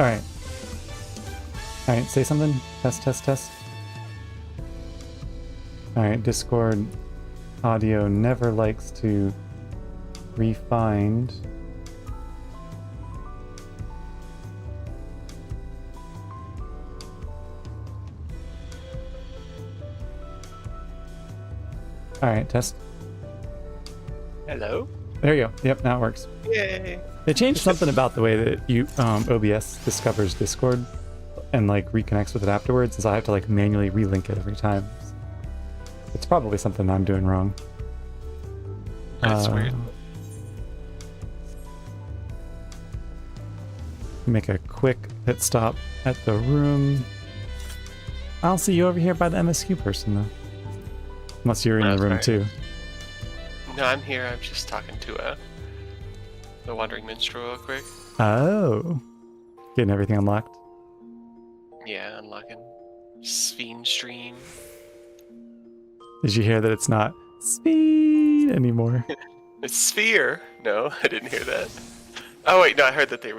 Alright. Alright, say something. Test, test, test. Alright, Discord audio never likes to refind. Alright, test. Hello? There you go. Yep, now it works. Yay! They changed something about the way that you OBS discovers Discord and like reconnects with it afterwards, and so I have to like manually relink it every time. It's probably something I'm doing wrong. That's weird. Make a quick pit stop at the room. I'll see you over here by the MSQ person though. Unless you're in the room too. No, I'm here. I'm just talking to the Wandering Minstrel real quick. Oh. Getting everything unlocked. Yeah, unlocking Sphere stream. Did you hear that it's not speed anymore? It's Sphere. No, I didn't hear that. Oh wait, no, I heard that they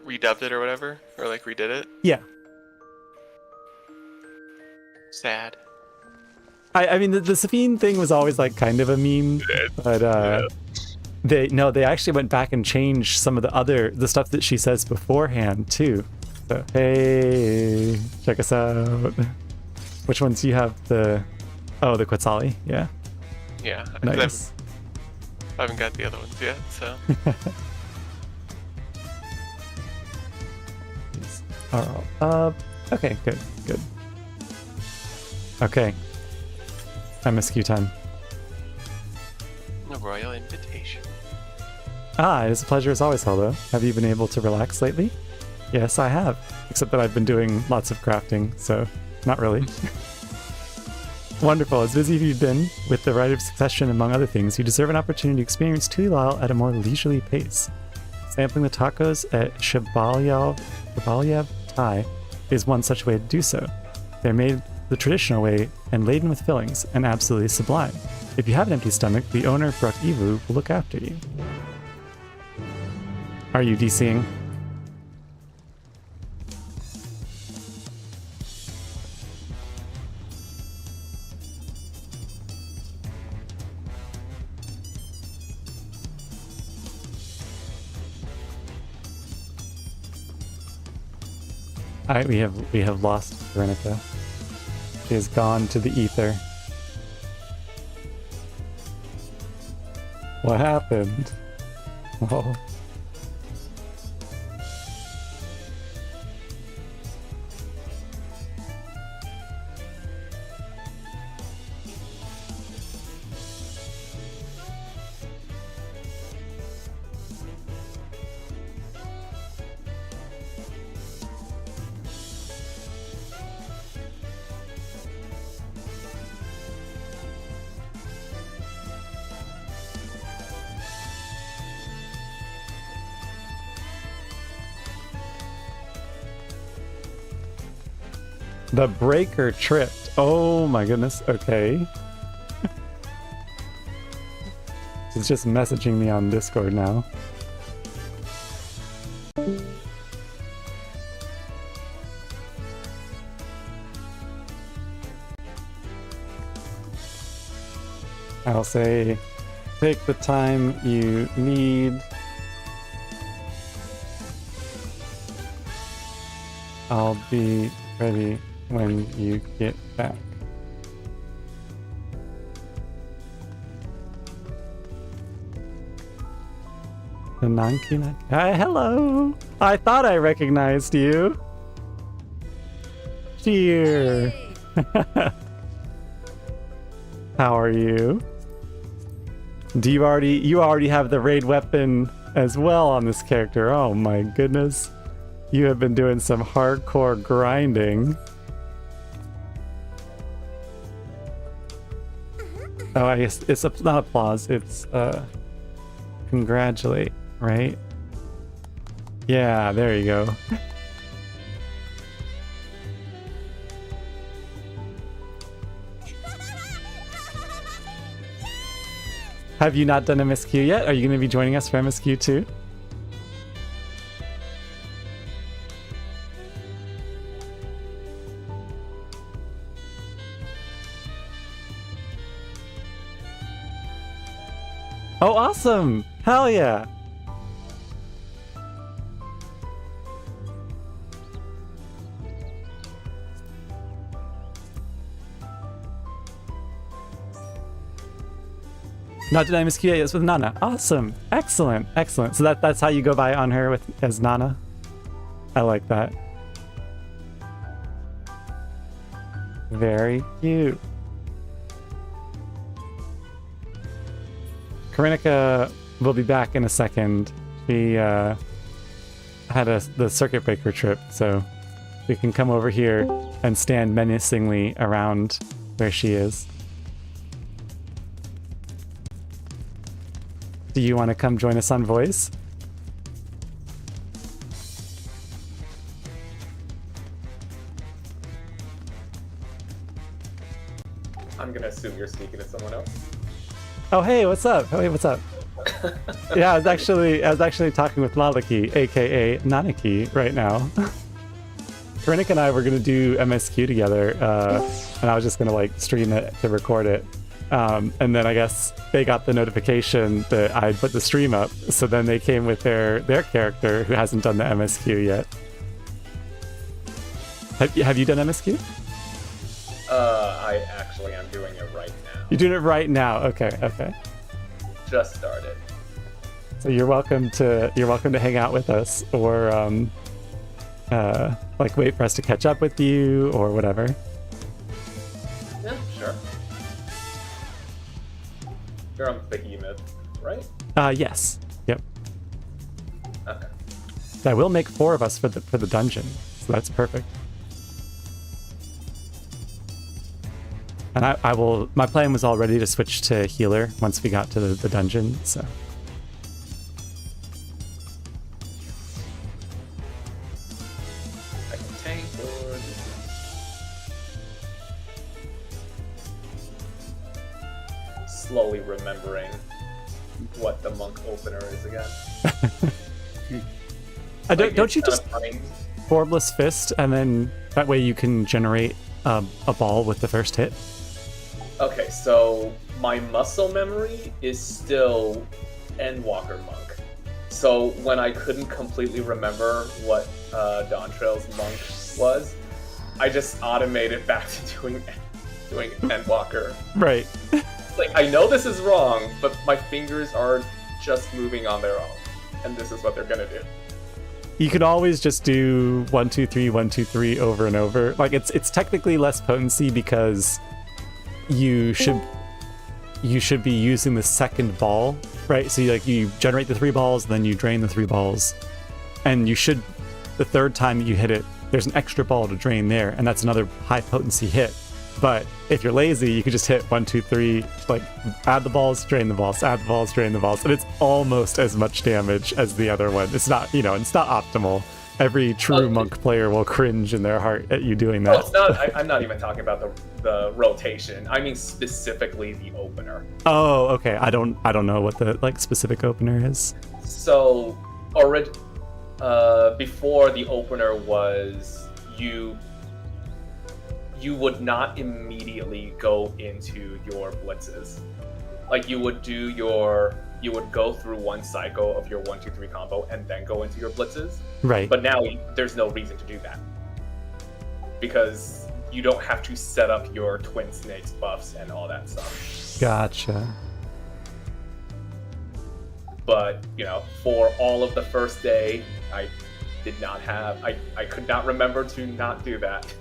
redubbed it or whatever, or like redid it. Yeah. Sad. I mean, the Safine thing was always like kind of a meme, but they actually went back and changed some of the stuff that she says beforehand too. So hey, check us out. Which ones do you have? The Quetzali, yeah. Yeah. Nice. I haven't got the other ones yet, so. These are all up. Okay, good. Okay. MSQ time. A royal invitation. It is a pleasure as always, Hello. Have you been able to relax lately? Yes, I have. Except that I've been doing lots of crafting, so not really. Wonderful. As busy as you've been with the Rite of Succession, among other things, you deserve an opportunity to experience Tulal at a more leisurely pace. Sampling the tacos at Shabalyev Thai is one such way to do so. They're made the traditional way and laden with fillings and absolutely sublime. If you have an empty stomach, the owner, Brooke Evu, will look after you. Are you DCing? Alright, we have lost Karinica. She has gone to the ether. What happened? Oh. The breaker tripped. Oh my goodness. Okay. It's just messaging me on Discord now. I'll say, take the time you need. I'll be ready when you get back. The Nanki. Hi, hello! I thought I recognized you. Cheer. How are you? Do you already have the raid weapon as well on this character? Oh my goodness. You have been doing some hardcore grinding. Oh, I guess it's not applause, it's congratulate, right? Yeah, there you go. Have you not done MSQ yet? Are you going to be joining us for MSQ too? Oh, awesome! Hell yeah! Not did MSQ, it's with Nana. Awesome. Excellent. Excellent. So that's how you go by on her as Nana? I like that. Very cute. Karinica will be back in a second. She had the circuit breaker trip, so we can come over here and stand menacingly around where she is. Do you want to come join us on voice? I'm gonna assume you're speaking to someone else. Oh hey, what's up? Oh hey, what's up? Yeah, I was actually talking with Lalaki, aka Nanaki, right now. Karinica and I were gonna do MSQ together, and I was just gonna like stream it to record it. And then I guess they got the notification that I put the stream up, so then they came with their character who hasn't done the MSQ yet. Have you done MSQ? I actually am doing it right now. You're doing it right now. Okay. Just started. So you're welcome to hang out with us, or like wait for us to catch up with you or whatever. Yeah, sure. You're on Behemoth, right? Yes. Yep. Okay. That will make 4 of us for the dungeon, so that's perfect. And I will. My plan was already to switch to healer once we got to the dungeon. So. I can tank or... Slowly remembering what the monk opener is again. Don't you just Formless Fist, and then that way you can generate a ball with the first hit? Okay, so my muscle memory is still Endwalker Monk. So when I couldn't completely remember what Dawntrail's Monk was, I just automated back to doing Endwalker. Right. Like, I know this is wrong, but my fingers are just moving on their own, and this is what they're gonna do. You could always just do 1 2 3 1 2 3 over and over. Like it's technically less potency because you should be using the second ball, right? So you generate the 3 balls, then you drain the 3 balls, and you should, the third time you hit it, there's an extra ball to drain there, and that's another high potency hit. But if you're lazy, you can just hit 1 2 3, like add the balls, drain the balls, add the balls, drain the balls, and it's almost as much damage as the other one. It's not, it's not optimal. Every true monk player will cringe in their heart at you doing that. No, it's not. I'm not even talking about the rotation. I mean specifically the opener. Oh, okay. I don't know what the specific opener is. So, before the opener was you would not immediately go into your blitzes. Like you would go through one cycle of your 1 2 3 combo and then go into your blitzes. Right. But now there's no reason to do that because you don't have to set up your twin snakes buffs and all that stuff. Gotcha. But for all of the first day, I could not remember to not do that.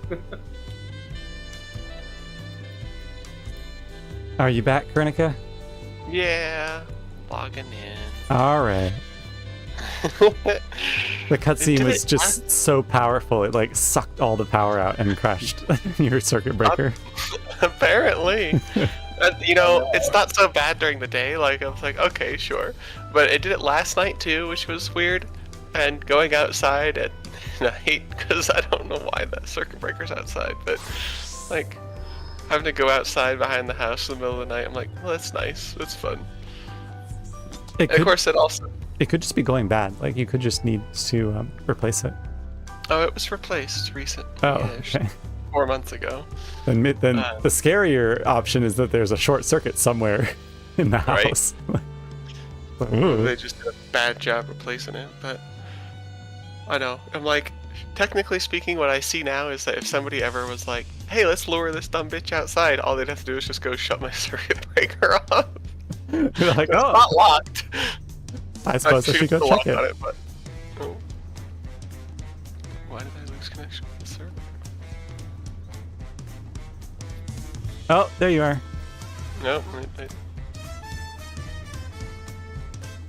Are you back, Karinica? Yeah, logging in. All right. The cutscene was just so powerful, it sucked all the power out and crashed your circuit breaker. Apparently. It's not so bad during the day. I was like, okay, sure. But it did it last night too, which was weird. And going outside at night, because I don't know why that circuit breaker's outside, but having to go outside behind the house in the middle of the night, I'm like, well, that's nice. That's fun. Of course, it could just be going bad. You could just need to replace it. Oh, it was replaced recent. Oh, okay. 4 months ago. Then the scarier option is that there's a short circuit somewhere in the house. Right. Ooh. They just did a bad job replacing it, but I know. I'm like, technically speaking, what I see now is that if somebody ever was like, hey, let's lure this dumb bitch outside, all they'd have to do is just go shut my circuit breaker off. You're like, It's oh, not locked. I suppose I should go check it. On it, but... oh. Why did I lose connection with the server? Oh, there you are. No, I'm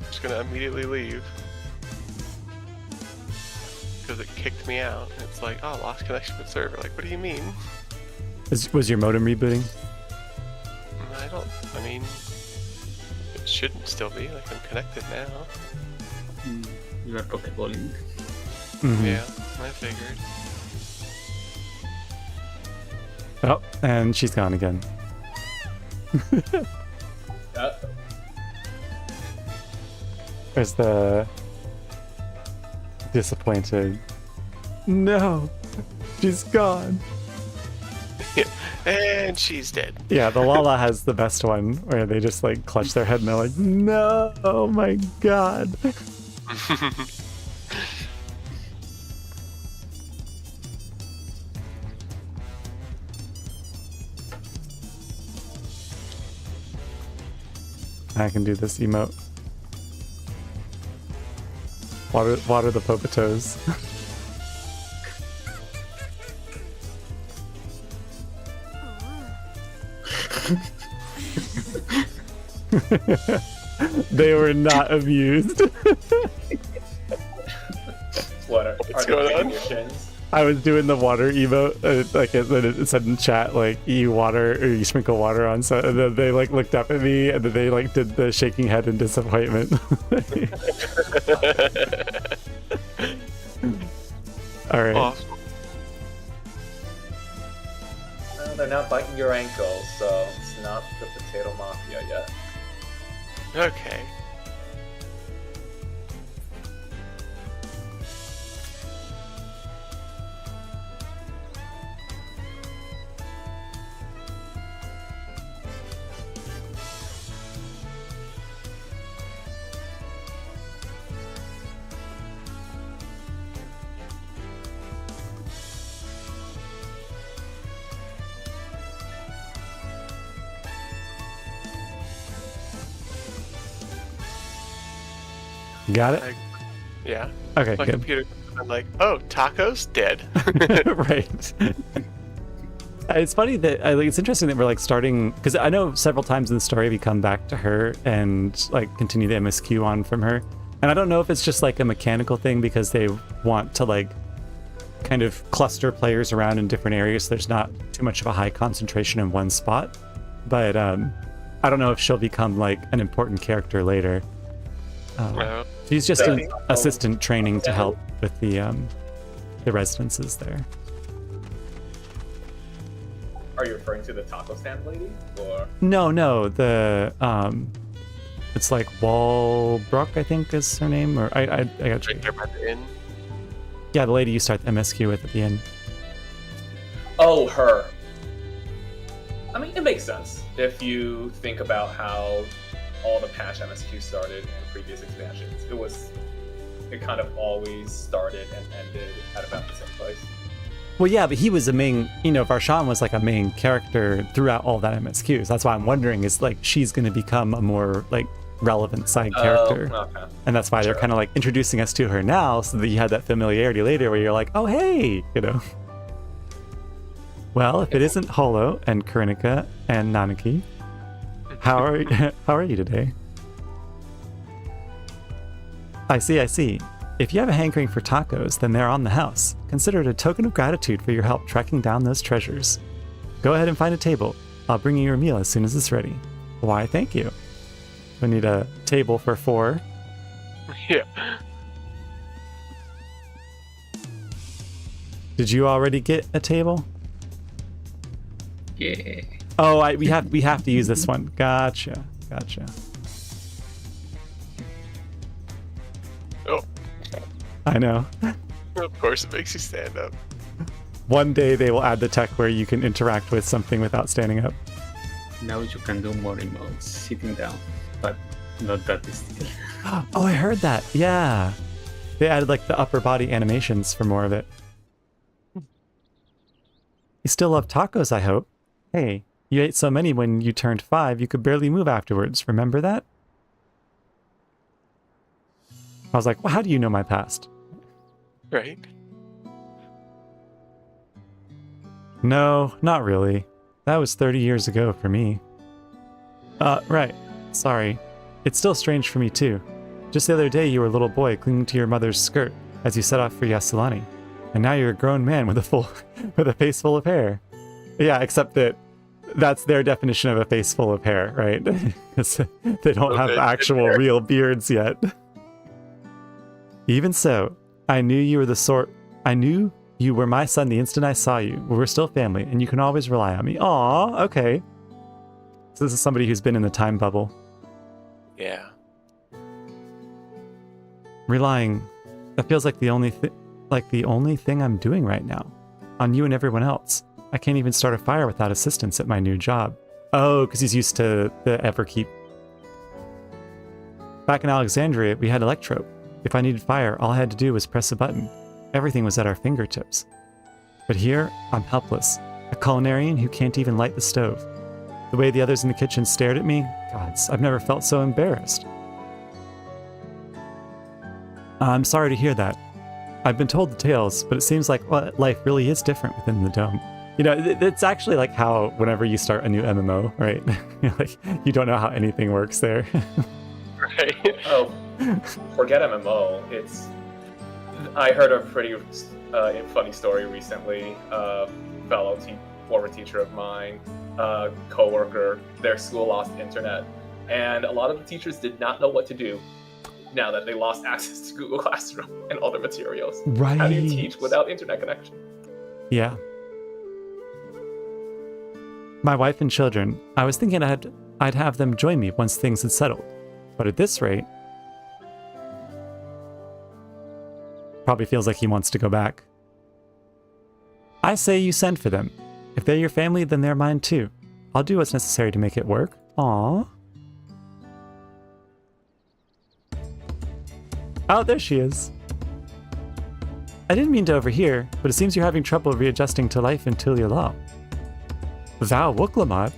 just gonna immediately leave. Because it kicked me out. It's like, oh, lost connection with server. Like, what do you mean? Was your modem rebooting? I mean, it shouldn't still be. Like, I'm connected now. You are Pokeballing. Mhm. Yeah, I figured. Oh, and she's gone again. There's the disappointed. No, she's gone. And she's dead. Yeah, the Lala has the best one where they just like clutch their head and they're like, no, oh my god. I can do this emote. Water the Popotos. They were not amused. What are What's the going on? conditions? I was doing the water emote, like it said in chat, like you water or you sprinkle water on. So and then they like looked up at me, and then they like did the shaking head in disappointment. All right. Awesome. Well, they're not biting your ankles, so it's not the potato mafia yet. Okay. Got it. Yeah. Okay, My good. computer. I'm like, oh, tacos dead. Right. It's funny that it's interesting that we're like starting, because I know several times in the story we come back to her and like continue the MSQ on from her, and I don't know if it's just like a mechanical thing because they want to like kind of cluster players around in different areas so there's not too much of a high concentration in one spot, but I don't know if she'll become like an important character later. No. She's just an assistant training to help with the residences there. Are you referring to the taco stand lady, or? No, the it's like Walbrook, I think is her name, or I got you. Right there by the inn. Yeah, the lady you start the MSQ with at the end. Oh, her. I mean, it makes sense if you think about how all the patch MSQ started in previous expansions. It kind of always started and ended at about the same place. Well, yeah, but he was a main, Varshan was like a main character throughout all that MSQ. So that's why I'm wondering is like she's going to become a more like relevant side character. Okay. And that's why they're kind of like introducing us to her now so that you have that familiarity later where you're like, oh, hey, Well, if it isn't Holo and Karinica and Nanaki, how are you today? I see. If you have a hankering for tacos, then they're on the house. Consider it a token of gratitude for your help tracking down those treasures. Go ahead and find a table. I'll bring you your meal as soon as it's ready. Why, thank you. We need a table for 4. Yeah. Did you already get a table? Yeah. Oh, we have to use this one. Gotcha. Oh, I know. of course it makes you stand up. One day they will add the tech where you can interact with something without standing up. Now you can do more emotes sitting down, but not that distinct. Oh, I heard that. Yeah. They added like the upper body animations for more of it. You still love tacos, I hope. Hey, you ate so many when you turned 5, you could barely move afterwards. Remember that? I was like, well, how do you know my past? Right? No, not really. That was 30 years ago for me. Right. Sorry. It's still strange for me too. Just the other day you were a little boy clinging to your mother's skirt as you set off for Yasilani. And now you're a grown man with a face full of hair. Yeah, except that's their definition of a face full of hair, right? They don't have actual real beards yet. Even so, I knew you were my son the instant I saw you. We're still family, and you can always rely on me. Aw, okay. So this is somebody who's been in the time bubble. Yeah. Relying. That feels like the only thing I'm doing right now. On you and everyone else. I can't even start a fire without assistance at my new job. Oh, because he's used to the Everkeep. Back in Alexandria, we had Electrope. If I needed fire, all I had to do was press a button. Everything was at our fingertips. But here, I'm helpless. A culinarian who can't even light the stove. The way the others in the kitchen stared at me, gods, I've never felt so embarrassed. I'm sorry to hear that. I've been told the tales, but it seems like life really is different within the dome. You know, it's actually like how whenever you start a new MMO, right? Like, you don't know how anything works there. Right. Oh, forget MMO. I heard a pretty funny story recently. Fellow former teacher of mine, coworker, their school lost internet, and a lot of the teachers did not know what to do now that they lost access to Google Classroom and all their materials. Right. How do you teach without internet connection? Yeah. My wife and children, I was thinking I'd have them join me once things had settled. But at this rate, probably feels like he wants to go back. I say you send for them. If they're your family, then they're mine too. I'll do what's necessary to make it work. Aww. Oh, there she is. I didn't mean to overhear, but it seems you're having trouble readjusting to life in Tulia. Thou Wuklamad.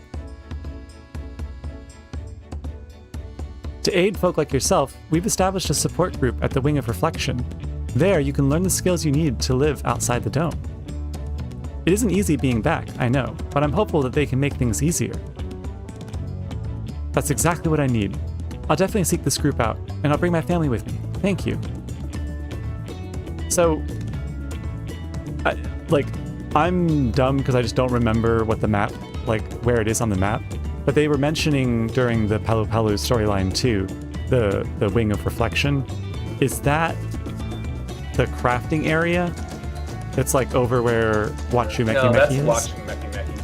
To aid folk like yourself, we've established a support group at the Wing of Reflection. There, you can learn the skills you need to live outside the dome. It isn't easy being back, I know, but I'm hopeful that they can make things easier. That's exactly what I need. I'll definitely seek this group out, and I'll bring my family with me. Thank you. So, I'm dumb because I just don't remember what the map, where it is on the map. But they were mentioning during the Palu Palu storyline too, the Wing of Reflection. Is that the crafting area? It's like over where Wachu Meki No, Meki that's is? Wachu Meki Meki.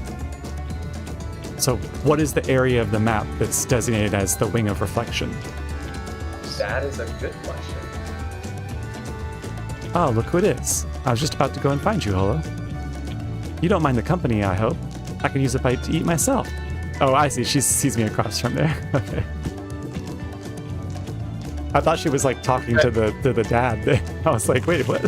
So what is the area of the map that's designated as the Wing of Reflection? That is a good question. Oh, look who it is. I was just about to go and find you, Holo. You don't mind the company, I hope. I could use a bite to eat myself. Oh, I see. She sees me across from there. Okay. I thought she was talking to the dad. I was like, wait, what?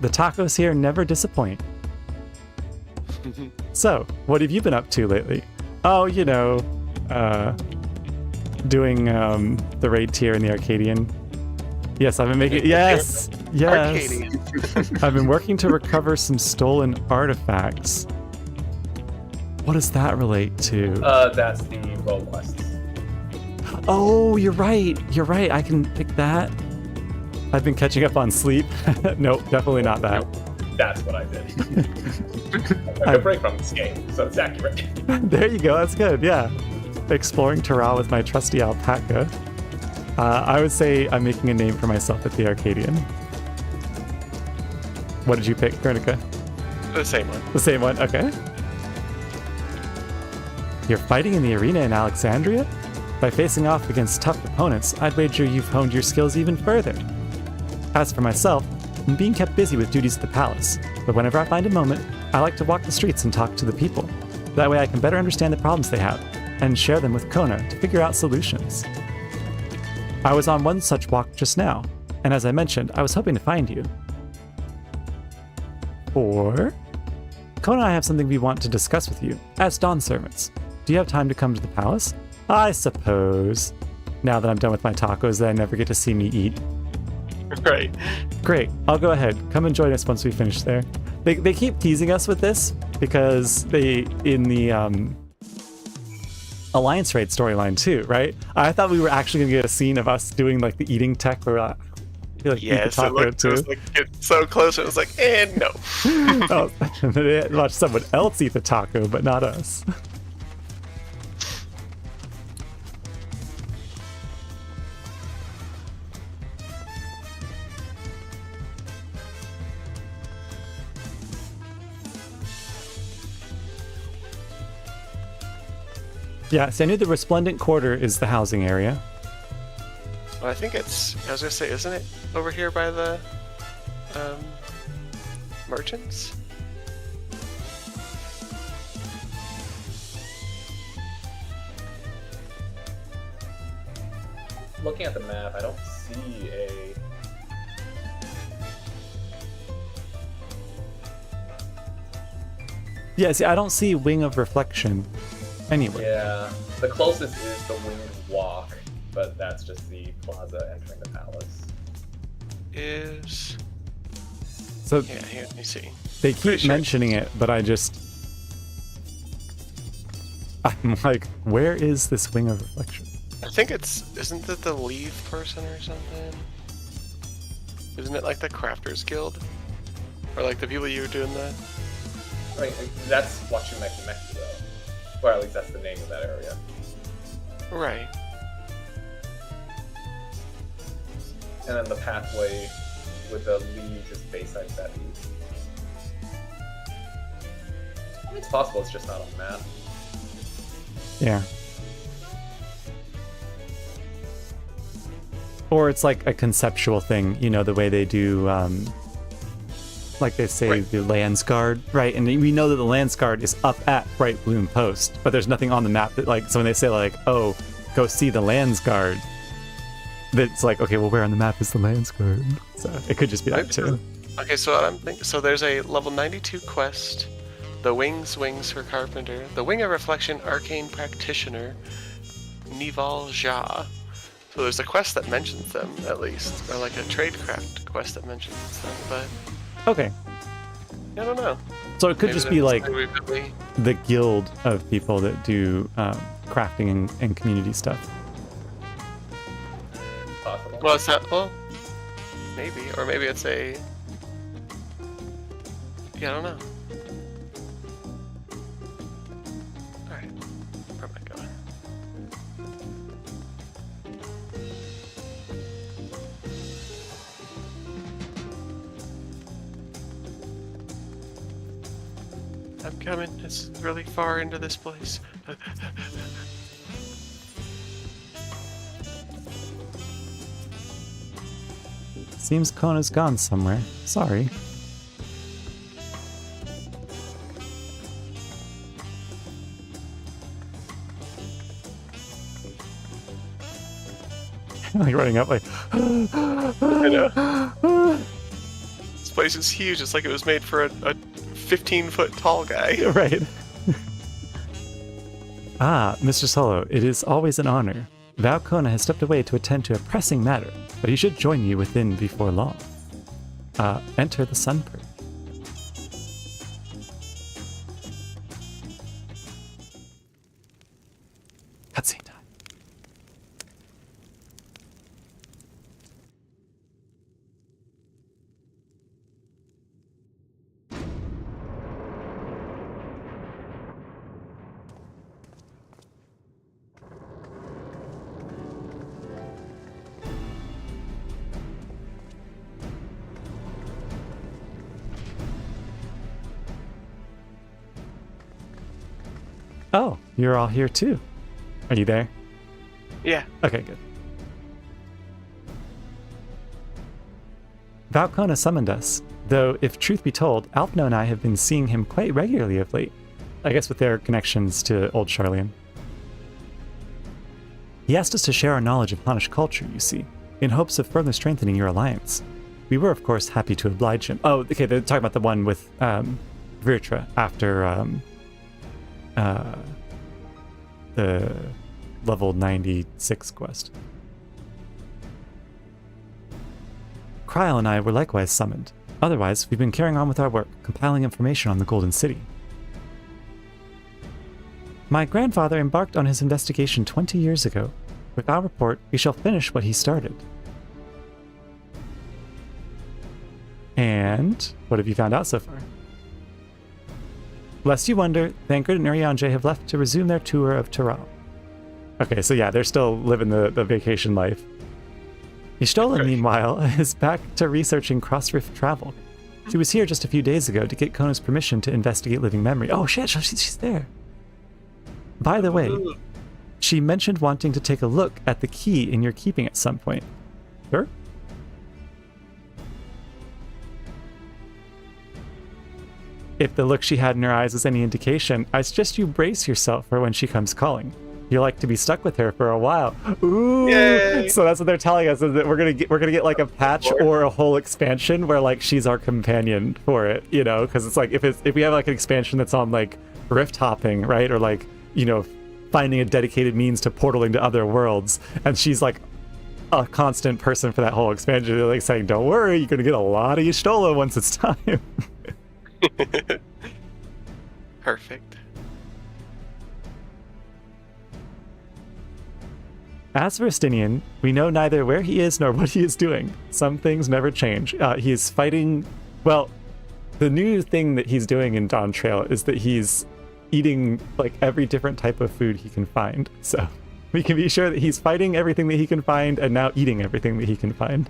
The tacos here never disappoint. So, what have you been up to lately? Oh, doing the raid tier in the Arcadian. Yes, I've been making... Yes! Arcadian. I've been working to recover some stolen artifacts. What does that relate to? That's the role quests. Oh, you're right. You're right. I can pick that. I've been catching up on sleep. Nope, definitely not that. That's what I did. I took a break from this game, so it's accurate. There you go. That's good. Yeah. Exploring Terra with my trusty alpaca. I would say I'm making a name for myself at the Arcadian. What did you pick, Karinica? The same one. The same one? Okay. You're fighting in the arena in Alexandria? By facing off against tough opponents, I'd wager you've honed your skills even further. As for myself, I'm being kept busy with duties at the palace, but whenever I find a moment, I like to walk the streets and talk to the people. That way I can better understand the problems they have, and share them with Kona to figure out solutions. I was on one such walk just now, and as I mentioned, I was hoping to find you. Or Kona and I have something we want to discuss with you, as Dawn servants. Do you have time to come to the palace? I suppose. Now that I'm done with my tacos that I never get to see me eat. Right. Great, I'll go ahead. Come and join us once we finish there. They keep teasing us with this because they, in the Alliance Raid storyline too, right? I thought we were actually going to get a scene of us doing like the eating tech where like, Yes, it was like it's so close. It was like, and no. Oh, they watch someone else eat the taco, but not us. Yeah, so I knew the Resplendent Quarter is the housing area. Well, I think it's. I was gonna say, isn't it over here by the merchants? Looking at the map, I don't see a. Yeah, see, I don't see Wing of Reflection anywhere. Yeah, the closest is the Winged Walk, but that's just the plaza entering the palace. Is So yeah. Here, let me see. they keep Pretty sure. mentioning it, but I'm like, where is this Wing of Reflection? I think it's. Isn't it the leaf person or something? Isn't it like the Crafters Guild, or like the people you were doing the? Right, that's Wachumeki though. Or at least that's the name of that area. Right. And then the pathway with the leaves is Bayside City. It's possible it's just not on the map. Yeah. Or it's like a conceptual thing, you know, the way they do, like they say, Right. the Lands Guard, right? And we know that the Lands Guard is up at Bright Bloom Post, but there's nothing on the map that, like, so when they say, like, oh, go see the Lands Guard, that's like, okay, well, where on the map is the Lands Guard? So it could just be that Maybe too. Okay, so what I'm thinking. So there's a level 92 quest. The Wings for Carpenter. The Wing of Reflection Arcane Practitioner. Nival Ja. So there's a quest that mentions them, at least. Or like a tradecraft quest that mentions them, but Okay. I don't know. So it could Maybe just be like we really- the guild of people that do crafting and community stuff. Possible. Well, it's not. Well, maybe. Or maybe it's a. Yeah, I don't know. Alright. Where am I going? I'm coming. It's really far into this place. Seems Kona's gone somewhere. Sorry. Like running up like I know. This place is huge. It's like it was made for a 15-foot tall guy. right. Ah, Mr. Solo, it is always an honor. Val Kona has stepped away to attend to a pressing matter, but he should join you within before long. Enter the Sunper. Cutscene time. Oh, you're all here too. Are you there? Yeah. Okay, good. Valcona summoned us, though if truth be told, Alpno and I have been seeing him quite regularly of late, I guess with their connections to Old Charlian. He asked us to share our knowledge of Hanish culture, you see, in hopes of further strengthening your alliance. We were, of course, happy to oblige him. Oh, okay, they're talking about the one with Virtra after the level 96 quest. Kryl and I were likewise summoned. Otherwise, we've been carrying on with our work, compiling information on the Golden City. My grandfather embarked on his investigation 20 years ago. With our report, we shall finish what he started. And what have you found out so far? Lest you wonder, Thancred and Urianger have left to resume their tour of Tiral. Okay, so yeah, they're still living the vacation life. Ishtola, meanwhile, is back to researching cross-rift travel. She was here just a few days ago to get Kona's permission to investigate living memory. Oh shit, she's there. By the way, she mentioned wanting to take a look at the key in your keeping at some point. Sure? If the look she had in her eyes is any indication, I suggest you brace yourself for when she comes calling. You'll like to be stuck with her for a while. Ooh! Yay. So that's what they're telling us, is that we're gonna get like a patch or a whole expansion where like she's our companion for it, you know? Because it's like if we have like an expansion that's on like rift hopping, right, or like, you know, finding a dedicated means to portaling to other worlds, and she's like a constant person for that whole expansion. They're like saying, "Don't worry, you're gonna get a lot of Y'shtola once it's time." Perfect. As for Estinian, we know neither where he is nor what he is doing. Some things never change. He is fighting... Well, the new thing that he's doing in Dawn Trail is that he's eating like every different type of food he can find. So we can be sure that he's fighting everything that he can find and now eating everything that he can find.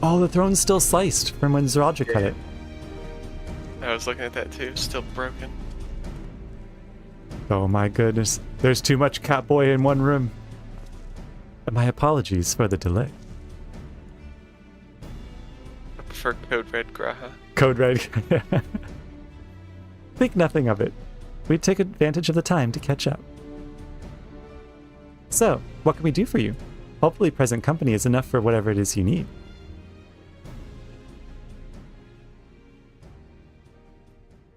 Oh, the throne's still sliced from when Zoraja cut it. I was looking at that too, still broken. Oh my goodness, there's too much Catboy in one room. My apologies for the delay. I prefer Code Red Graha. Code Red. Think nothing of it. We'd take advantage of the time to catch up. So, what can we do for you? Hopefully present company is enough for whatever it is you need.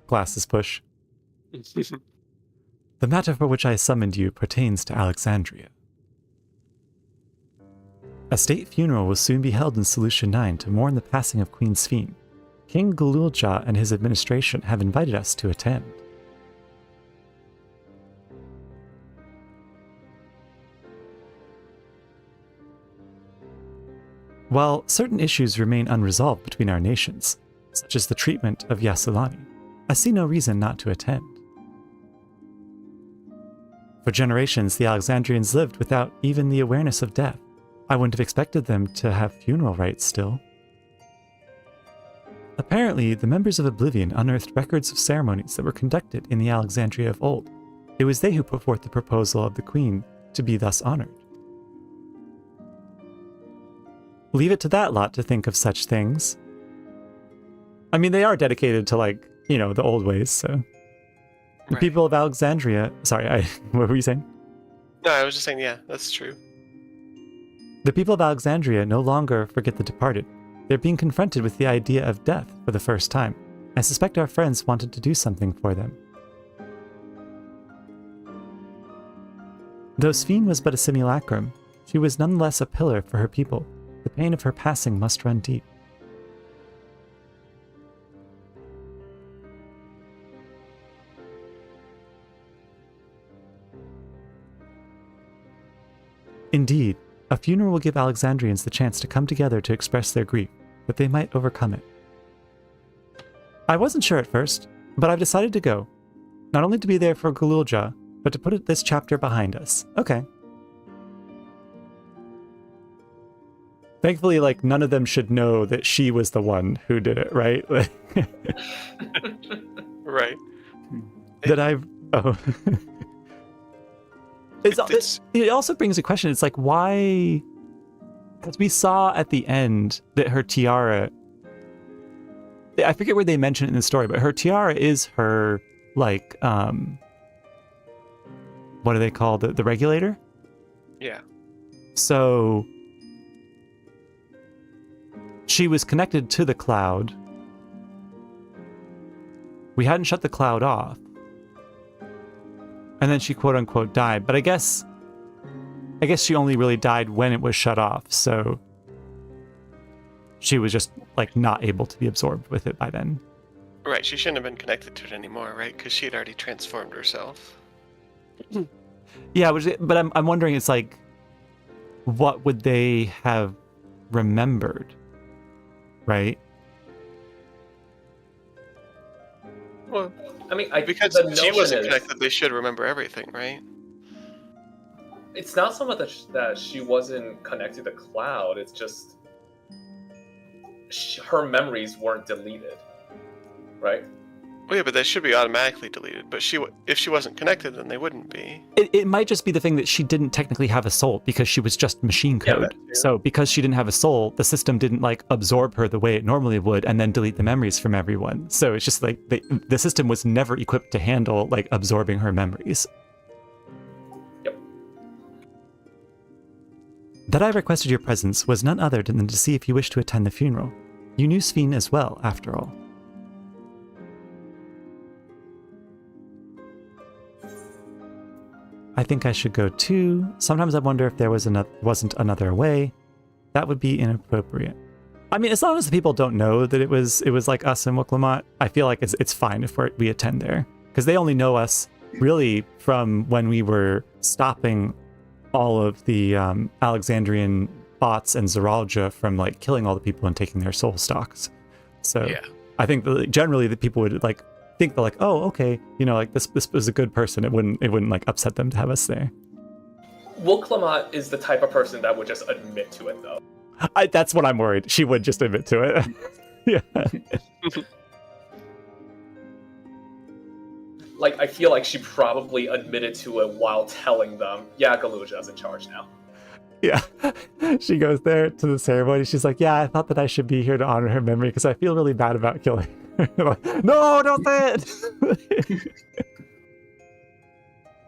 Glasses push. The matter for which I summoned you pertains to Alexandria. A state funeral will soon be held in Solution 9 to mourn the passing of Queen Sphene. King Gululja and his administration have invited us to attend. While certain issues remain unresolved between our nations, such as the treatment of Yassilani, I see no reason not to attend. For generations, the Alexandrians lived without even the awareness of death. I wouldn't have expected them to have funeral rites still. Apparently, the members of Oblivion unearthed records of ceremonies that were conducted in the Alexandria of old. It was they who put forth the proposal of the Queen to be thus honored. Leave it to that lot to think of such things. I mean, they are dedicated to, like, you know, the old ways, so... The people of Alexandria... Sorry, what were you saying? No, I was just saying, yeah, that's true. The people of Alexandria no longer forget the departed. They're being confronted with the idea of death for the first time. I suspect our friends wanted to do something for them. Though Sphene was but a simulacrum, she was nonetheless a pillar for her people. The pain of her passing must run deep. Indeed, a funeral will give Alexandrians the chance to come together to express their grief, that they might overcome it. I wasn't sure at first, but I've decided to go. Not only to be there for Gululja, but to put this chapter behind us. Okay. Thankfully, like, none of them should know that she was the one who did it, right? Right. That I've... Oh. It also brings a question. It's like, why? Because we saw at the end that her tiara, I forget where they mention it in the story, but her tiara is her, like, what do they call the regulator? Yeah. So she was connected to the cloud. We hadn't shut the cloud off. And then she quote unquote died. But I guess she only really died when it was shut off. So she was just like not able to be absorbed with it by then. Right, she shouldn't have been connected to it anymore, right? Because she had already transformed herself. Yeah, but I'm wondering, it's like, what would they have remembered, right? Well, I mean, because she wasn't connected, they should remember everything, right? It's not so much that she wasn't connected to cloud. It's just her memories weren't deleted, right? Well, yeah, but they should be automatically deleted. But if she wasn't connected, then they wouldn't be. It might just be the thing that she didn't technically have a soul because she was just machine code. Yeah, so because she didn't have a soul, the system didn't like absorb her the way it normally would and then delete the memories from everyone. So it's just like the system was never equipped to handle like absorbing her memories. Yep. That I requested your presence was none other than to see if you wished to attend the funeral. You knew Sven as well, after all. I think I should go too. Sometimes I wonder if there wasn't another way. That would be inappropriate. I mean, as long as the people don't know that it was like us in Wuklamot, I feel like it's fine if we attend there. Because they only know us really from when we were stopping all of the Alexandrian bots and Zeralja from like killing all the people and taking their soul stocks. So yeah. I think generally the people would like think they're like, oh, okay, you know, like this was a good person. It wouldn't like upset them to have us there. Wuklamot is the type of person that would just admit to it, though. That's what I'm worried. She would just admit to it. Yeah. Like, I feel like she probably admitted to it while telling them, yeah, Galuja's in charge now. Yeah. She goes there to the ceremony. She's like, yeah, I thought that I should be here to honor her memory because I feel really bad about killing her. Like, no, don't say it!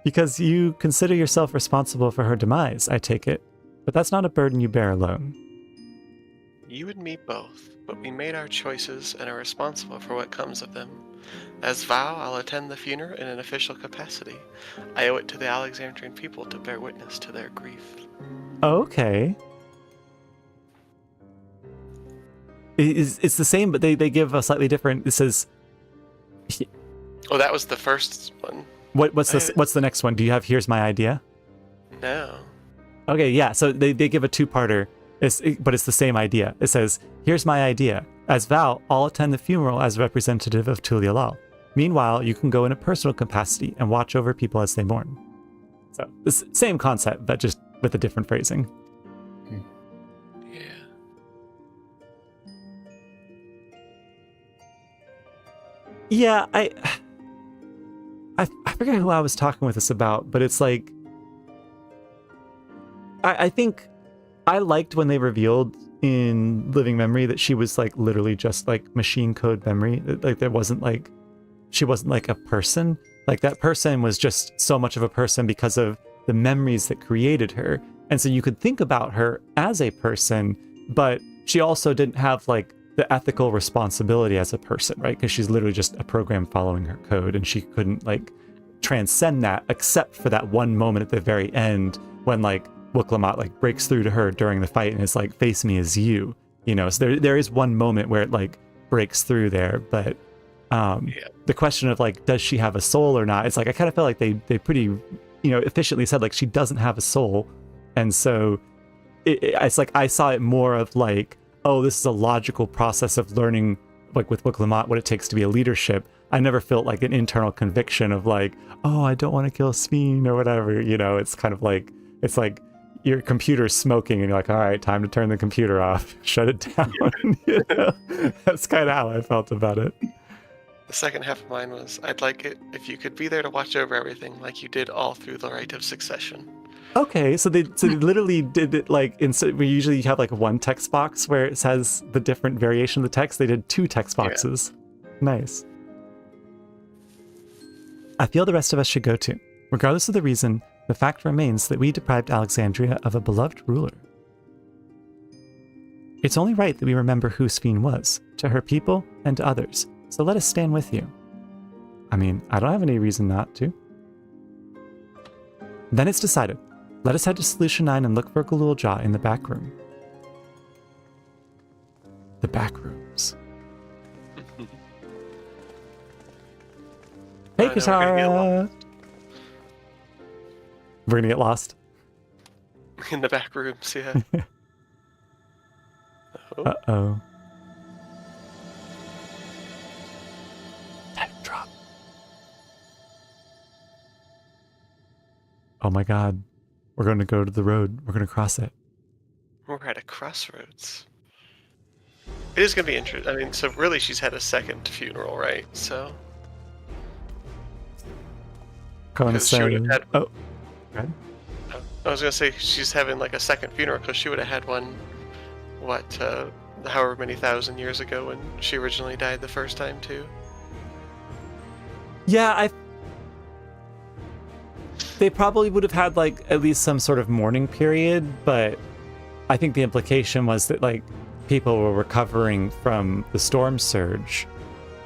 Because you consider yourself responsible for her demise, I take it. But that's not a burden you bear alone. You and me both, but we made our choices and are responsible for what comes of them. As vow, I'll attend the funeral in an official capacity. I owe it to the Alexandrian people to bear witness to their grief. Okay. It's the same, but they give a slightly different. It says. Oh, that was the first one. What's the next one? Do you have "Here's my idea"? No. Okay, yeah. So they give a two-parter, but it's the same idea. It says, "Here's my idea. As vow, I'll attend the funeral as representative of Tulialal. Meanwhile, you can go in a personal capacity and watch over people as they mourn." So the same concept, but just with a different phrasing. Yeah, I forget who I was talking with this about, but it's like, I think I liked when they revealed in Living Memory that she was like literally just like machine code memory. Like she wasn't like a person. Like that person was just so much of a person because of the memories that created her. And so you could think about her as a person, but she also didn't have like the ethical responsibility as a person, right? Because she's literally just a program following her code, and she couldn't like transcend that except for that one moment at the very end when like Wuklamot like breaks through to her during the fight and is like, face me as you, you know. So there is one moment where it like breaks through there, but the question of like, does she have a soul or not? It's like, I kind of felt like they pretty, you know, efficiently said like she doesn't have a soul. And so it's like I saw it more of like, oh, this is a logical process of learning, like with Wuklamot, what it takes to be a leadership. I never felt like an internal conviction of like, oh, I don't want to kill Sven or whatever. You know, it's kind of like, it's like your computer's smoking and you're like, all right, time to turn the computer off, shut it down. You know? That's kind of how I felt about it. The second half of mine was, I'd like it if you could be there to watch over everything like you did all through the Rite of Succession. Okay, so they literally did it like instead. We usually have like one text box where it says the different variation of the text. They did 2 text boxes. Nice. I feel the rest of us should go too. Regardless of the reason, the fact remains that we deprived Alexandria of a beloved ruler. It's only right that we remember who Sphene was, to her people and to others, so let us stand with you. I mean, I don't have any reason not to. Then it's decided. Let us head to Solution 9 and look for Galuljaw in the back room. The back rooms. Hey, Katara! We're gonna get lost. In the back rooms, yeah. Uh-oh. Time drop. Oh my god. We're going to go to the road. We're going to cross it. We're at a crossroads. It is going to be interesting. I mean, so really she's had a second funeral, right? So... Going to Because she would say... have had- Oh. Okay. I was going to say she's having like a second funeral because she would have had one, however many thousand years ago when she originally died the first time too. Yeah, they probably would have had like at least some sort of mourning period, but I think the implication was that like people were recovering from the storm surge.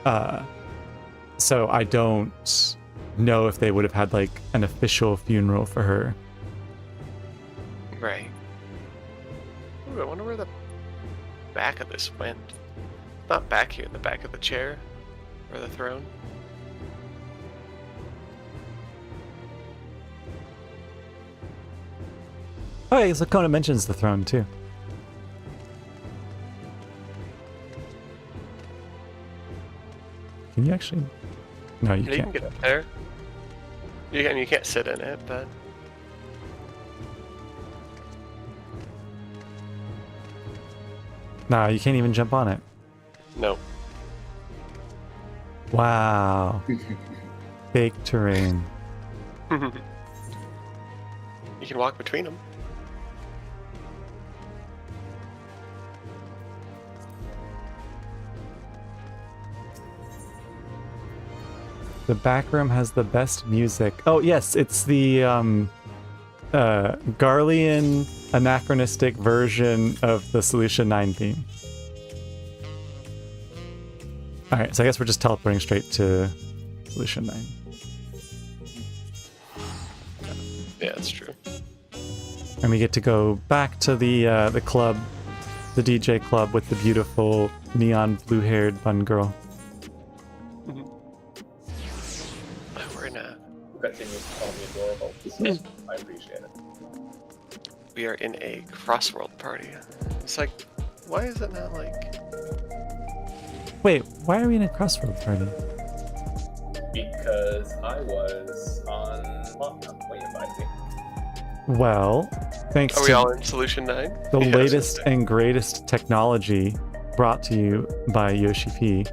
So I don't know if they would have had like an official funeral for her. Right. Ooh, I wonder where the back of this went. Not back here, the back of the chair or the throne. Oh, yeah, so Kona mentions the throne too. Can you actually? No, you Yeah, you can't. can get up there. You can't sit in it, but Nah, you can't even jump on it. no. Wow. Fake terrain. You can walk between them. The back room has the best music. Oh yes, it's the Garlean anachronistic version of the Solution 9 theme. Alright, so I guess we're just teleporting straight to Solution 9. Yeah, that's true. And we get to go back to the club, the DJ club with the beautiful neon blue-haired bun girl. We're in a Who continues to call me adorable. So I appreciate it. we are in a crossworld party. It's like, why is it not like? Wait, why are we in a crossroad party? Because I was on lockdown when you invited me. Well, thanks Are we to all in Solution 9? the Yeah, latest and greatest technology brought to you by Yoshi P,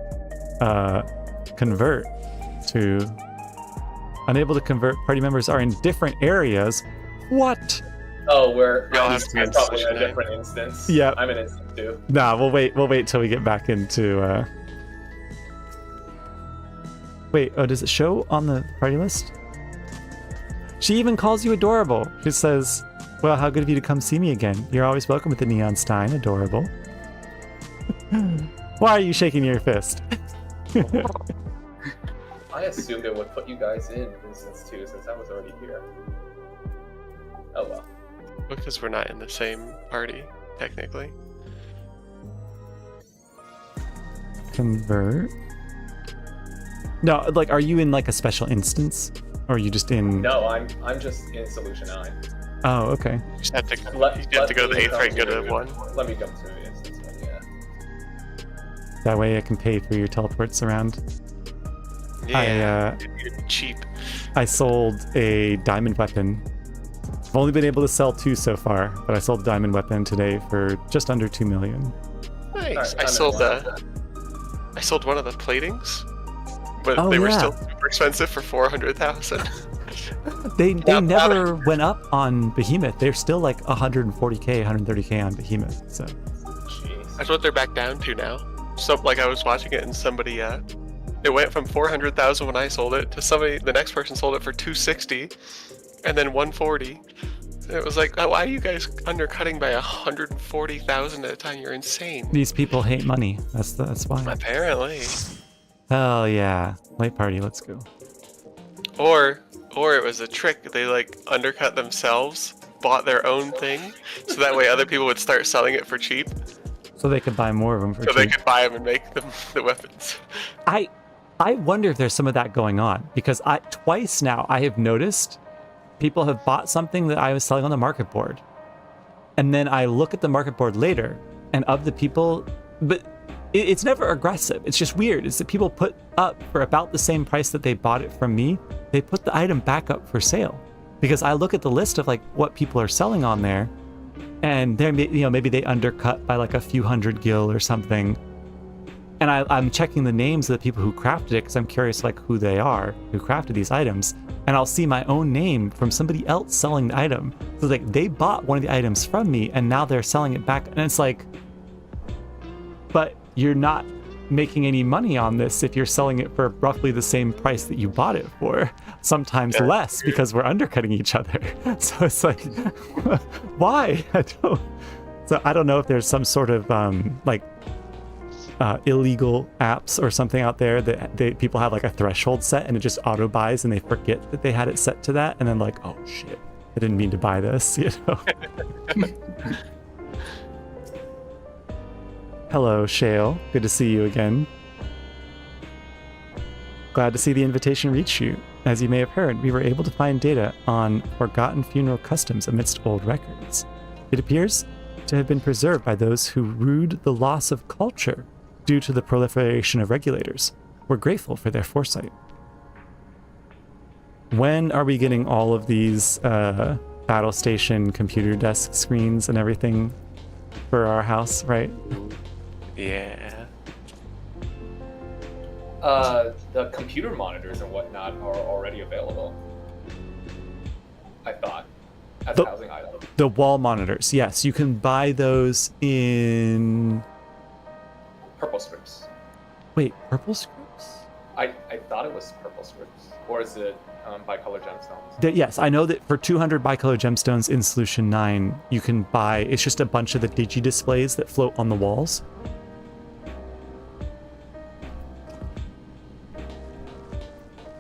convert to unable to convert. Party members are in different areas. What? Oh, we're We all I'm have to be in probably in a Solution 9. different instance. Yeah. I'm in instance too. Nah, we'll wait till we get back into Wait, oh, does it show on the party list? She even calls you adorable. She says, well, how good of you to come see me again. You're always welcome with the Neon Stein, adorable. Why are you shaking your fist? I assumed it would put you guys in instance 2 since I was already here. Oh well. Because we're not in the same party, technically. Convert? No, like, are you in like a special instance? Or are you just in... No, I'm just in Solution 9. Oh, okay. You just have to, you Let have to go to the me 8th come rank, go to 1. Let me come to instance 1, yeah. That way I can pay for your teleports around. Yeah, you're cheap. I sold a diamond weapon. I've only been able to sell 2 so far, but I sold a diamond weapon today for just under 2 million. Nice. Alright, I I'm sold in one. I sold one of the platings but Oh, they were yeah. still super expensive for 400,000. They Yeah, never went up on Behemoth. They're still like 140k, 130k on Behemoth. So Jeez. That's what they're back down to now. So, like, I was watching it and somebody, it went from 400,000 when I sold it to the next person sold it for 260, and then 140. And it was like, oh, why are you guys undercutting by 140,000 at a time? You're insane. these people hate money. That's why. Apparently. Hell yeah, late party. Let's go. Or it was a trick. They like undercut themselves, bought their own thing, so that way other people would start selling it for cheap, So they could buy more of them for so they cheap. could buy them and make them the weapons. I wonder if there's some of that going on because twice now I have noticed people have bought something that I was selling on the market board, and then I look at the market board later, and of the people, but it's never aggressive. It's just weird. It's that people put up for about the same price that they bought it from me. They put the item back up for sale because I look at the list of like what people are selling on there, and they're maybe they undercut by like a few hundred gil or something. And I'm checking the names of the people who crafted it because I'm curious like who they are who crafted these items, and I'll see my own name from somebody else selling the item. So like they bought one of the items from me and now they're selling it back, and it's like, but you're not making any money on this if you're selling it for roughly the same price that you bought it for, sometimes less because we're undercutting each other. So it's like, why? So I don't know if there's some sort of illegal apps or something out there that people have like a threshold set and it just auto buys and they forget that they had it set to that, and then like, oh shit, I didn't mean to buy this, you know. Hello, Shale. Good to see you again. Glad to see the invitation reach you. As you may have heard, we were able to find data on forgotten funeral customs amidst old records. It appears to have been preserved by those who rued the loss of culture due to the proliferation of regulators. We're grateful for their foresight. When are we getting all of these battle station computer desk screens and everything for our house, right? Yeah. The computer monitors and whatnot are already available, I thought, as a housing item. The wall monitors, yes, you can buy those in... Purple scripts. Wait, purple scripts? I thought it was purple scripts. Or is it bicolor gemstones? Yes, I know that for 200 bicolor gemstones in Solution 9, you can buy... It's just a bunch of the digi-displays that float on the walls.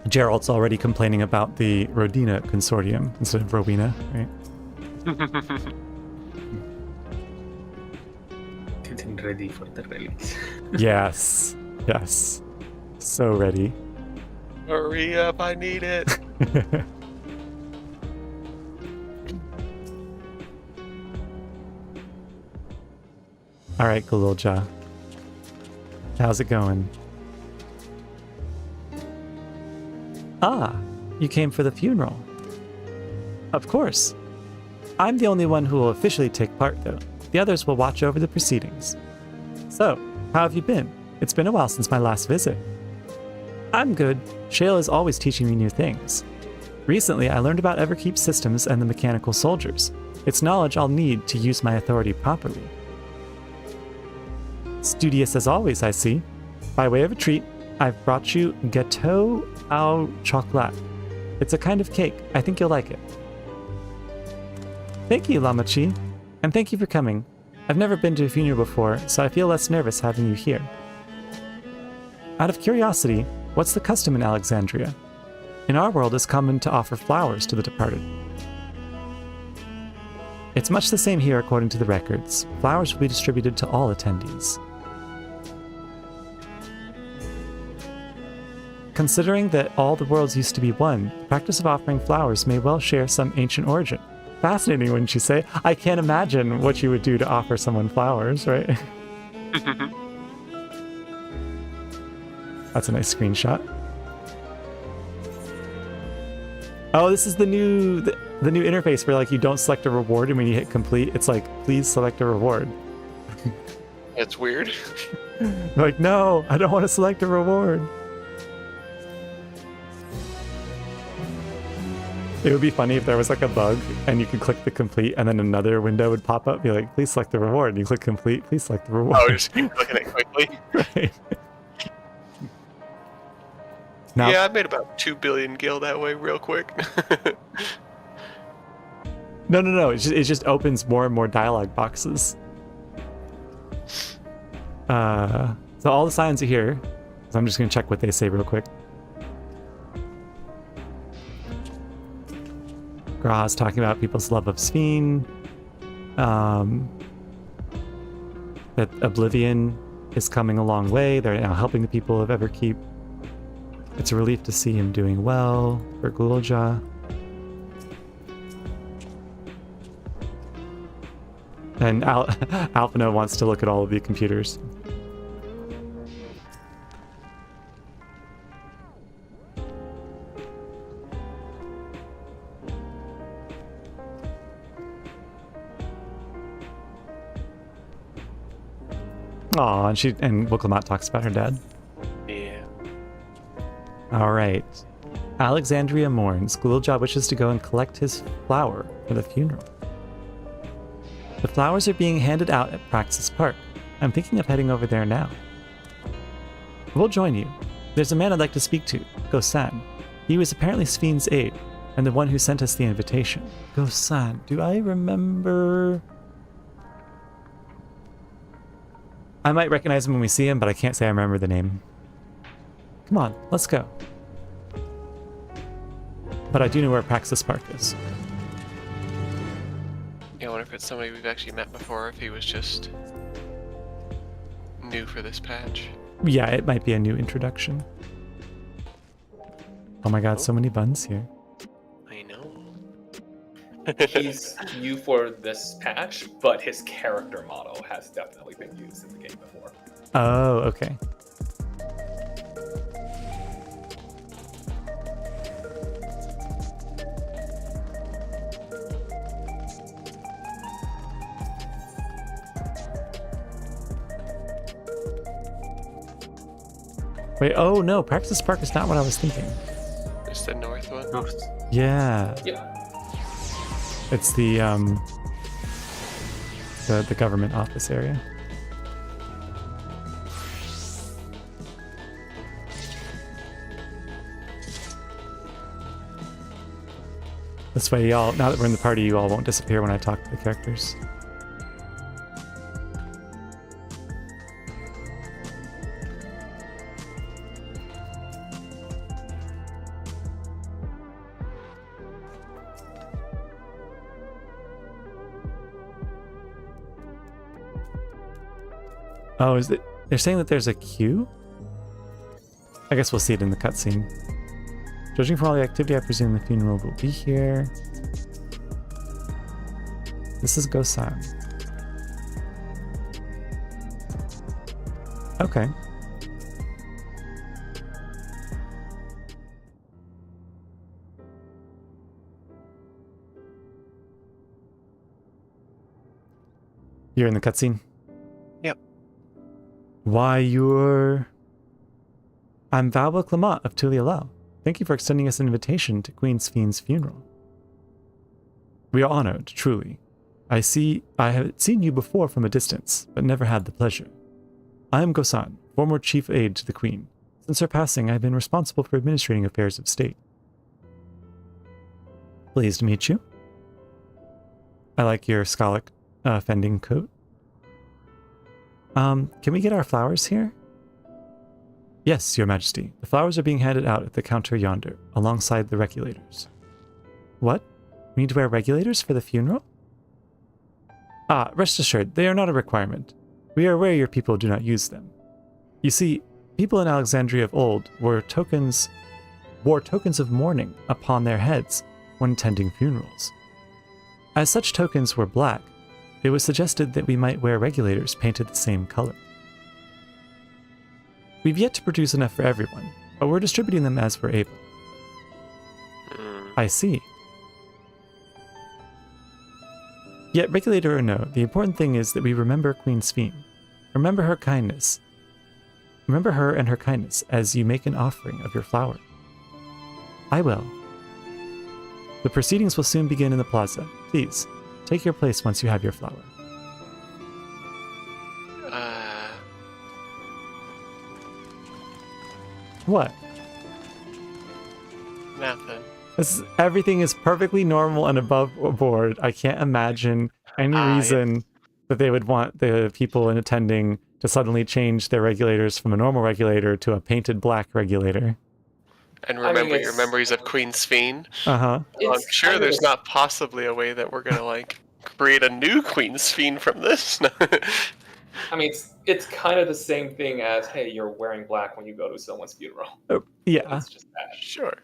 Gerald's already complaining about the Rodina consortium instead of Rowena, right? Getting ready for the release. Yes, yes. So ready. Hurry up, I need it. All right, Galilja. How's it going? Ah, you came for the funeral. Of course. I'm the only one who will officially take part, though. The others will watch over the proceedings. So, how have you been? It's been a while since my last visit. I'm good. Shale is always teaching me new things. Recently, I learned about Everkeep systems and the mechanical soldiers. It's knowledge I'll need to use my authority properly. Studious as always, I see. By way of a treat, I've brought you gâteau au chocolat. It's a kind of cake. I think you'll like it. Thank you, Lamachi. And thank you for coming. I've never been to a funeral before, so I feel less nervous having you here. Out of curiosity, what's the custom in Alexandria? In our world, it's common to offer flowers to the departed. It's much the same here according to the records. Flowers will be distributed to all attendees. Considering that all the worlds used to be one, the practice of offering flowers may well share some ancient origin. Fascinating, wouldn't you say? I can't imagine what you would do to offer someone flowers, right? That's a nice screenshot. Oh, this is the new interface where like you don't select a reward, and when you hit complete, it's like, please select a reward. It's weird. Like, no, I don't want to select a reward. It would be funny if there was like a bug and you could click the complete and then another window would pop up, be like, please select the reward. And you click complete, please select the reward. Oh, just keep clicking it quickly. Right. Now, Yeah, I made about 2 billion gil that way real quick. no. It just opens more and more dialogue boxes. So all the signs are here. So I'm just going to check what they say real quick. Gra's talking about people's love of Sphene. That Oblivion is coming a long way. They're now helping the people of Everkeep. It's a relief to see him doing well for Gulja. And Alphino wants to look at all of the computers. Aw, and Wilclamot talks about her dad. Yeah. All right. Alexandria mourns. Gulja wishes to go and collect his flower for the funeral. The flowers are being handed out at Praxis Park. I'm thinking of heading over there now. We'll join you. There's a man I'd like to speak to, Gosan. He was apparently Sphene's aide, and the one who sent us the invitation. Gosan, do I remember? I might recognize him when we see him, but I can't say I remember the name. Come on, let's go. But I do know where Praxis Park is. Yeah, I wonder if it's somebody we've actually met before, or if he was just new for this patch. Yeah, it might be a new introduction. Oh my god, so many buns here. I know. He's new for this patch, but his character model has definitely been used in the game before. Oh, okay. Wait, oh no, Praxis Park is not what I was thinking. It's the north one. North. Yeah. Yeah. It's the government office area. This way, y'all, now that we're in the party, you all won't disappear when I talk to the characters. Oh, is it? They're saying that there's a queue? I guess we'll see it in the cutscene. Judging from all the activity, I presume the funeral will be here. This is Gosan. Okay. You're in the cutscene? Yep. Why, I'm Valba Clement of Tulialau. Thank you for extending us an invitation to Queen Sphene's funeral. We are honored, truly. I have seen you before from a distance, but never had the pleasure. I am Gosan, former chief aide to the Queen. Since her passing, I have been responsible for administrating affairs of state. Pleased to meet you. I like your Skalic fending coat. Can we get our flowers here? Yes, Your Majesty. The flowers are being handed out at the counter yonder, alongside the regulators. What? We need to wear regulators for the funeral? Ah, rest assured, they are not a requirement. We are aware your people do not use them. You see, people in Alexandria of old wore tokens of mourning upon their heads when attending funerals. As such tokens were black, it was suggested that we might wear regulators painted the same color. We've yet to produce enough for everyone, but we're distributing them as we're able. I see. Yet, regulator or no, the important thing is that we remember Queen Sphene. Remember her kindness. Remember her and her kindness as you make an offering of your flower. I will. The proceedings will soon begin in the plaza. Please, take your place once you have your flower. What? Nothing. Everything is perfectly normal and above board. I can't imagine any reason that they would want the people in attending to suddenly change their regulators from a normal regulator to a painted black regulator. And remember your memories of Queen Sphene. Uh-huh. Well, I'm sure there's not possibly a way that we're gonna like create a new Queen Sphene from this. I mean, it's kind of the same thing as, hey, you're wearing black when you go to someone's funeral. Oh, yeah. It's just that. Sure.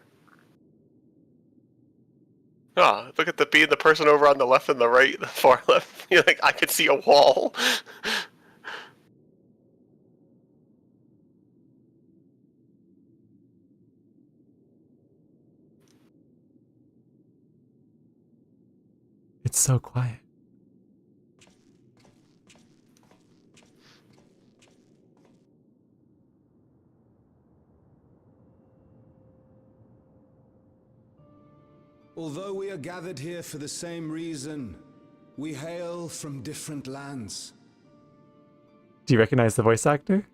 Oh, look at the person over on the left and the right, the far left. You're like, I could see a wall. It's so quiet. Although we are gathered here for the same reason, we hail from different lands. Do you recognize the voice actor?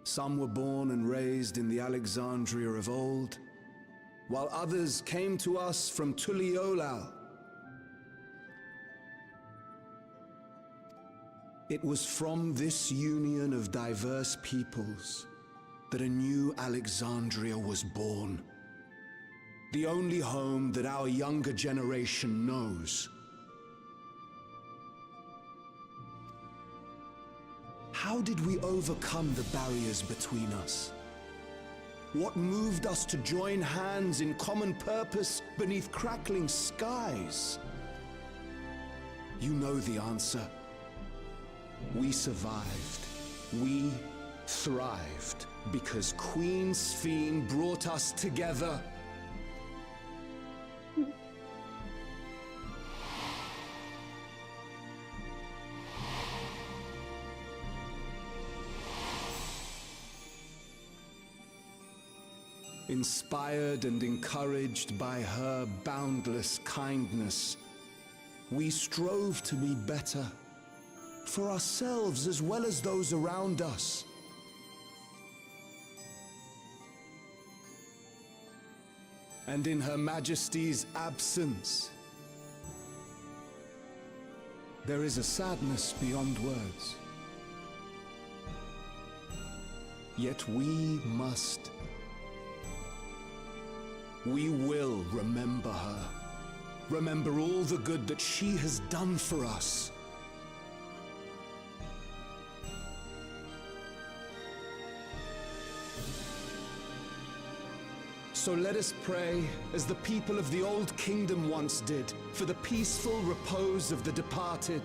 Some were born and raised in the Alexandria of old, while others came to us from Tuliolal. It was from this union of diverse peoples that a new Alexandria was born. The only home that our younger generation knows. How did we overcome the barriers between us? What moved us to join hands in common purpose beneath crackling skies? You know the answer. We survived. We thrived because Queen Sphene brought us together. Inspired and encouraged by her boundless kindness, we strove to be better, for ourselves as well as those around us. And in Her Majesty's absence, there is a sadness beyond words. Yet we will remember her. Remember all the good that she has done for us. So let us pray, as the people of the Old Kingdom once did, for the peaceful repose of the departed.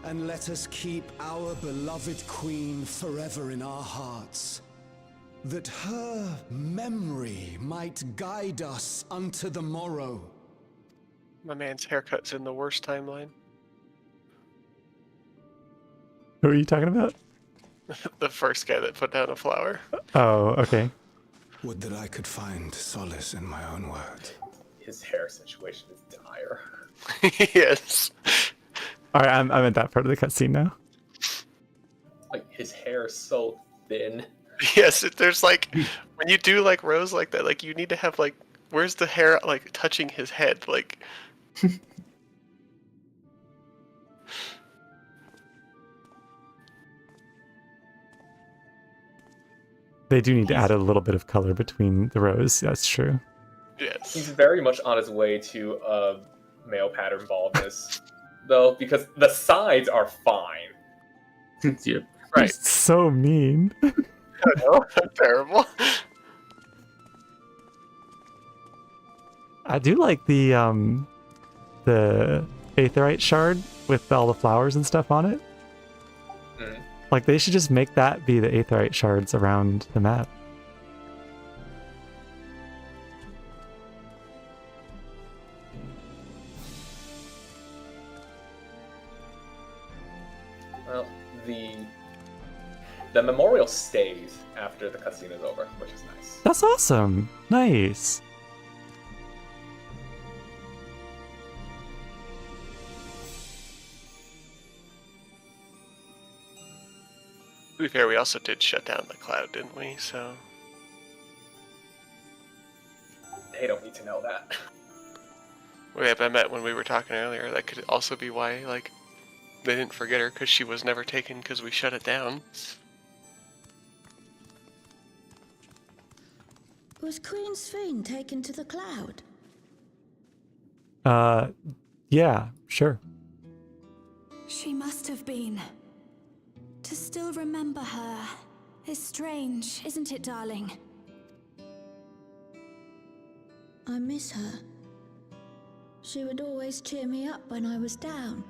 And let us keep our beloved Queen forever in our hearts, that her memory might guide us unto the morrow. My man's haircut's in the worst timeline. Who are you talking about? The first guy that put down a flower. Oh, okay. Would that I could find solace in my own words. His hair situation is dire. Yes. All right, I'm at that part of the cutscene now. Like, his hair is so thin. Yes, there's like, when you do like Rose like that, like you need to have like, where's the hair like touching his head? Like, They do need to add a little bit of color between the rows. That's true. yes. He's very much on his way to male pattern baldness, though, because the sides are fine. Yep. Right. So mean. I know. Terrible. I do like the aetheryte shard with all the flowers and stuff on it. Mhm. Like, they should just make that be the aetheryte shards around the map. Well, the memorial stays after the cutscene is over, which is nice. That's awesome. Nice. To be fair, we also did shut down the cloud, didn't we? So They don't need to know that. yeah, but I meant when we were talking earlier, that could also be why, like, they didn't forget her because she was never taken because we shut it down. Was Queen Sphene taken to the cloud? Yeah, sure. She must have been. To still remember her is strange, isn't it, darling? I miss her. She would always cheer me up when I was down.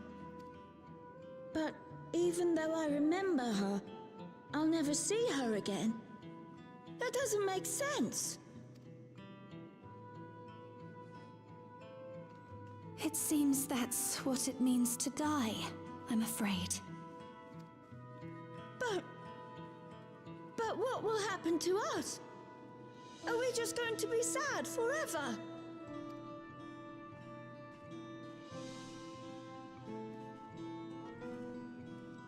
But even though I remember her, I'll never see her again. That doesn't make sense. It seems that's what it means to die, I'm afraid. But what will happen to us? Are we just going to be sad forever?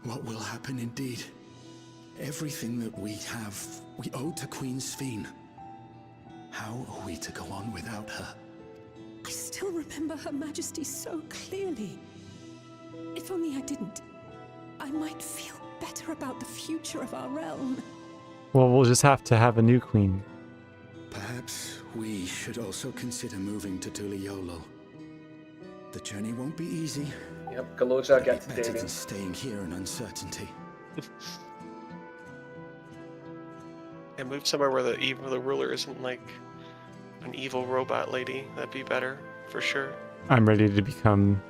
What will happen indeed? Everything that we have, we owe to Queen Sphene. How are we to go on without her? I still remember Her Majesty so clearly. If only I didn't, I might feel better about the future of our realm. Well, we'll just have to have a new queen. Perhaps we should also consider moving to Tuliolo. The journey won't be easy. Yep, Galoja gets Better dating. than staying here in uncertainty. And move somewhere where the ruler isn't like an evil robot lady. That'd be better, for sure. I'm ready to become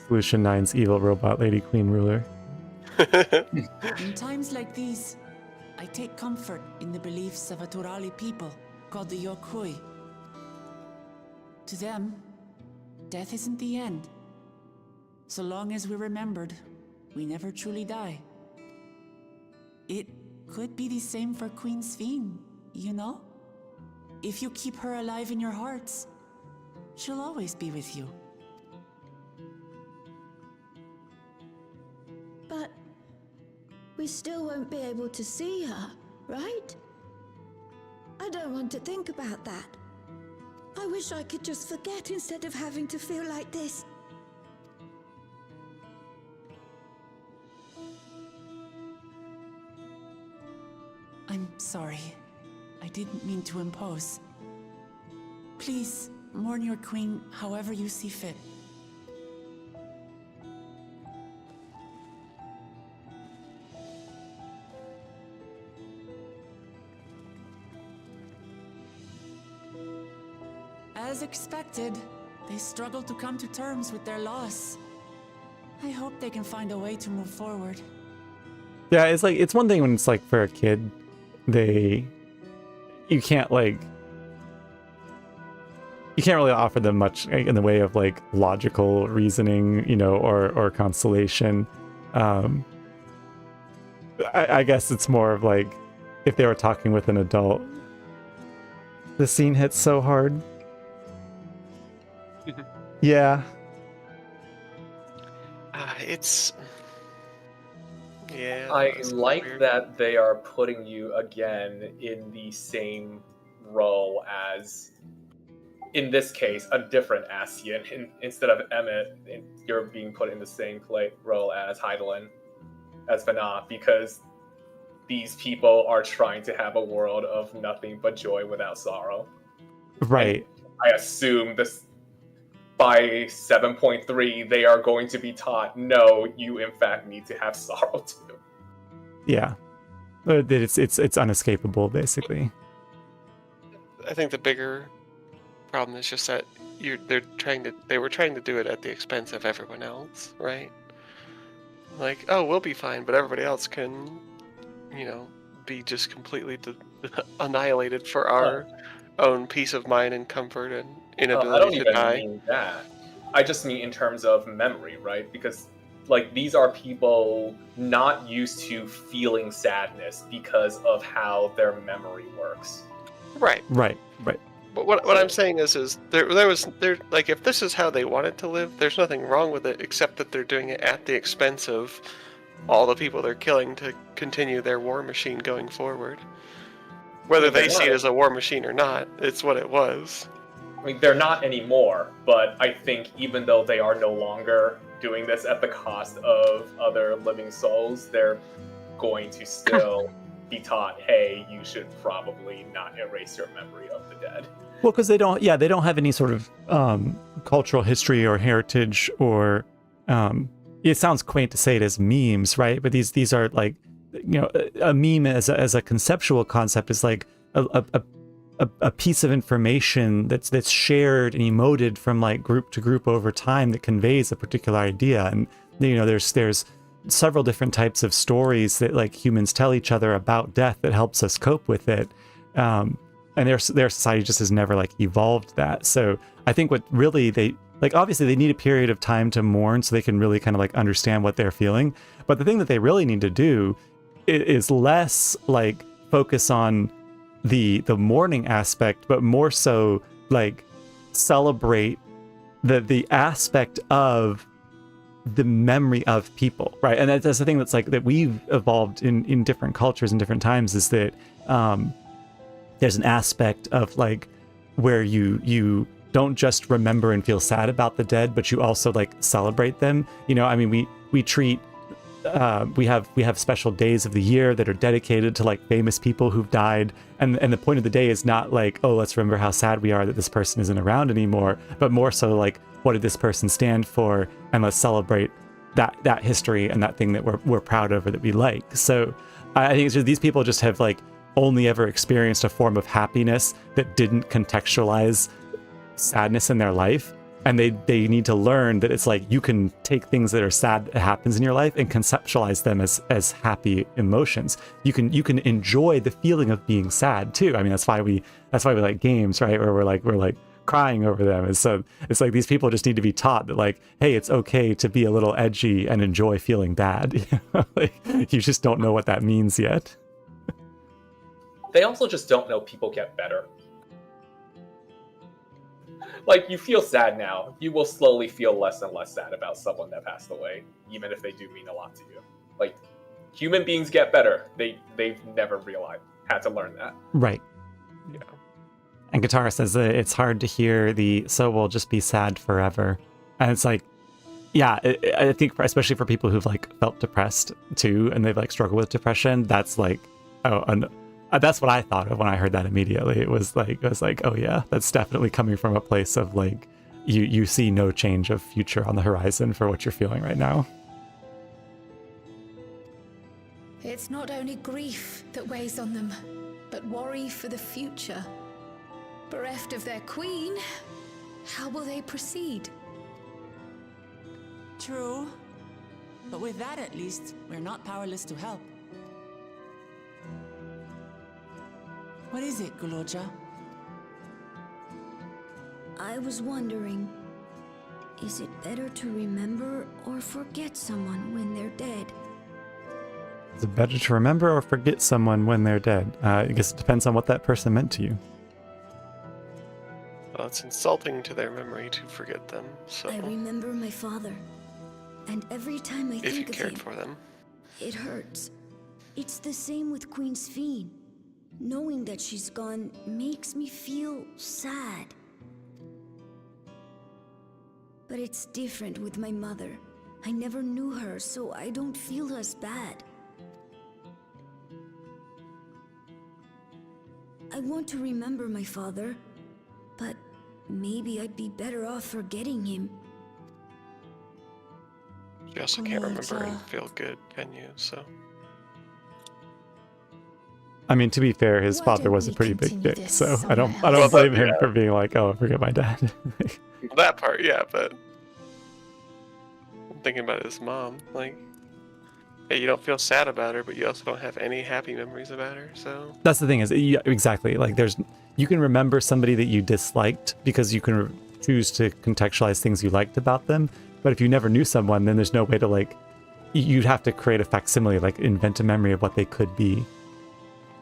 Solution 9's evil robot lady queen ruler. In times like these, I take comfort in the beliefs of a Turali people called the Yokui. To them, death isn't the end. So long as we're remembered, we never truly die. It could be the same for Queen Sphene, you know? If you keep her alive in your hearts, she'll always be with you. But we still won't be able to see her, right? I don't want to think about that. I wish I could just forget instead of having to feel like this. I'm sorry. I didn't mean to impose. Please, mourn your queen however you see fit. As expected, they struggle to come to terms with their loss. I hope they can find a way to move forward. Yeah, it's like, it's one thing when it's like for a kid, you can't really offer them much in the way of like logical reasoning, you know, or consolation. I guess it's more of like if they were talking with an adult. The scene hits so hard. Yeah. It's... Yeah. I it's like weird. that they are putting you again in the same role as, in this case, a different Ascian. Instead of Emmett, you're being put in the same role as Heidelin, as Vana, because these people are trying to have a world of nothing but joy without sorrow. Right. And I assume this by 7.3, they are going to be taught, no, you in fact need to have sorrow too. Yeah. It's unescapable, basically. I think the bigger problem is just that they were trying to do it at the expense of everyone else, right? Like, oh, we'll be fine, but everybody else can, be just completely annihilated for our own peace of mind and comfort and inability to die. I don't even mean that. I just mean in terms of memory, right? Because, like, these are people not used to feeling sadness because of how their memory works. Right. But what I'm saying is there like, if this is how they wanted to live, there's nothing wrong with it, except that they're doing it at the expense of all the people they're killing to continue their war machine going forward. Whether they see it as a war machine or not, it's what it was. I mean, they're not anymore, but I think even though they are no longer doing this at the cost of other living souls, they're going to still be taught, hey, you should probably not erase your memory of the dead. Well, because they don't have any sort of cultural history or heritage, or it sounds quaint to say it as memes, right? But these are like, a meme as a conceptual concept is like a piece of information that's shared and emoted from like group to group over time that conveys a particular idea. And there's several different types of stories that like humans tell each other about death that helps us cope with it. And their society just has never like evolved that. So I think what really obviously they need a period of time to mourn so they can really kind of like understand what they're feeling. But the thing that they really need to do is less like focus on the mourning aspect, but more so like celebrate the aspect of the memory of people, right? And that's the thing that's like that we've evolved in different cultures and different times, is that there's an aspect of like where you don't just remember and feel sad about the dead, but you also like celebrate them. I mean, we treat we have special days of the year that are dedicated to like famous people who've died, and the point of the day is not like, oh, let's remember how sad we are that this person isn't around anymore, but more so like, what did this person stand for, and let's celebrate that history and that thing that we're proud of or that we like. So I think it's just, these people just have like only ever experienced a form of happiness that didn't contextualize sadness in their life. And they need to learn that it's like, you can take things that are sad that happens in your life and conceptualize them as happy emotions. You can enjoy the feeling of being sad too. I mean, that's why we like games, right? Where we're like crying over them. And so it's like these people just need to be taught that like, hey, it's okay to be a little edgy and enjoy feeling bad. Like, you just don't know what that means yet. They also just don't know people get better. Like, you feel sad now, you will slowly feel less and less sad about someone that passed away, even if they do mean a lot to you. Like, human beings get better. They've never had to learn that. Right. Yeah. And Katara says that it's hard to hear so we'll just be sad forever. And it's like, yeah, I think especially for people who've like felt depressed too, and they've like struggled with depression, that's like, that's what I thought of when I heard that immediately. It was like, oh yeah, that's definitely coming from a place of like, you see no change of future on the horizon for what you're feeling right now. It's not only grief that weighs on them, but worry for the future. Bereft of their queen, how will they proceed? True. But with that at least, we're not powerless to help. What is it, Guloja? I was wondering, is it better to remember or forget someone when they're dead? Is it better to remember or forget someone when they're dead? I guess it depends on what that person meant to you. Well, it's insulting to their memory to forget them, so... I remember my father, and every time I think of him... If you cared for them. It hurts. It's the same with Queen Sphene. Knowing that she's gone makes me feel sad. But it's different with my mother. I never knew her, so I don't feel as bad. I want to remember my father, but maybe I'd be better off forgetting him. You also can't remember and feel good, can you? So... I mean, to be fair, his father was a pretty big dick, so I don't blame him for being like, oh, I forget my dad. That part, yeah, but I'm thinking about his mom. Like, hey, you don't feel sad about her, but you also don't have any happy memories about her. So That's the thing is, exactly. Like, you can remember somebody that you disliked because you can choose to contextualize things you liked about them. But if you never knew someone, then there's no way to, like, you'd have to create a facsimile, like invent a memory of what they could be.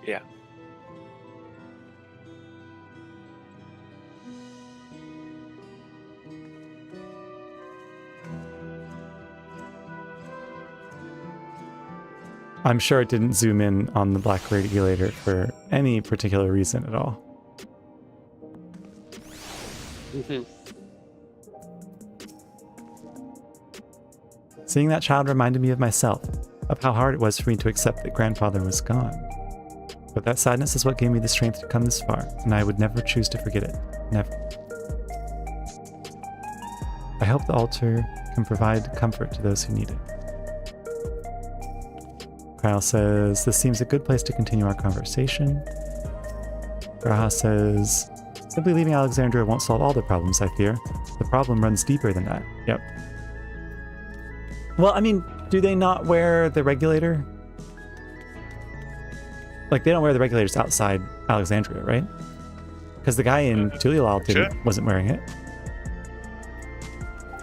yeah. I'm sure it didn't zoom in on the black regulator for any particular reason at all. Seeing that child reminded me of myself, of how hard it was for me to accept that grandfather was gone. But that sadness is what gave me the strength to come this far, and I would never choose to forget it. Never. I hope the altar can provide comfort to those who need it. Kyle says, this seems a good place to continue our conversation. Graha says, simply leaving Alexandria won't solve all the problems, I fear. The problem runs deeper than that. Yep. Well, I mean, do they not wear the regulator? Like, they don't wear the regulators outside Alexandria, right? Because the guy in Tulial wasn't wearing it.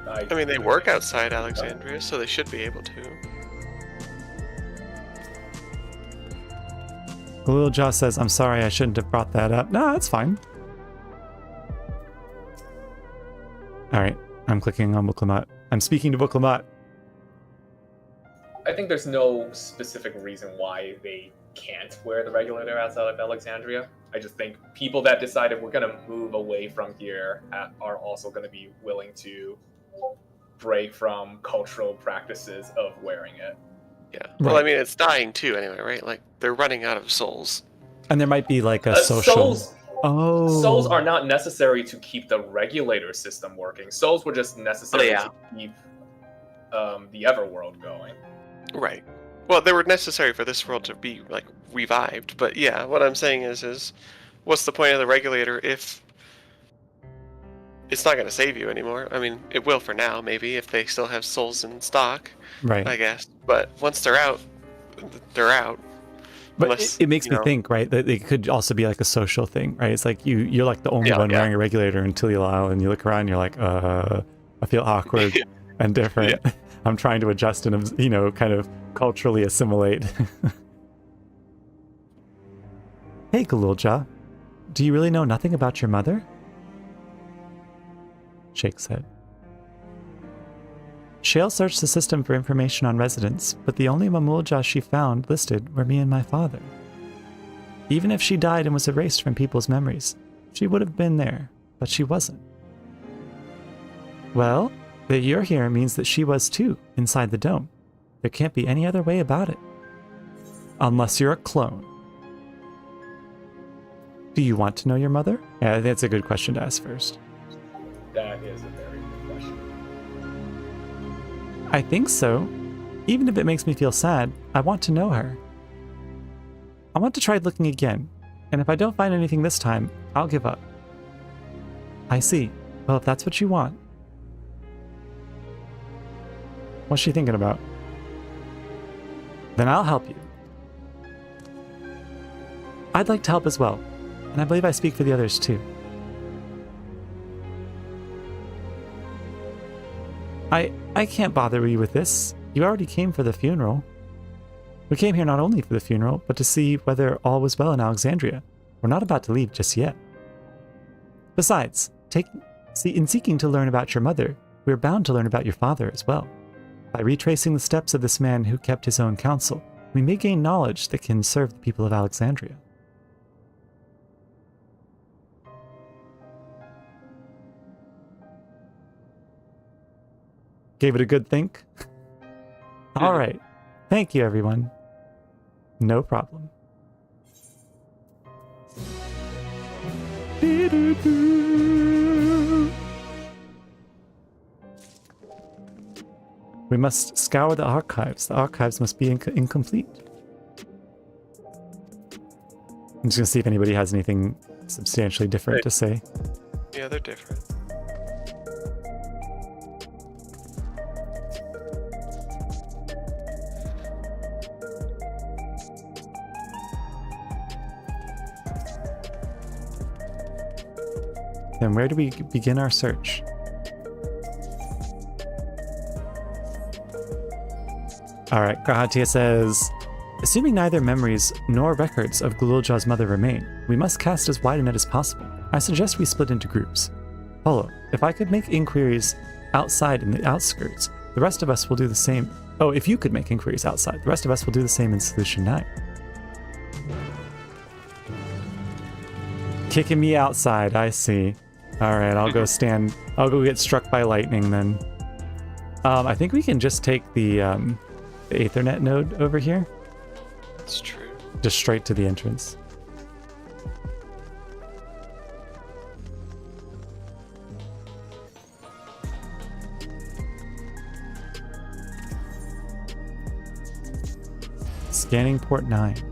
I mean, they work outside Alexandria, so they should be able to. Little Jaw says, I'm sorry, I shouldn't have brought that up. No, that's fine. Alright, I'm clicking on Buklamat. I'm speaking to Buklamat. I think there's no specific reason why they can't wear the regulator outside of Alexandria. I just think people that decided we're going to move away from here are also going to be willing to break from cultural practices of wearing it. Yeah. Well, I mean, it's dying too anyway, right? Like, they're running out of souls. And there might be like a social... Souls are not necessary to keep the regulator system working. Souls were just necessary to keep the Everworld going. Right. Well, they were necessary for this world to be, like, revived. But yeah, what I'm saying is what's the point of the regulator if it's not going to save you anymore? I mean, it will for now, maybe, if they still have souls in stock, right? I guess. But once they're out, they're out. But Unless, it makes me think, right, that it could also be like a social thing, right? It's like you're like the only one wearing a regulator in Tulial, and you look around and you're like, I feel awkward and different. Yeah. I'm trying to adjust and, you know, kind of culturally assimilate. Hey, Galulja, do you really know nothing about your mother? Shake said. Shale searched the system for information on residents, but the only Mamulja she found listed were me and my father. Even if she died and was erased from people's memories, she would have been there, but she wasn't. Well, that you're here means that she was too, inside the dome. There can't be any other way about it. Unless you're a clone. Do you want to know your mother? Yeah, that's a good question to ask first. That is a very good question. I think so. Even if it makes me feel sad, I want to know her. I want to try looking again, and if I don't find anything this time, I'll give up. I see. Well, if that's what you want. What's she thinking about? Then I'll help you. I'd like to help as well, and I believe I speak for the others too. I can't bother you with this. You already came for the funeral. We came here not only for the funeral, but to see whether all was well in Alexandria. We're not about to leave just yet. Besides, in seeking to learn about your mother, we are bound to learn about your father as well. By retracing the steps of this man who kept his own counsel, we may gain knowledge that can serve the people of Alexandria. Gave it a good think? All right. Thank you, everyone. No problem. We must scour the archives. The archives must be incomplete. I'm just going to see if anybody has anything substantially different to say. Yeah, they're different. him. Where do we begin our search? Alright, Grahatia says, assuming neither memories nor records of Glulja's mother remain, we must cast as wide a net as possible. I suggest we split into groups. Polo, if I could make inquiries outside in the outskirts, the rest of us will do the same. Oh, if you could make inquiries outside, the rest of us will do the same in Solution 9. Kicking me outside, I see. Alright, I'll go get struck by lightning then. I think we can just take the Aethernet node over here. That's true. Just straight to the entrance. Scanning port 9.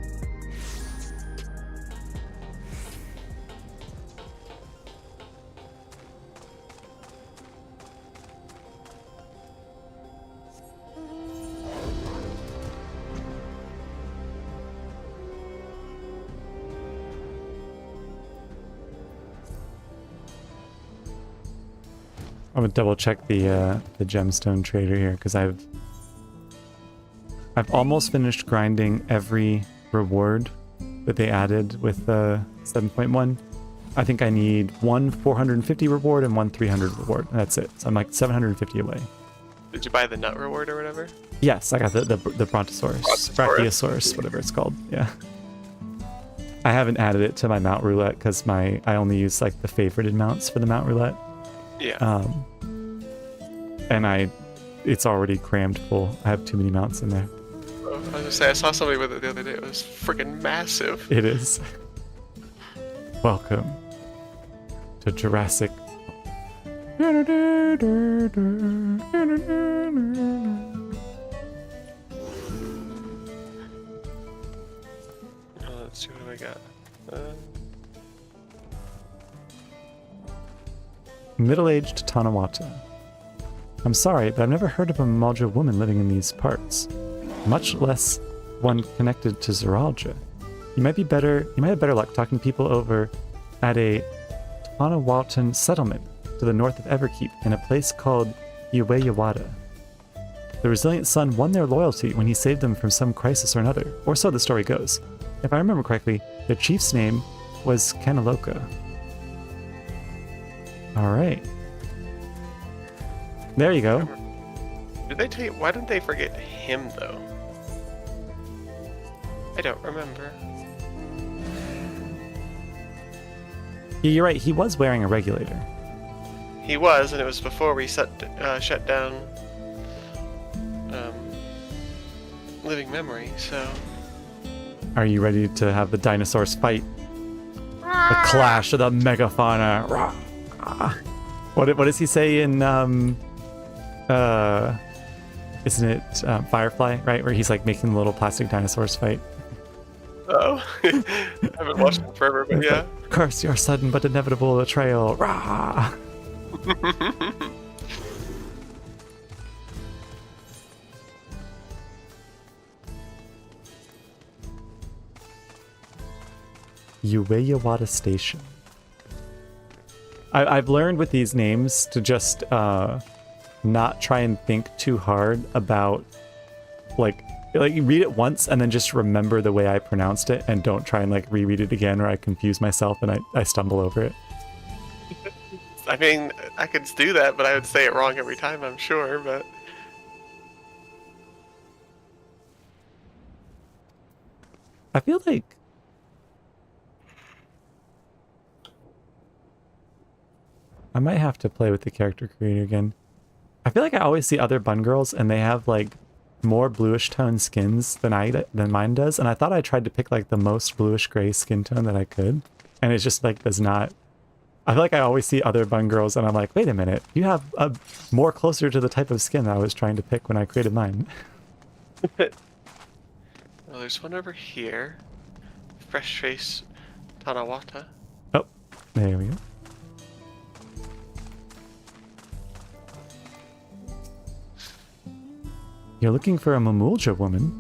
I'm gonna double check the gemstone trader here because I've almost finished grinding every reward that they added with 7.1. I think I need one 450 reward and one 300 reward. That's it. So I'm like 750 away. Did you buy the nut reward or whatever? Yes, I got the Brontosaurus, Brachiosaurus, whatever it's called. Yeah. I haven't added it to my mount roulette because I only use like the favorited mounts for the mount roulette. Yeah. And it's already crammed full. I have too many mounts in there. I was gonna say, I saw somebody with it the other day. It was freaking massive. It is. Welcome to Jurassic. Let's see, what do I got? Middle-aged Tanawata. I'm sorry, but I've never heard of a Mamadra woman living in these parts, much less one connected to Zeralja. You might have better luck talking to people over at a Tanawatan settlement to the north of Everkeep in a place called Uweyawada. The resilient son won their loyalty when he saved them from some crisis or another, or so the story goes. If I remember correctly, their chief's name was Kanaloka. Alright. There you go. Did they tell you, why didn't they forget him though? I don't remember. Yeah, you're right, he was wearing a regulator. He was, and it was before we shut down Living Memory, so... Are you ready to have the dinosaurs fight? The clash of the megafauna. What does he say in isn't it Firefly, right? Where he's like making the little plastic dinosaurs fight. Oh, I haven't watched it forever, but yeah. Curse your sudden but inevitable betrayal. Rah! Uweyawada Station. I've learned with these names to just not try and think too hard about like read it once and then just remember the way I pronounced it and don't try and like reread it again or I confuse myself and I stumble over it. I mean, I could do that, but I would say it wrong every time, I'm sure, but... I feel like I might have to play with the character creator again. I feel like I always see other bun girls and they have like more bluish tone skins than mine does, and I thought I tried to pick like the most bluish gray skin tone that I could, and it just like does not. I feel like I always see other bun girls and I'm like, wait a minute, you have a more closer to the type of skin that I was trying to pick when I created mine. Well, there's one over here. Fresh Face Tanawata. Oh, there we go. You're looking for a Mamulja woman?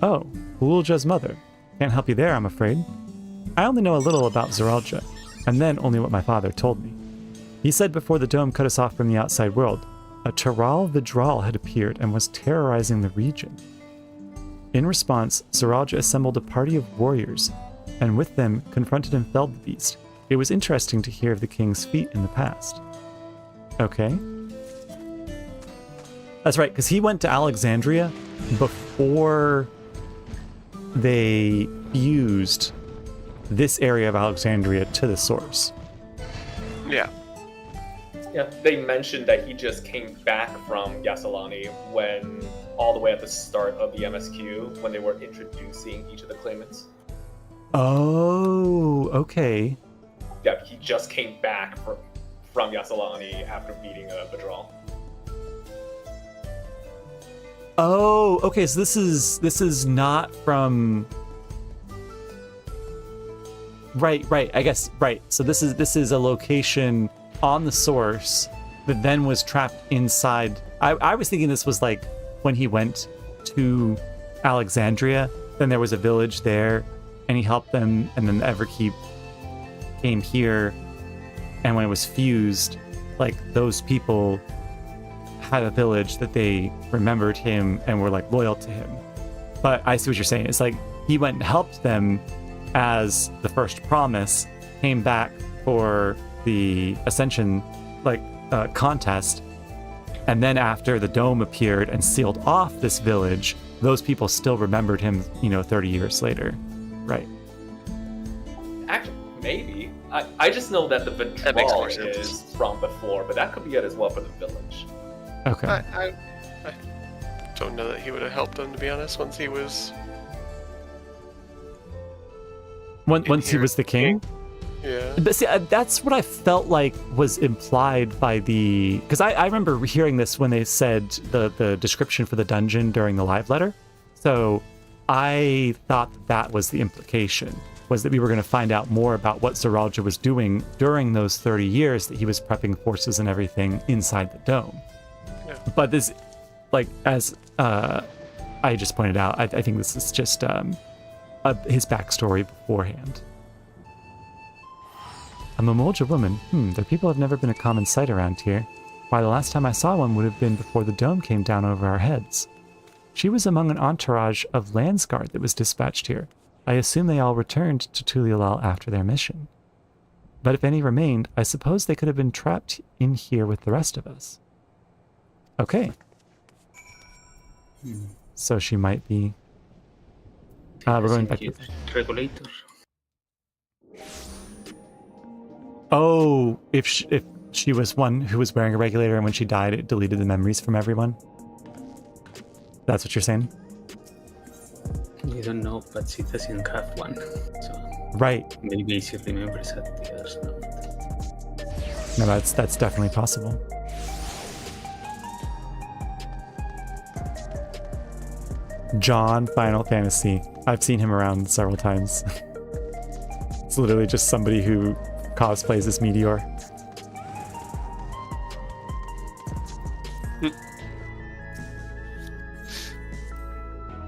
Oh, Mamulja's mother. Can't help you there, I'm afraid. I only know a little about Zeralja, and then only what my father told me. He said before the dome cut us off from the outside world, a Taral Vidral had appeared and was terrorizing the region. In response, Zeralja assembled a party of warriors, and with them confronted and felled the beast. It was interesting to hear of the king's feat in the past. Okay. That's right, because he went to Alexandria before they fused this area of Alexandria to the source. Yeah. Yeah, they mentioned that he just came back from Yasalani when all the way at the start of the MSQ when they were introducing each of the claimants. Oh, okay. Yeah, he just came back from Yasalani after beating Badral. Oh, okay. So this is not from. Right. I guess right. So this is a location on the source that then was trapped inside. I was thinking this was like when he went to Alexandria. Then there was a village there, and he helped them, and then the Everkeep came here, and when it was fused, like those people had a village that they remembered him and were like loyal to him. But I see what you're saying. It's like he went and helped them as the first promise, came back for the Ascension contest, and then after the dome appeared and sealed off this village, those people still remembered him, 30 years later. Right. Actually, maybe. I just know that the Vidral is from before, but that could be it as well for the village. Okay. I don't know that he would have helped them, to be honest, once he was... Once he was the king? Yeah. But see, that's what I felt like was implied by the... Because I remember hearing this when they said the description for the dungeon during the live letter. So I thought that was the implication, was that we were going to find out more about what Zeralja was doing during those 30 years that he was prepping forces and everything inside the dome. Yeah. But this, as I just pointed out, I think this is just his backstory beforehand. A Momolja woman. Their people have never been a common sight around here. Why, the last time I saw one would have been before the dome came down over our heads. She was among an entourage of Landsguard that was dispatched here. I assume they all returned to Tulialal after their mission. But if any remained, I suppose they could have been trapped in here with the rest of us. Okay. So she might be... we're going back to... Regulator. Oh, if she was one who was wearing a regulator and when she died it deleted the memories from everyone? That's what you're saying? You don't know, but she doesn't have one. So right. Maybe she remembers at the others now. No, that's definitely possible. John, Final Fantasy. I've seen him around several times. It's literally just somebody who cosplays as Meteor.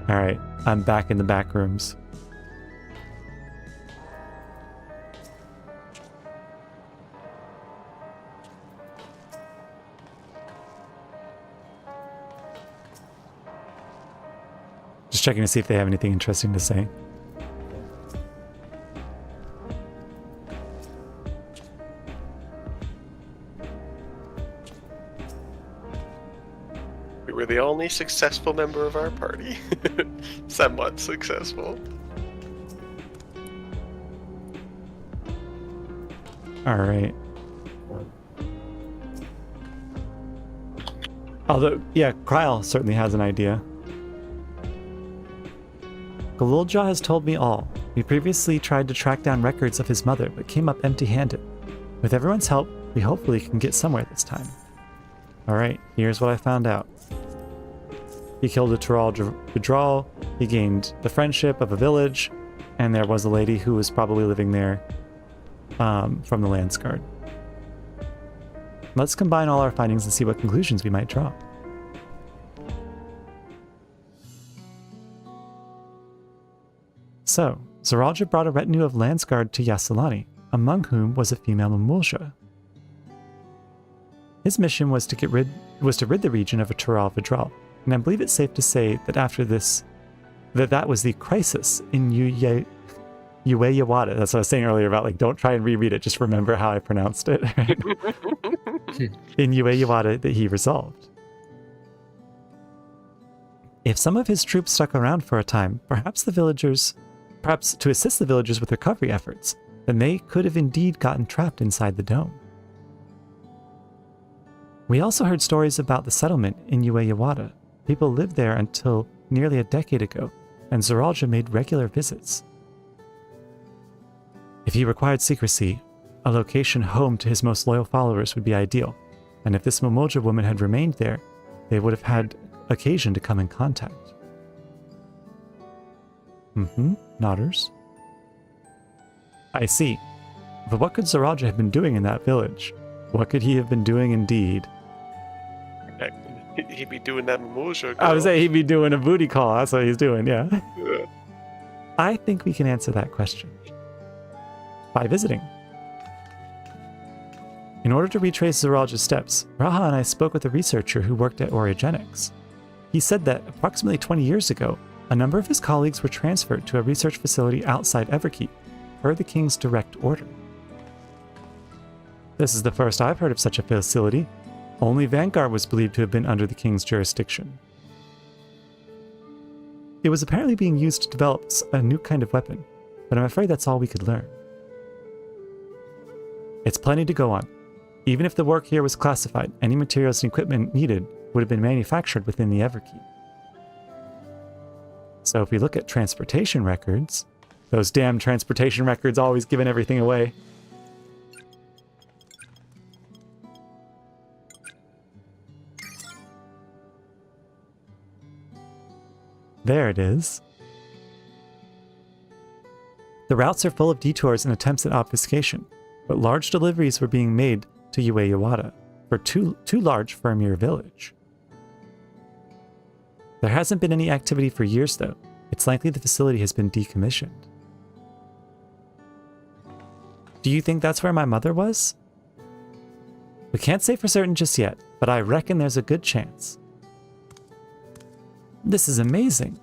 Alright, I'm back in the back rooms. Just checking to see if they have anything interesting to say. We were the only successful member of our party. Somewhat successful. Alright. Although, yeah, Kryl certainly has an idea. Galulja has told me all. We previously tried to track down records of his mother, but came up empty-handed. With everyone's help, we hopefully can get somewhere this time. Alright, here's what I found out. He killed a Taral Vidral, he gained the friendship of a village, and there was a lady who was probably living there from the Landsguard. Let's combine all our findings and see what conclusions we might draw. So, Zeralja brought a retinue of Landsguard to Yasalani, among whom was a female Momolja. His mission was to rid the region of a Tural Vidral, and I believe it's safe to say that after this, that was the crisis in Ueyawada. That's what I was saying earlier about, like, don't try and reread it, just remember how I pronounced it. In Ueyawada that he resolved. If some of his troops stuck around for a time, perhaps to assist the villagers with recovery efforts, then they could have indeed gotten trapped inside the dome. We also heard stories about the settlement in Ueyawada. People lived there until nearly a decade ago, and Zoralja made regular visits. If he required secrecy, a location home to his most loyal followers would be ideal, and if this Momolja woman had remained there, they would have had occasion to come in contact. Nodders. I see. But what could Zoralja have been doing in that village? What could he have been doing indeed? He'd be doing that Momolja. I would say he'd be doing a booty call. That's what he's doing, yeah. Yeah. I think we can answer that question by visiting. In order to retrace Zoralja's steps, Raha and I spoke with a researcher who worked at Orogenics. He said that approximately 20 years ago, a number of his colleagues were transferred to a research facility outside Everkeep, per the king's direct order. This is the first I've heard of such a facility. Only Vanguard was believed to have been under the king's jurisdiction. It was apparently being used to develop a new kind of weapon, but I'm afraid that's all we could learn. It's plenty to go on. Even if the work here was classified, any materials and equipment needed would have been manufactured within the Everkeep. So if we look at transportation records, those damn transportation records always giving everything away. There it is. The routes are full of detours and attempts at obfuscation, but large deliveries were being made to Ueyawada, for too large for a mere village. There hasn't been any activity for years, though. It's likely the facility has been decommissioned. Do you think that's where my mother was? We can't say for certain just yet, but I reckon there's a good chance. This is amazing.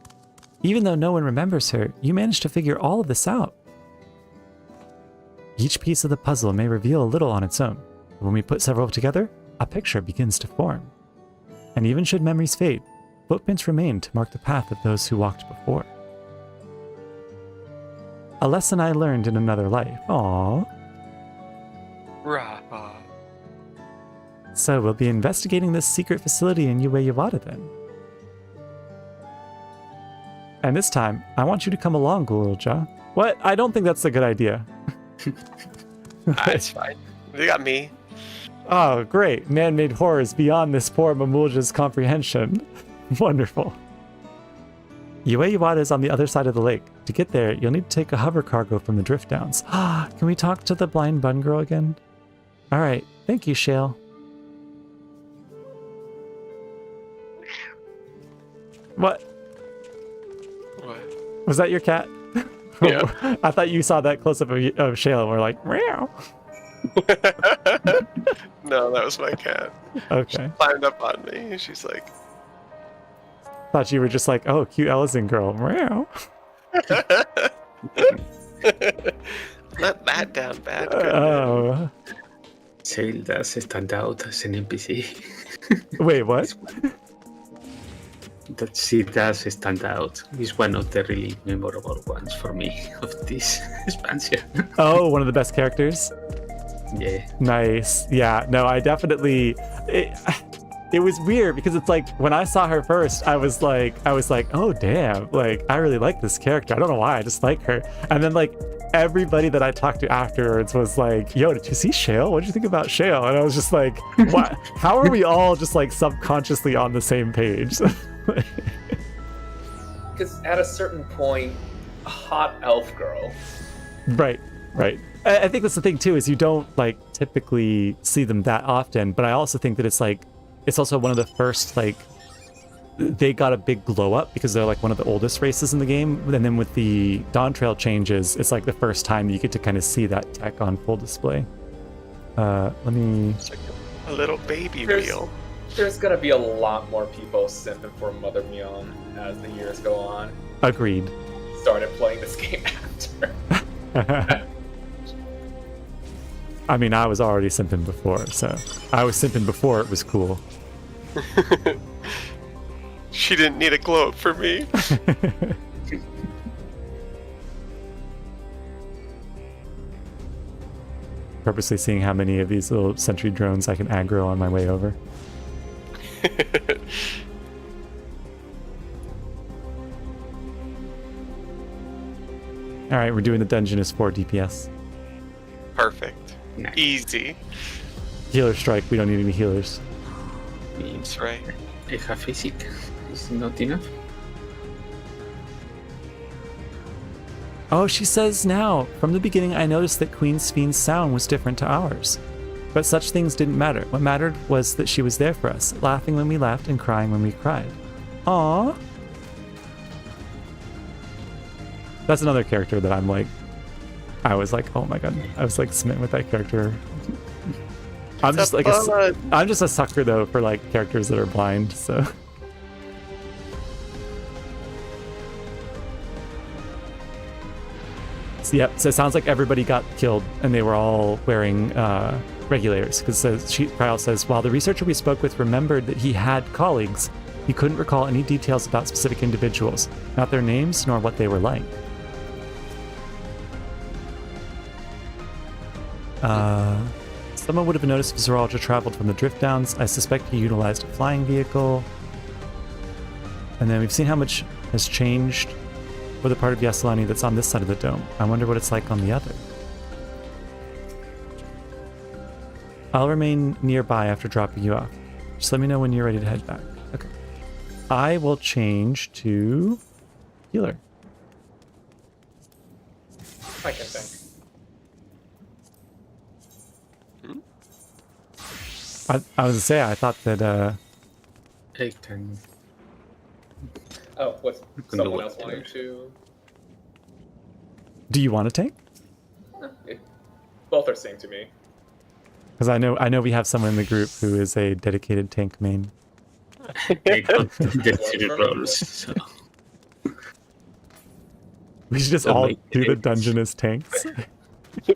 Even though no one remembers her, you managed to figure all of this out. Each piece of the puzzle may reveal a little on its own. When we put several together, a picture begins to form. And even should memories fade, footprints remain to mark the path of those who walked before. A lesson I learned in another life. Aww. Raha. So we'll be investigating this secret facility in Ueyawada then. And this time, I want you to come along, Gulilja. What? I don't think that's a good idea. It's fine. They got me. Oh, great. Man-made horrors beyond this poor Mamulja's comprehension. Wonderful. Ueyawada is on the other side of the lake. To get there, you'll need to take a hover cargo from the drift downs. Can we talk to the blind bun girl again? Alright, thank you, Shale. What? What? Was that your cat? Yeah. I thought you saw that close-up of Shale and we're like, meow. No, that was my cat. Okay. She climbed up on me. She's like, Thought you were just like, oh, cute Ellison girl. Meow. not that down bad. Oh. Shale does stand out as an NPC. Wait, what? That she does stand out. Is one of the really memorable ones for me of this expansion. Oh, one of the best characters? Yeah. Nice. Yeah, no, I definitely... It was weird because it's like, when I saw her first, I was like, oh, damn. Like, I really like this character. I don't know why, I just like her. And then, like, everybody that I talked to afterwards was like, yo, did you see Shale? What did you think about Shale? And I was just like, what? How are we all just, like, subconsciously on the same page? Because at a certain point, a hot elf girl. Right. I think that's the thing too, is you don't like typically see them that often, but I also think that it's like, it's also one of the first, like, they got a big glow up because they're like one of the oldest races in the game. And then with the Dawn Trail changes, it's like the first time you get to kind of see that tech on full display. Let me... A little baby There's- wheel. There's gonna be a lot more people simping for Mother Myeon as the years go on. Agreed. Started playing this game after. I mean, I was already simping before, so I was simping before it was cool. She didn't need a globe for me. Purposely seeing how many of these little sentry drones I can aggro on my way over. Alright, we're doing the Dungeness 4 DPS. Perfect. Nice. Easy. Healer strike, we don't need any healers. That's right. I have physic. Is not enough. Oh, she says now, from the beginning I noticed that Queen Spheen's sound was different to ours. But such things didn't matter. What mattered was that she was there for us, laughing when we laughed and crying when we cried. Aww. That's another character that I'm like, I was like, oh my god, I was like smitten with that character. I'm just like, I'm just a sucker though for like characters that are blind, so. Yep, so it sounds like everybody got killed and they were all wearing regulators. Because Kyle says, while the researcher we spoke with remembered that he had colleagues, he couldn't recall any details about specific individuals, not their names nor what they were like. Someone would have noticed if Zeralja traveled from the drift downs. I suspect he utilized a flying vehicle. And then we've seen how much has changed for the part of Yaslani that's on this side of the dome. I wonder what it's like on the other. I'll remain nearby after dropping you off. Just let me know when you're ready to head back. Okay. I will change to healer. I can think. I was gonna say, I thought that, I can. Oh, what's can do someone it. else wanting to? do you want to tank? Both are same to me. Because I know we have someone in the group who is a dedicated tank main. I got the 3 roles. So. We should just So all make do the tanks. dungeon as tanks.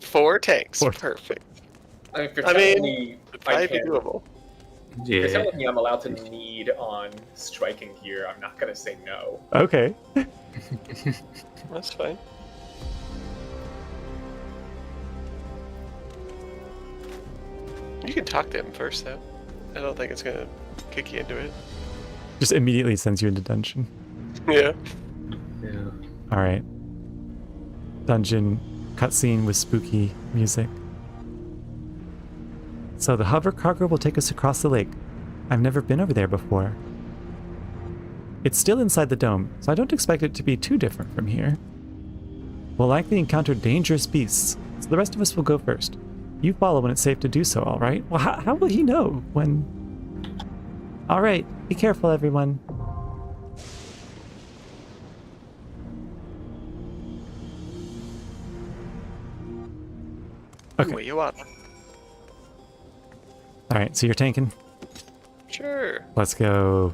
4 tanks. 4. Perfect. I mean, if you're I telling mean, me I I'd be can, doable. if you're Yeah. telling me I'm allowed to need on striking gear, I'm not gonna say no. Okay. That's fine. You can talk to him first, though. I don't think it's gonna kick you into it. Just immediately sends you into dungeon. Yeah. Yeah. Alright. Dungeon cutscene with spooky music. So the hover cargo will take us across the lake. I've never been over there before. It's still inside the dome, so I don't expect it to be too different from here. We'll likely encounter dangerous beasts, so the rest of us will go first. You follow when it's safe to do so, alright? Well, how will he know when... Alright, be careful, everyone. Okay. Where you are. Alright, so you're tanking? Sure. Let's go.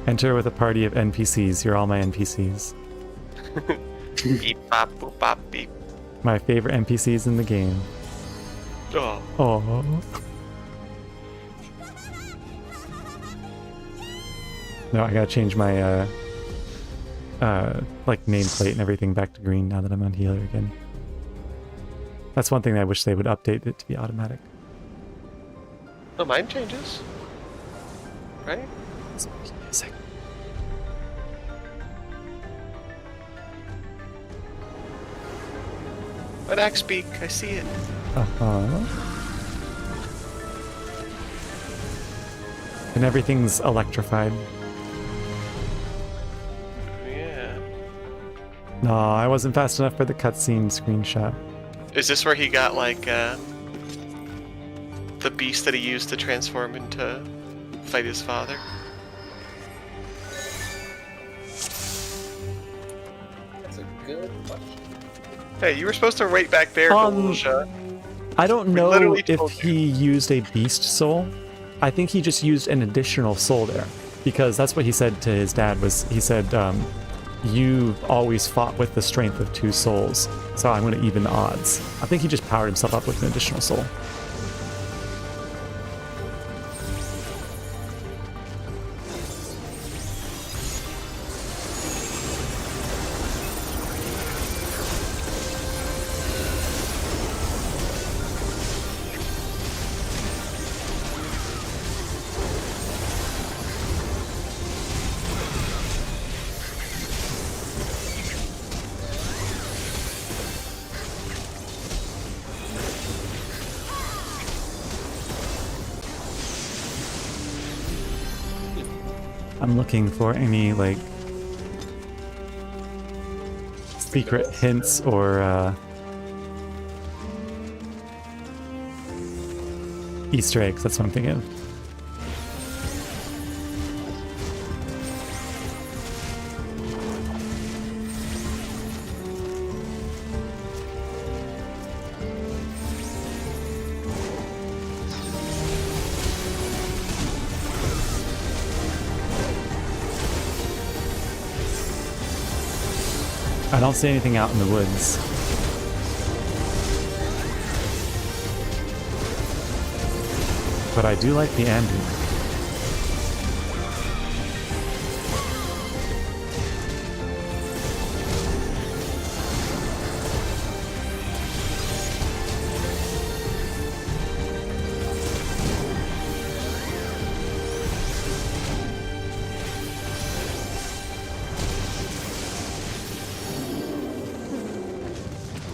Enter with a party of NPCs. You're all my NPCs. Beep bop boop bop beep. My favorite NPCs in the game. Oh. Oh. No, I gotta change my like nameplate and everything back to green now that I'm on healer again. That's one thing I wish they would update it to be automatic. Oh, mine changes. Right? Music. An axe beak. I see it. Uh-huh. And everything's electrified. Yeah. No, I wasn't fast enough for the cutscene screenshot. Is this where he got like the beast that he used to transform into fight his father? That's a good question. Hey, you were supposed to wait back there, Felicia. I don't We know literally if told he used a beast soul. I think he just used an additional soul there, because that's what he said to his dad. Was he said, "You've always fought with the strength of 2 souls, so I'm going to even the odds." I think he just powered himself up with an additional soul. I'm looking for any, like, secret hints or Easter eggs. That's what I'm thinking of. I don't see anything out in the woods. But I do like the ambient.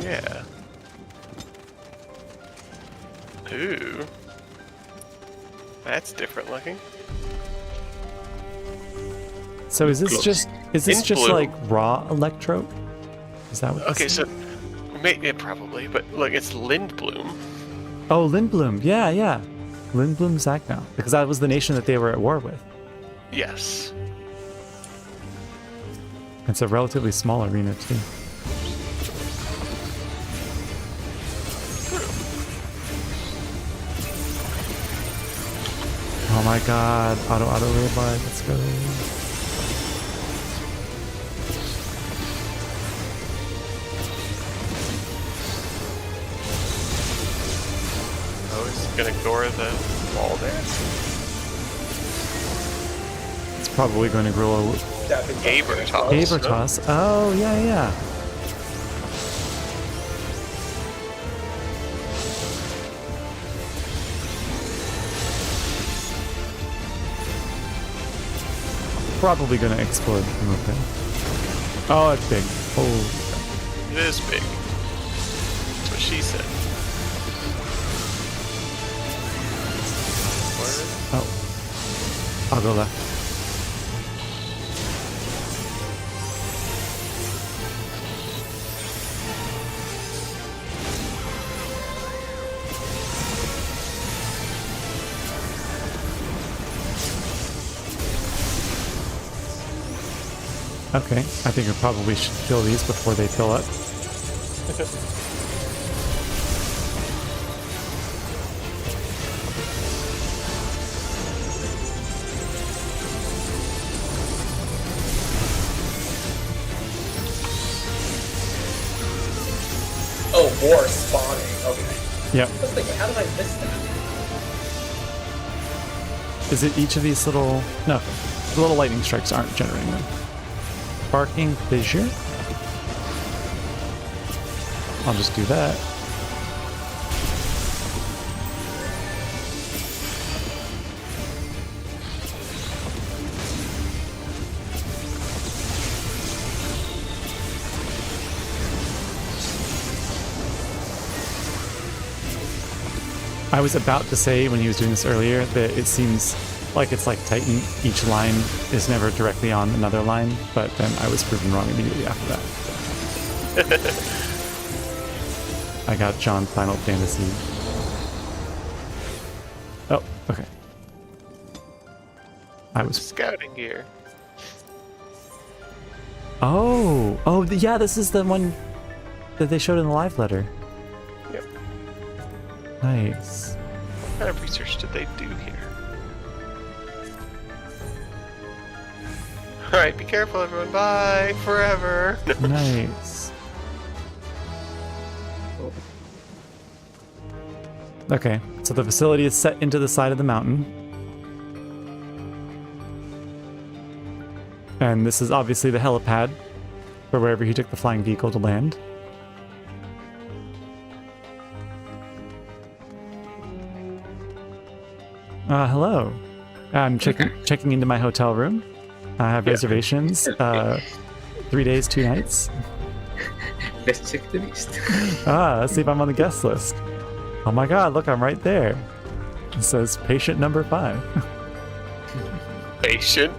Yeah. Ooh. That's different looking. So is this Close. just blue. like raw electrode? Is that what this Okay, is? so yeah, probably, but look, it's Lindblum. Oh, Lindblum. Yeah, yeah. Lindblum Zagnow. Because that was the nation that they were at war with. Yes. It's a relatively small arena too. Oh my god, auto robot, let's go. Oh, is he gonna gore the wall there? It's probably going to grow Gaber toss. Gaber toss. Oh, yeah, yeah. Probably going to explode from up there. Oh, it's big. Oh, It is big. That's what she said. Where? oh. I'll go left. Okay, I think we probably should kill these before they fill up. Oh, war spawning. Okay. Yep. I was thinking, how did I miss that? Is it each of these little... No, the little lightning strikes aren't generating them. Sparking Fissure. I'll just do that. I was about to say when he was doing this earlier that it seems like it's like Titan. Each line is never directly on another line, but then I was proven wrong immediately after that. I got John Final Fantasy. Oh, okay. I was... Scouting gear. Oh, yeah, this is the one that they showed in the live letter. Yep. Nice. What kind of research did they do here? Alright, be careful everyone. Bye forever. Nice. Okay, so the facility is set into the side of the mountain. And this is obviously the helipad for wherever he took the flying vehicle to land. Hello. I'm checking into my hotel room. I have reservations. 3 days, 2 nights. Let's check the list. Let's see if I'm on the guest list. Oh my god, look, I'm right there. It says patient number 5. Patient.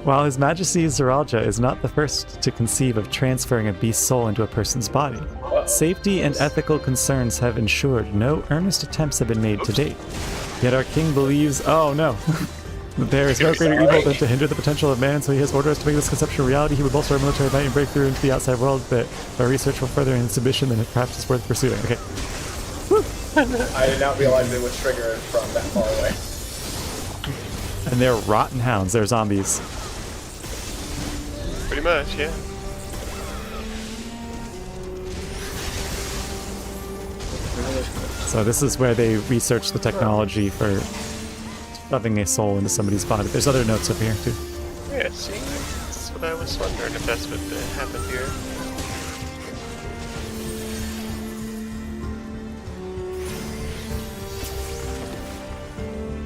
While His Majesty Zeralja is not the first to conceive of transferring a beast's soul into a person's body, safety and ethical concerns have ensured no earnest attempts have been made to date. Yet our king believes, oh no, that there is no greater evil than to hinder the potential of man, so he has ordered us to make this conception a reality. He would bolster our military might and break through into the outside world, that our research will further in submission, then perhaps it's worth pursuing. Okay. I did not realize it would trigger from that far away. And they're rotten hounds, they're zombies. Pretty much, yeah. So this is where they research the technology for shoving a soul into somebody's body. There's other notes up here too. Yeah, see? That's what I was wondering, if that's what happened here.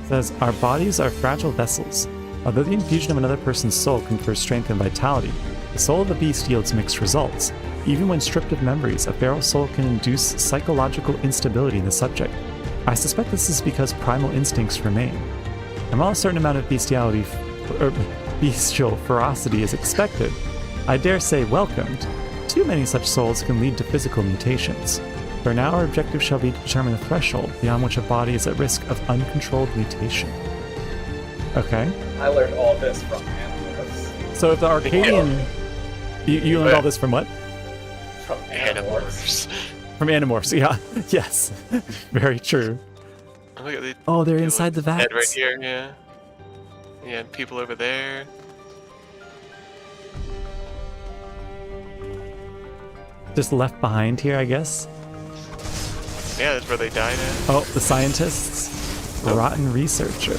It says, our bodies are fragile vessels. Although the infusion of another person's soul confers strength and vitality, the soul of a beast yields mixed results. Even when stripped of memories, a feral soul can induce psychological instability in the subject. I suspect this is because primal instincts remain. And while a certain amount of bestial ferocity is expected, I dare say welcomed, too many such souls can lead to physical mutations. For now, our objective shall be to determine the threshold beyond which a body is at risk of uncontrolled mutation. Okay. I learned all this from Animorphs. So if the Arcadian... You learned all this from what? From Animorphs. From Animorphs, yeah. Yes. Very true. Look at the, Oh, they're inside the vats. head right here, yeah. Yeah, and people over there. Just left behind here, I guess. Yeah, that's where they died at. Oh, the scientists. The rotten researcher.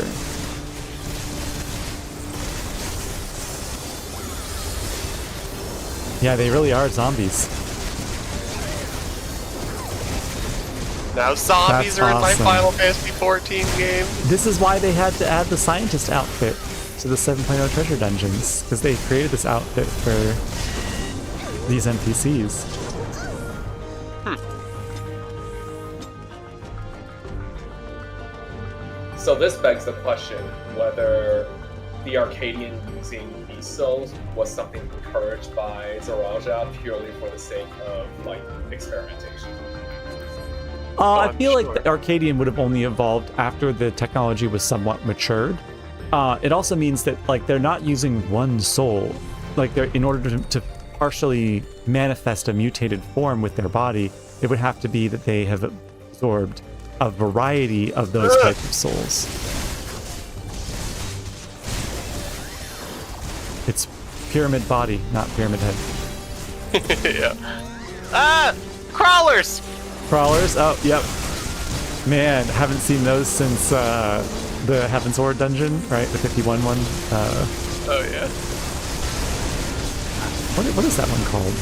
Yeah, they really are zombies. Now zombies That's are in my awesome. Final Fantasy 14 game. This is why they had to add the scientist outfit to the 7.0 treasure dungeons, because they created this outfit for these NPCs. So this begs the question whether the Arcadian using beast souls was something encouraged by Zeralja purely for the sake of, like, experimentation. I I'm feel sure. like the Arcadian would have only evolved after the technology was somewhat matured. It also means that, like, they're not using one soul. Like, they're in order to partially manifest a mutated form with their body, it would have to be that they have absorbed a variety of those types of souls. It's pyramid body, not pyramid head. Yeah. Ah! Crawlers! Crawlers? Oh, yep. Man, haven't seen those since the Heaven's Horde dungeon, right? The 51 one. Oh, yeah. What is that one called?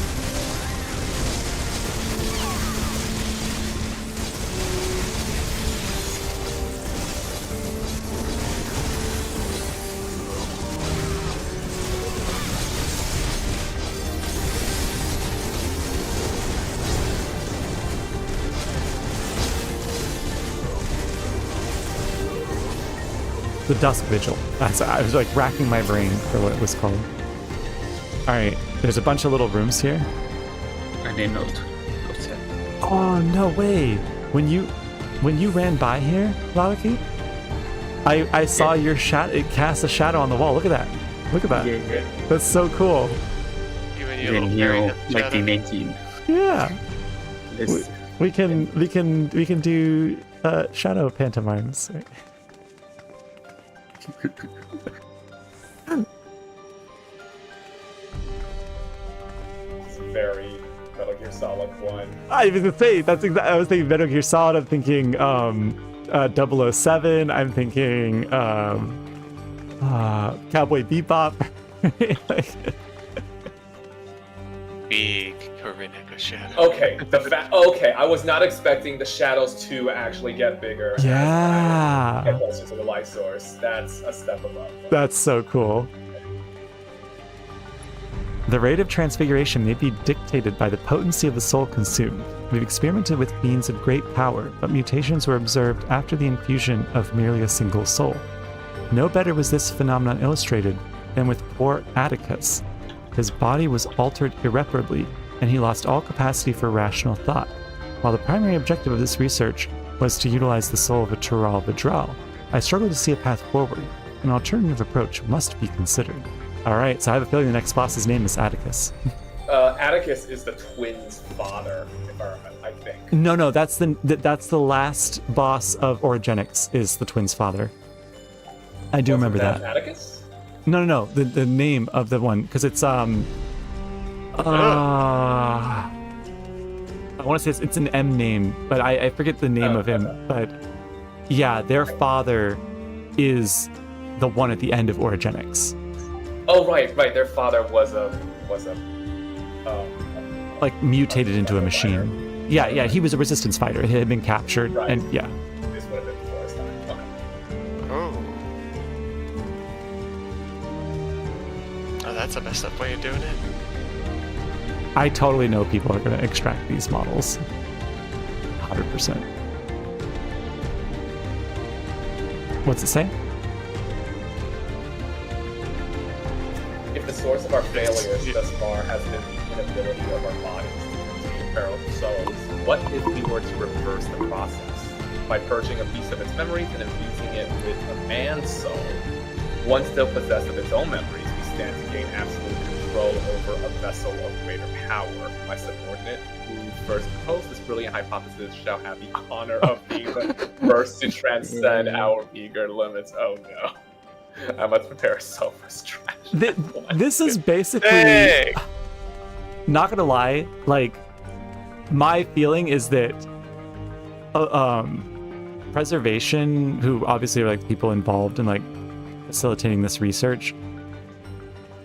The Dusk Vigil. I was like racking my brain for what it was called. Alright, there's a bunch of little rooms here. And a note outside. Oh, no way. When you ran by here, Lalaki, I saw your shadow. It cast a shadow on the wall. Look at that. Look at that. Yeah. That's so cool. Even you Then little you fairy know, shadow. 1918. Yeah. Let's We can do shadow pantomimes. Right? It's very Metal Gear Solid 1. I was gonna say that's exactly. I was thinking Metal Gear Solid. I'm thinking 007. I'm thinking Cowboy Bebop. Like, Big Karinica shadow. Okay, okay, I was not expecting the shadows to actually get bigger. yeah, Get closer to the light source. That's a step above. that's so cool. The rate of transfiguration may be dictated by the potency of the soul consumed. We've experimented with beings of great power, but mutations were observed after the infusion of merely a single soul. No better was this phenomenon illustrated than with poor Atticus. His body was altered irreparably, and he lost all capacity for rational thought. While the primary objective of this research was to utilize the soul of a Tural Vidral, I struggle to see a path forward. An alternative approach must be considered. Alright, so I have a feeling the next boss's name is Atticus. Atticus is the twins' father, I think. No, that's the last boss of Origenics, is the twins' father. I do remember that. Atticus? No, the name of the one, because it's I want to say it's an M name, but I forget the name of him. But yeah, their father is the one at the end of Origenics. Oh right. Their father was a like mutated into a machine. Yeah, he was a resistance fighter. He had been captured, Right. and yeah. This would have been before his time. Okay. Oh, that's a messed up way of doing it. I totally know people are going to extract these models. 100%. What's it say? If the source of our failures thus far has been the inability of our bodies to contain powerful souls, what if we were to reverse the process? By purging a piece of its memories and infusing it with a man's soul, one still possessed of its own memories, we stand to gain absolute control over a vessel of greater power. My subordinate, who first proposed this brilliant hypothesis, shall have the honor of being the first to transcend our meager limits. Oh no. I must prepare so much trash. This is basically, Hey! not gonna lie, like, my feeling is that Preservation, who obviously are like people involved in like facilitating this research,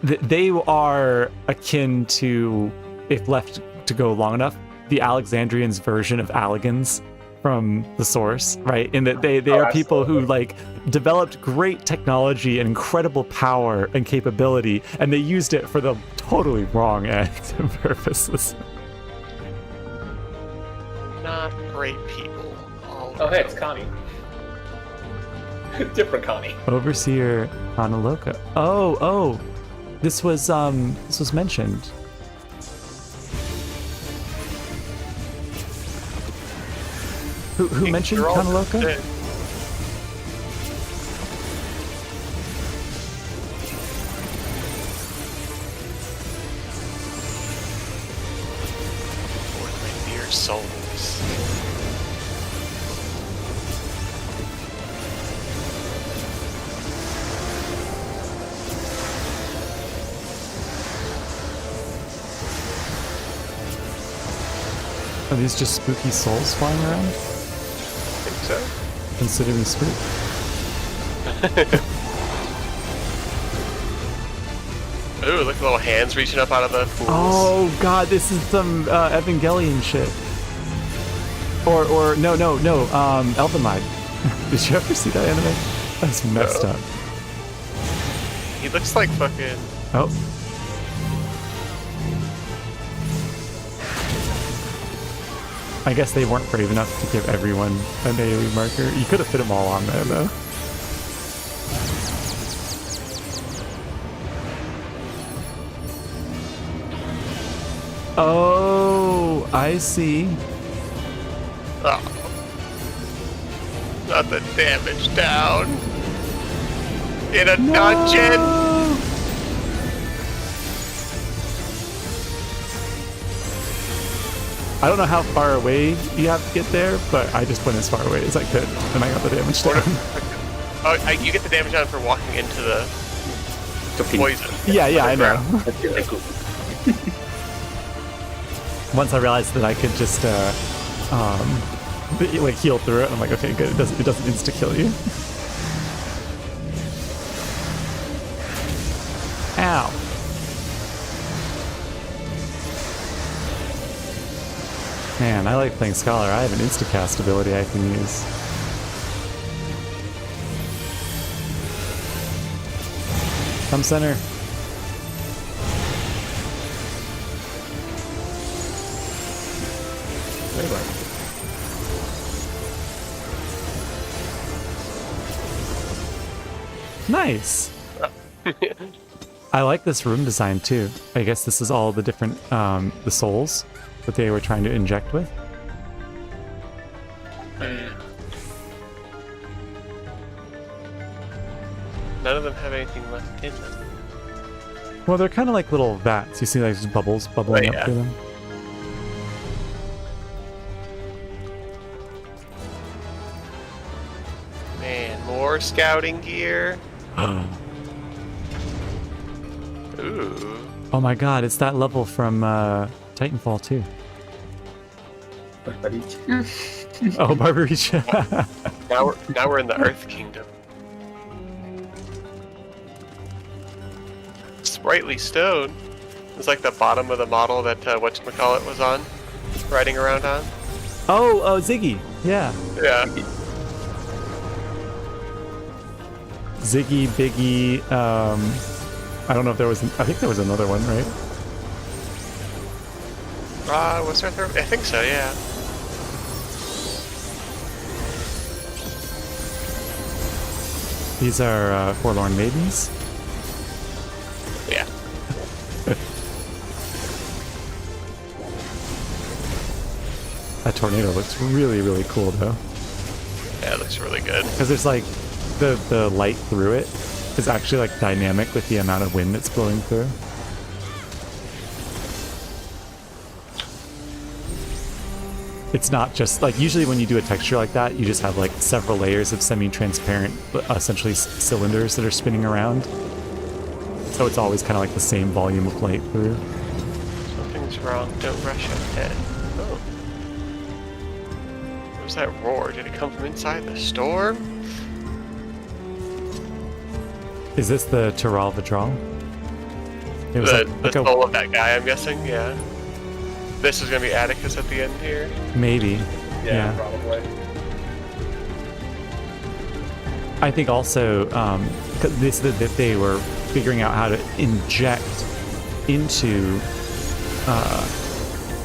they are akin to, if left to go long enough, the Alexandrians' version of Alligans from the source, right? In that they are people who like developed great technology and incredible power and capability, and they used it for the totally wrong ends and purposes. Not great people. Oh hey, it's Connie. Different Connie. Overseer Analoka. Oh, this was mentioned. Who mentioned You're all Kanaloka? dead. For my dear souls. Are these just spooky souls flying around? Think so? Considering spook. Ooh, look at little hands reaching up out of the pools. Oh god, this is some Evangelion shit. Or no, Elfenlied. Did you ever see that anime? That's messed up. He looks like fucking... Oh. I guess they weren't brave enough to give everyone a melee marker. You could have fit them all on there, though. Oh, I see. Oh. Not the damage down. In a dungeon. I don't know how far away you have to get there, but I just went as far away as I could, and I got the damage down. You get the damage down for walking into the poison. Yeah, I know. That's really cool. Once I realized that I could just like heal through it, I'm like, okay, good. It doesn't insta kill you. Ow. Man, I like playing Scholar. I have an insta-cast ability I can use. Come center. Nice. I like this room design too. I guess this is all the different the souls that they were trying to inject with. None of them have anything left in them. Well, they're kind of like little vats. You see like just bubbles bubbling up through them. Man, more scouting gear. Ooh. Oh my god, it's that level from Titanfall 2. Barbaricha. Oh, Barbaricha. Now we're in the Earth Kingdom. Sprightly stone. It's like the bottom of the model that whatchamacallit was on, riding around on. Oh, Ziggy. Yeah. Yeah. Ziggy, Biggie. I don't know if there was. I think there was another one, right? Was there a third? I think so. Yeah. These are Forlorn Maidens. Yeah. That tornado looks really, really cool, though. Yeah, it looks really good. Because there's like the light through it is actually like dynamic with the amount of wind that's blowing through. It's not just like usually when you do a texture like that, you just have like several layers of semi-transparent, essentially cylinders that are spinning around. So it's always kind of like the same volume of light through. Something's wrong. Don't rush ahead. Oh. What was that roar? Did it come from inside the storm? Is this the Tiral Vidral? It was The soul of that guy, I'm guessing, yeah. This is going to be Atticus at the end here. Maybe. Yeah, probably. I think also that they were figuring out how to inject into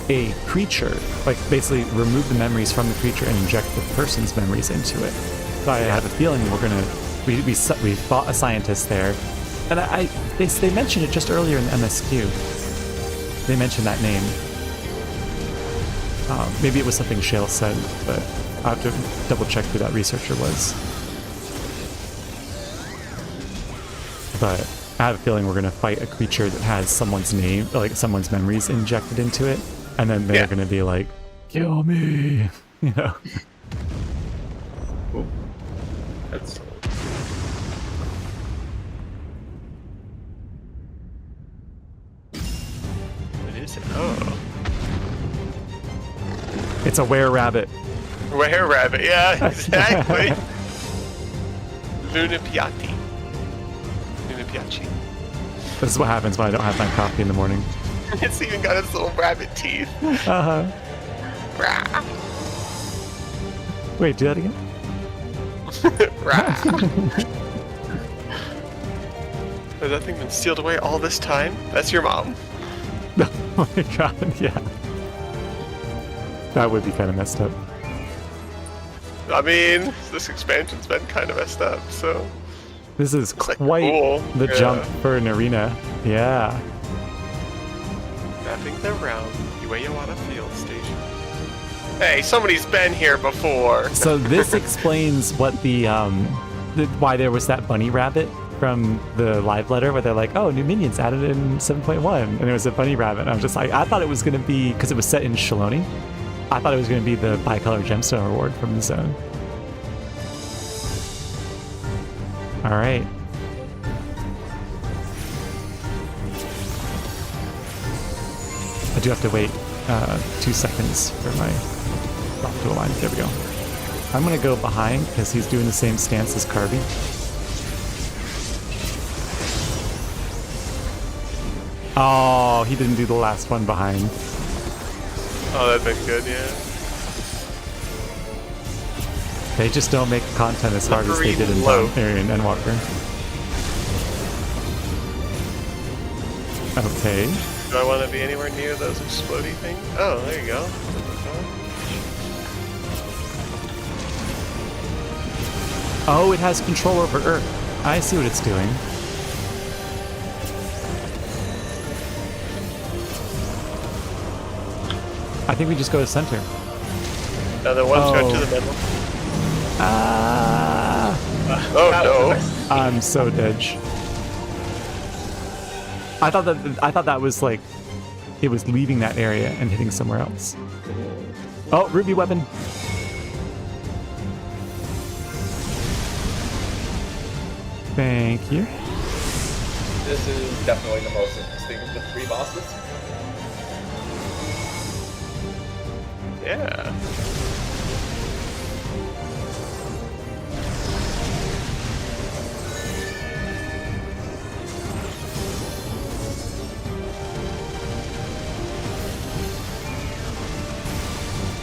a creature, like basically remove the memories from the creature and inject the person's memories into it. So I have a feeling we fought a scientist there, and they mentioned it just earlier in the MSQ. They mentioned that name. Maybe it was something Shale said, but I'll have to double check who that researcher was. But I have a feeling we're going to fight a creature that has someone's name, like someone's memories injected into it, and then they're going to be like, kill me, you know? Cool. That's... What is it? Oh. It's a were-rabbit. Were-rabbit, yeah, exactly. Luna Piatti. This is what happens when I don't have my coffee in the morning. It's even got its little rabbit teeth. Uh-huh. Wait, do that again? Has that thing been sealed away all this time? That's your mom. Oh my god, yeah. That would be kind of messed up. I mean, this expansion's been kind of messed up, so... This is It's quite cool. the jump for an arena. Yeah. Wrapping the round Ueyawada Field Station. Hey, somebody's been here before. So this explains what the why there was that bunny rabbit from the live letter where they're like, oh, new minions added in 7.1, and it was a bunny rabbit. And I was just like, I thought it was going to be, because it was set in Shaloni, I thought it was going to be the bicolor gemstone reward from the zone. All right. I do have to wait 2 seconds for my drop to align. There we go. I'm going to go behind because he's doing the same stance as Carby. Oh, he didn't do the last one behind. Oh, that'd been good, yeah. They just don't make content as hard as they did in Endwalker. Okay. Do I want to be anywhere near those explodey things? Oh, there you go. Oh, it has control over Earth. I see what it's doing. I think we just go to center. No, the one's going to the middle. Ah! Oh no! I'm so dead. I thought that was like it was leaving that area and hitting somewhere else. Oh, ruby weapon. Thank you. This is definitely the most interesting of the 3 bosses. Yeah.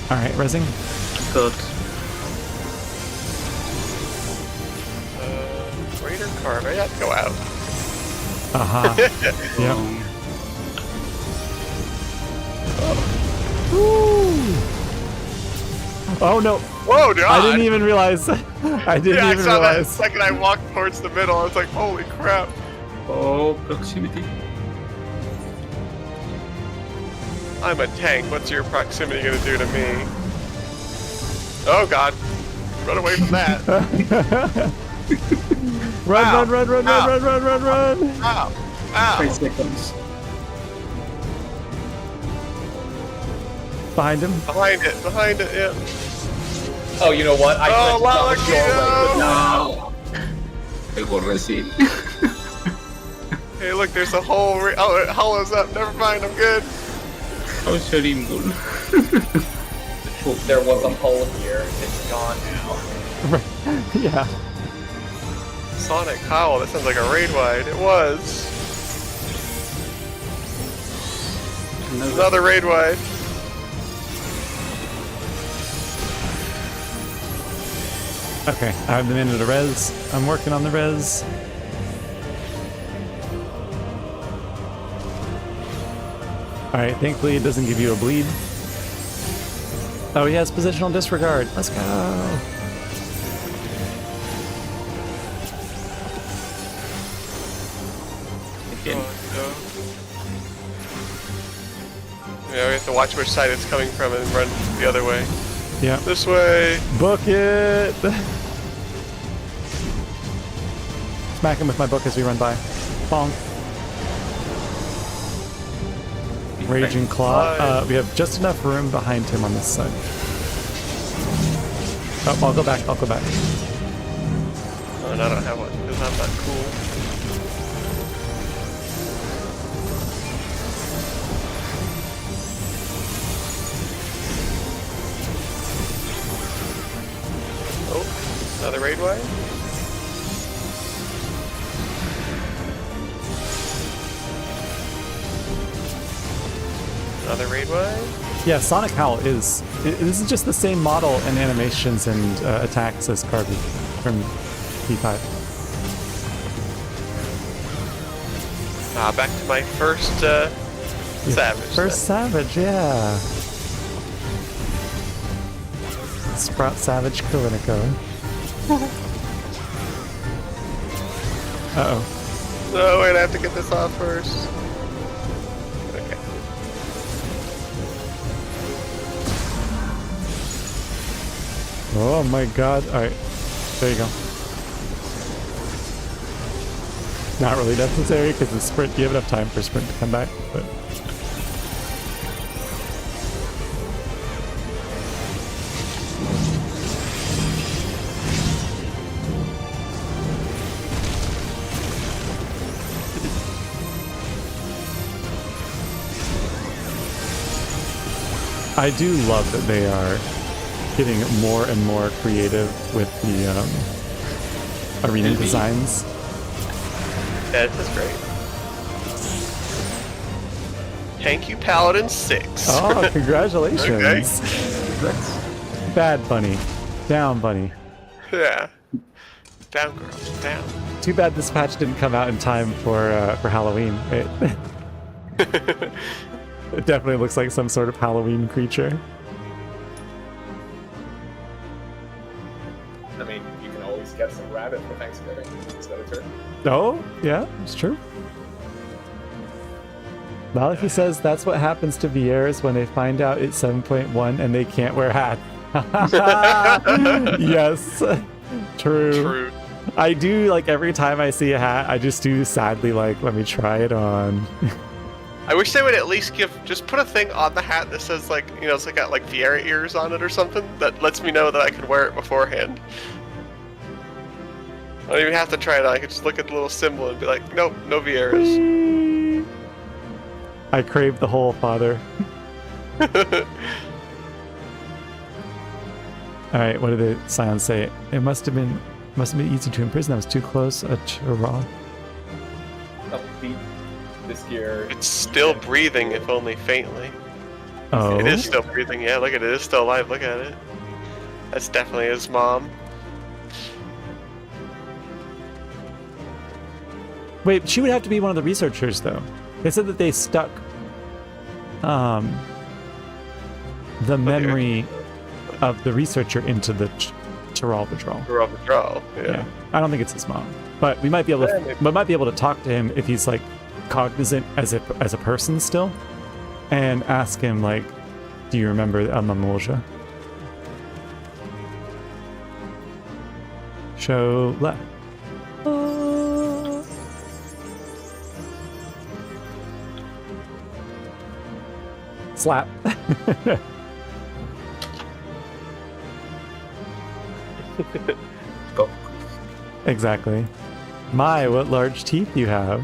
All right, resing. Good. Raider Carve, I got to go out. Aha. Yep. Oh no! Whoa, God! I didn't even realize. I didn't I even saw that the realize. second I walked towards the middle. I was like, holy crap. Oh, proximity. I'm a tank. What's your proximity going to do to me? Oh, God. Run away from that. Run, Ow. run, run, run, Ow. run, run, run, run, run! Ow. Ow. 5 seconds. Behind him. Behind it, yeah. Oh, you know what? I Oh, tried to jump the doorway, but No! I will receive. Hey, look, there's a hole. Oh, it hollows up. Never mind, I'm good. How Sharimbul. there was a hole here. It's gone now. Yeah. Sonic Howl, that sounds like a raid wide. It was. Another raid wide. Okay, I have the minute to res. I'm working on the res. Alright, thankfully it doesn't give you a bleed. Oh, he has positional disregard. Let's go. Again. Yeah, we have to watch which side it's coming from and run the other way. Yeah. This way. Book it! Smack him with my book as we run by. Bonk. Raging Claw. We have just enough room behind him on this side. Oh, I'll go back. I'll go back. Oh, and I don't have one because I'm not cool. Oh, another raid way? Another raid way? Yeah, Sonic Howl is... This is just the same model and animations and attacks as Carby from P5. Back to my first Savage. First Savage, yeah. Sprout Savage Karinica. Uh-oh. No, wait, I have to get this off first. Okay. Oh my god. Alright. There you go. not really necessary because the sprint, you have enough time for sprint to come back. But I do love that they are getting more and more creative with the arena designs. Yeah, this is great. Thank you, Paladin 6. Oh, congratulations. Okay. Bad bunny. Down bunny. Yeah. Down, girls, down. Too bad this patch didn't come out in time for Halloween. It definitely looks like some sort of Halloween creature. I mean, you can always get some rabbit for Thanksgiving instead of turkey. Oh, yeah, it's true. Malachi says that's what happens to Vieira's when they find out it's 7.1 and they can't wear hats. Yes, true. I do, like, every time I see a hat, I just do sadly, like, let me try it on. I wish they would at least just put a thing on the hat that says, like, you know, it's like got like Vieira ears on it or something that lets me know that I could wear it beforehand. I don't even have to try it on. I could just look at the little symbol and be like, nope, no Vieiras. I crave the whole, Father. Alright, what did the Scions say? It must have been easy to imprison. I was too close. A raw. Upbeat this gear. It's still breathing, if only faintly. Oh. It is still breathing, yeah, look at it. It's still alive, look at it. That's definitely his mom. Wait, she would have to be one of the researchers, though. They said that they stuck the memory of the researcher into the Tyrell Patrol. Yeah. I don't think it's his mom, but we might be able to talk to him if he's like cognizant as a person still, and ask him like, do you remember Mamulja? Show left. Slap. Go. Exactly. My, what large teeth you have.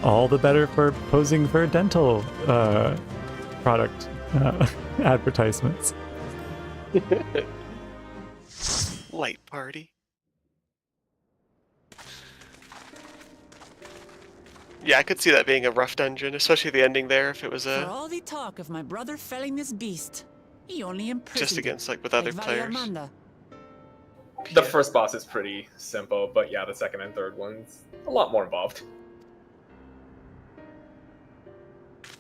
All the better for posing for dental product advertisements. Light party. Yeah, I could see that being a rough dungeon, especially the ending there if it was For all the talk of my brother felling this beast, he only imprisoned just against like with other like players. Valyamanda. The first boss is pretty simple, but yeah, the second and third one's a lot more involved.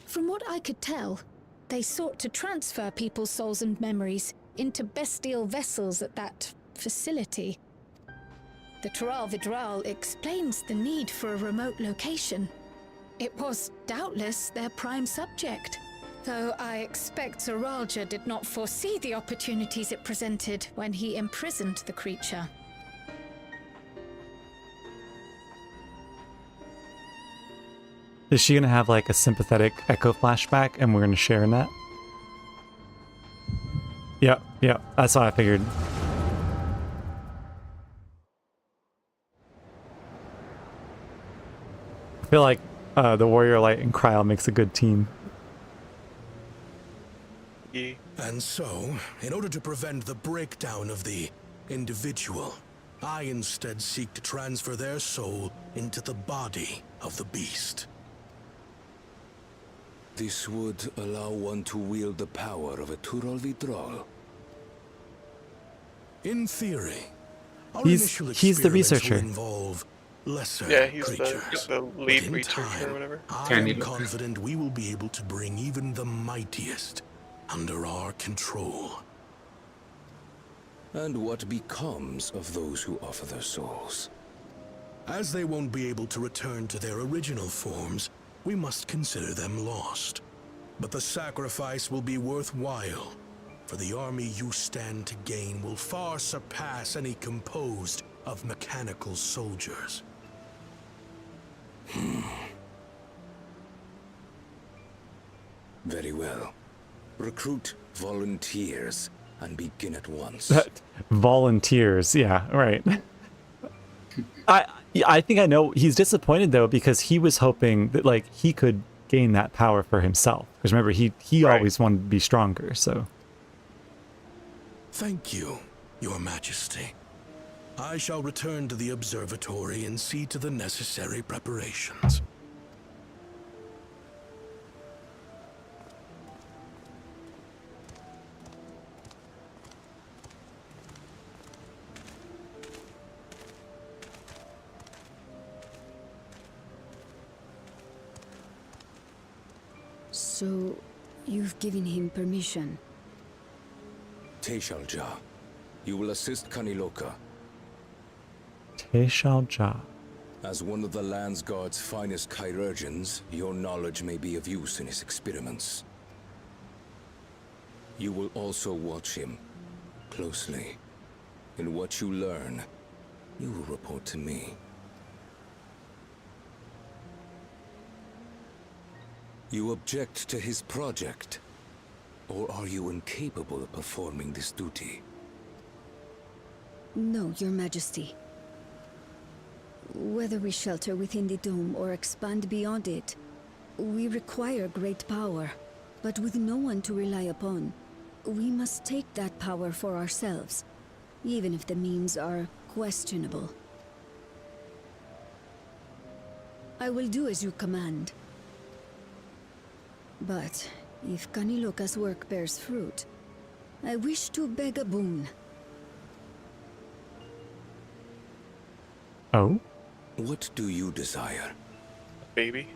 From what I could tell, they sought to transfer people's souls and memories into bestial vessels at that facility. The Tyrell Vidral explains the need for a remote location. It was doubtless their prime subject, though I expect Zoralja did not foresee the opportunities it presented when he imprisoned the creature. Is she gonna have like a sympathetic echo flashback and we're gonna share in that? Yep, that's what I figured. I feel like the Warrior Light and Cryo makes a good team. Yeah. And so, in order to prevent the breakdown of the individual, I instead seek to transfer their soul into the body of the beast. This would allow one to wield the power of a Tyrell Vidral. In theory, our He's initial the experiments researcher. will involve lesser Yeah, he's creatures. the lead But in researcher time, or whatever. I Can am you- confident we will be able to bring even the mightiest under our control. And what becomes of those who offer their souls? As they won't be able to return to their original forms, we must consider them lost. But the sacrifice will be worthwhile, for the army you stand to gain will far surpass any composed of mechanical soldiers. Very well. Recruit volunteers and begin at once. Volunteers, yeah, right. I think I know he's disappointed though because he was hoping that like he could gain that power for himself. Because remember he always wanted to be stronger, so. Thank you, Your Majesty. I shall return to the observatory and see to the necessary preparations. So, you've given him permission? Teishalja, you will assist Kaniloka. Teishalja. As one of the Land's Guard's finest chirurgeons, your knowledge may be of use in his experiments. You will also watch him closely. In what you learn, you will report to me. You object to his project? Or are you incapable of performing this duty? No, Your Majesty. Whether we shelter within the dome or expand beyond it, we require great power. But with no one to rely upon, we must take that power for ourselves, even if the means are questionable. I will do as you command. But if Kaniloka's work bears fruit, I wish to beg a boon. Oh? What do you desire? Baby.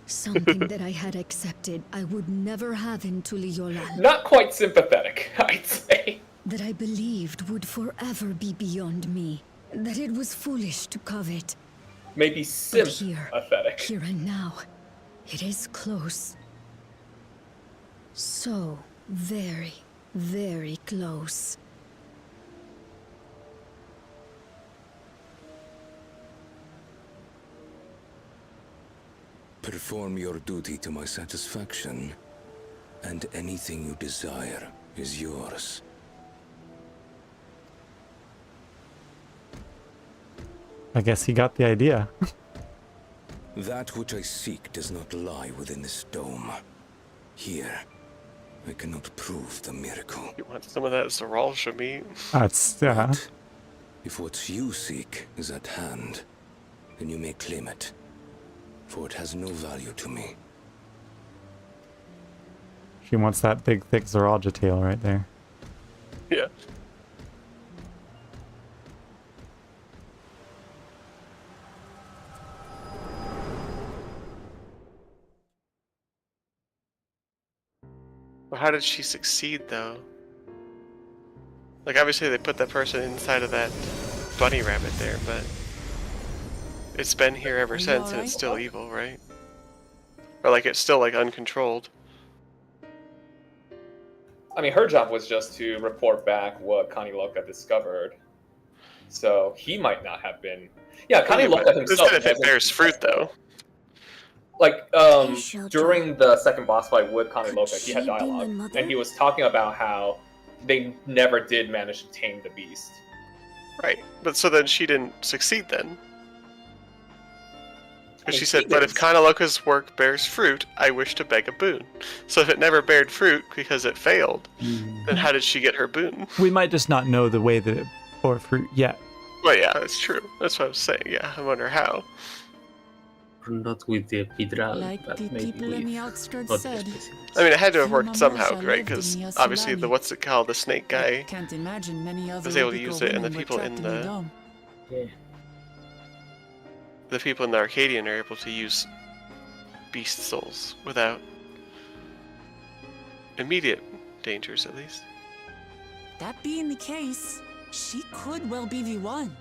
Something that I had accepted I would never have in Tuliyolan. Not quite sympathetic, I'd say. That I believed would forever be beyond me. That it was foolish to covet. Maybe sympathetic. Here and now, it is close. So very, very close. Perform your duty to my satisfaction, and anything you desire is yours. I guess he got the idea. That which I seek does not lie within this dome. Here, I cannot prove the miracle. You want some of that Zeralsha meat? That's, But if what you seek is at hand, then you may claim it, for it has no value to me. She wants that big, thick Zeralja tail right there. Yeah. Well, how did she succeed, though? Like, obviously they put that person inside of that bunny rabbit there, but it's been here ever since, and it's still evil, right? Or, like, it's still, like, uncontrolled. I mean, her job was just to report back what Kaniloka discovered. So he might not have been... Yeah, Kaniloka himself... If it bears fruit, though. Like, during the second boss fight with Kaniloka, he had dialogue, and he was talking about how they never did manage to tame the beast. Right, but so then she didn't succeed then. Because she said, but if Kaniloka's work bears fruit, I wish to beg a boon. So if it never bared fruit because it failed, then how did she get her boon? We might just not know the way that it bore fruit yet. Well, yeah, that's true. That's what I was saying. Yeah, I wonder how. Not with the epidural, Like but the maybe people in the with outskirts other said. specimens. I mean, it had to have worked Fuma somehow, Moja right? lived Because in obviously Yasulani. what's it called, the snake guy Can't imagine many other was able to Ubico use it, and the women were people trapped in the the dome. Yeah. the people in the Arcadian are able to use beast souls without immediate dangers, at least. That being the case, she could well be the one.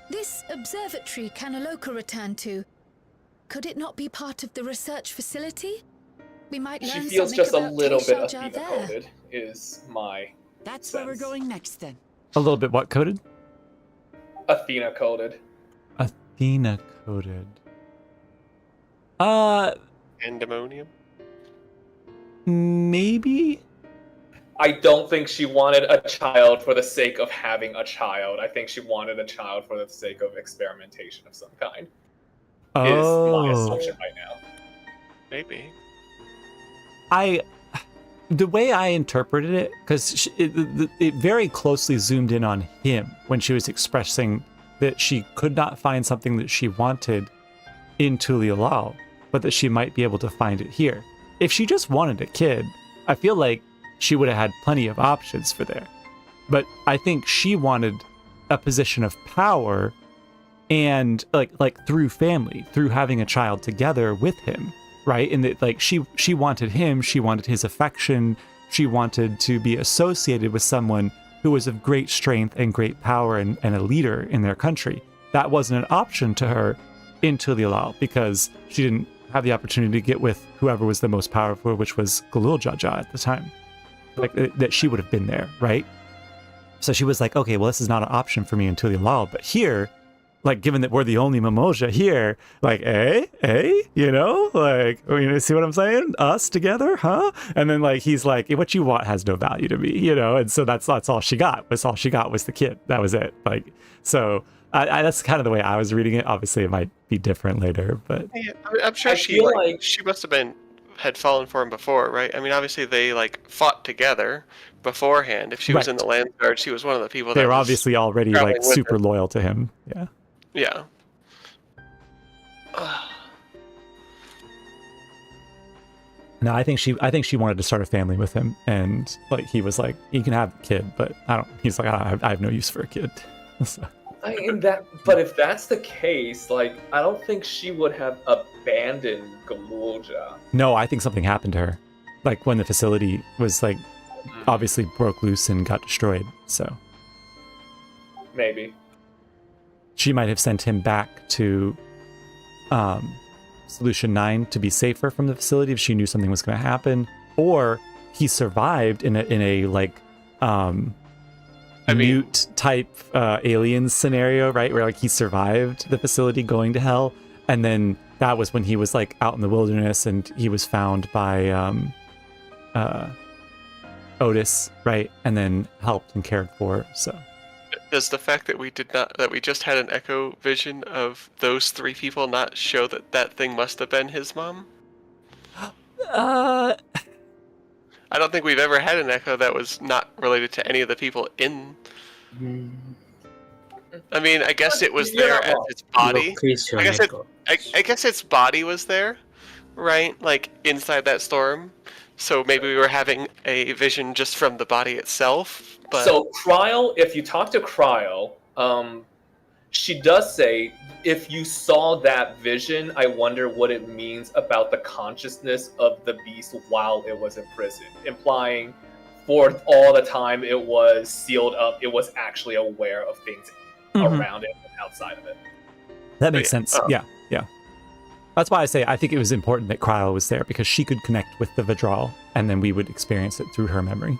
This observatory Kaniloka returned to, could it not be part of the research facility? We might learn She feels something just a about little bit Teishalja Athena there. coded, is my That's where we're sense. going next then. A little bit what coded? Athena coded. Athena coded. Pandemonium? Maybe? I don't think she wanted a child for the sake of having a child. I think she wanted a child for the sake of experimentation of some kind. Is my assumption right now. Maybe. The way I interpreted it, because it very closely zoomed in on him when she was expressing that she could not find something that she wanted in Tulialal, but that she might be able to find it here. If she just wanted a kid, I feel like she would have had plenty of options for there. But I think she wanted a position of power and like through family, through having a child together with him, right? And that like she wanted him, she wanted his affection, she wanted to be associated with someone who was of great strength and great power and a leader in their country. That wasn't an option to her in Tulialal because she didn't have the opportunity to get with whoever was the most powerful, which was Galul Jaja at the time. Like that she would have been there, right? So she was like, okay, well, this is not an option for me in Tulialal, but here, like, given that we're the only Mimoja here, like, you know, like, you see what I'm saying? Us together, huh? And then like he's like, what you want has no value to me, you know. And so that's all she got. All she got was the kid. That was it. Like, so that's kind of the way I was reading it. Obviously, it might be different later, but yeah, I'm sure she must have had fallen for him before, right? I mean, obviously they like fought together beforehand. If she was in the Land Guard, she was one of the people. They were obviously already like super loyal to him. Yeah. Yeah. No, I think she wanted to start a family with him, and like he was like, you can have a kid, but I don't. He's like, I have no use for a kid. So. But if that's the case, like, I don't think she would have abandoned Galulja. No, I think something happened to her. Like when the facility was like obviously broke loose and got destroyed. So maybe she might have sent him back to Solution 9 to be safer from the facility if she knew something was going to happen, or he survived in a like mute type alien scenario, right, where like he survived the facility going to hell, and then that was when he was like out in the wilderness and he was found by Otis, right, and then helped and cared for. So does the fact that we just had an echo vision of those three people not show that thing must have been his mom? I don't think we've ever had an echo that was not related to any of the people in. I mean, I guess it was there as its body. I guess its body was there, right? Like inside that storm. So maybe we were having a vision just from the body itself. But so Cryle, if you talk to Cryle, she does say, if you saw that vision, I wonder what it means about the consciousness of the beast while it was imprisoned, implying for all the time it was sealed up, it was actually aware of things around it and outside of it. That makes sense. Yeah. That's why I say I think it was important that Cryle was there, because she could connect with the Vidral, and then we would experience it through her memory.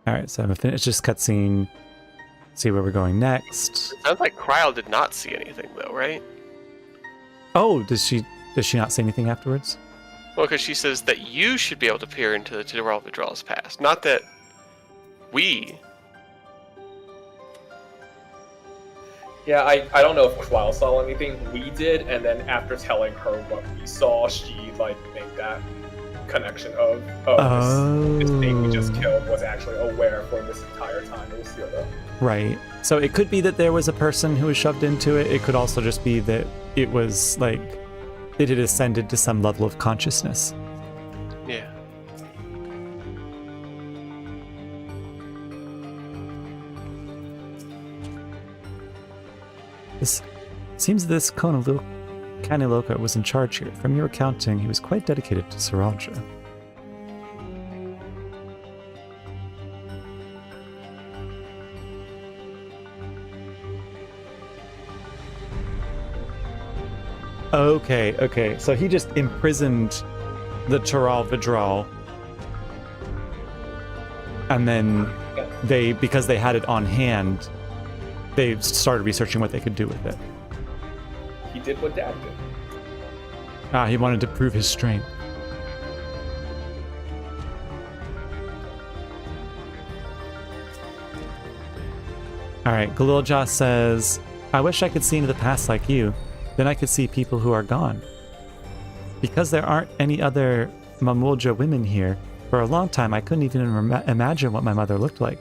All right, so I'm gonna finish this cutscene. See where we're going next. It sounds like Cryle did not see anything, though, right? Oh, does she not say anything afterwards? Well, because she says that you should be able to peer into the Vidral's past, not that we. Yeah, I don't know if Cryle saw anything. We did, and then after telling her what we saw, she like made that connection of this thing we just killed was actually aware for this entire time it was sealed up. Right. So it could be that there was a person who was shoved into it. It could also just be that it was like it had ascended to some level of consciousness. Yeah. This seems this Kaniloka was in charge here. From your accounting, he was quite dedicated to Sriracha. Okay. So he just imprisoned the Tural Vidral, and then because they had it on hand, they started researching what they could do with it. He did what Dad did. He wanted to prove his strength. Alright, Galilja says, I wish I could see into the past like you. Then I could see people who are gone. Because there aren't any other Mamulja women here, for a long time I couldn't even imagine what my mother looked like.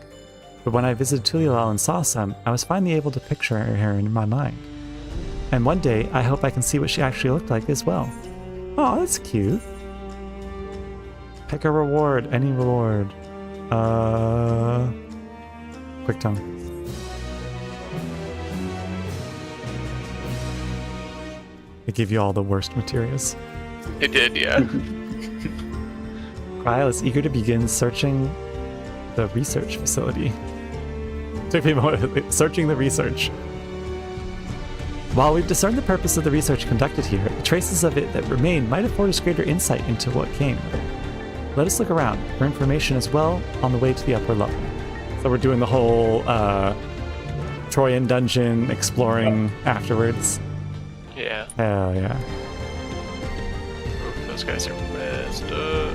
But when I visited Tulilal and saw some, I was finally able to picture her in my mind. And one day, I hope I can see what she actually looked like as well. Oh, that's cute. Pick a reward, any reward. Quick tongue. They give you all the worst materials. It did, yeah. Kyle is eager to begin searching the research facility. Searching the research. While we've discerned the purpose of the research conducted here, the traces of it that remain might afford us greater insight into what came. Let us look around for information as well on the way to the upper level. So we're doing the whole Troyan dungeon exploring afterwards. Yeah. Hell yeah. Ooh, those guys are messed up.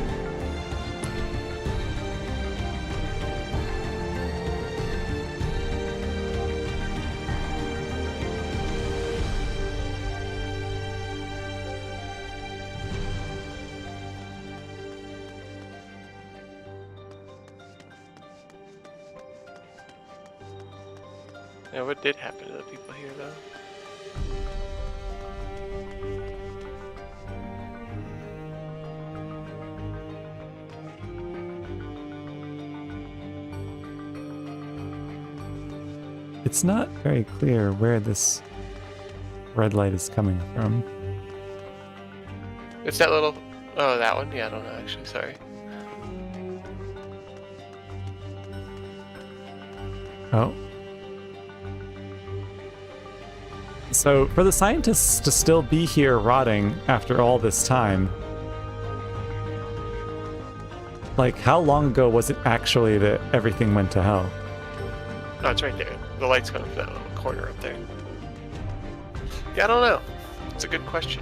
Yeah, what did happen to the people here, though? It's not very clear where this red light is coming from. It's that little... Oh, that one? Yeah, I don't know, actually, sorry. Oh. So, for the scientists to still be here rotting after all this time, like, how long ago was it actually that everything went to hell? Oh, it's right there. The light's going from that little corner up there. Yeah, I don't know. It's a good question.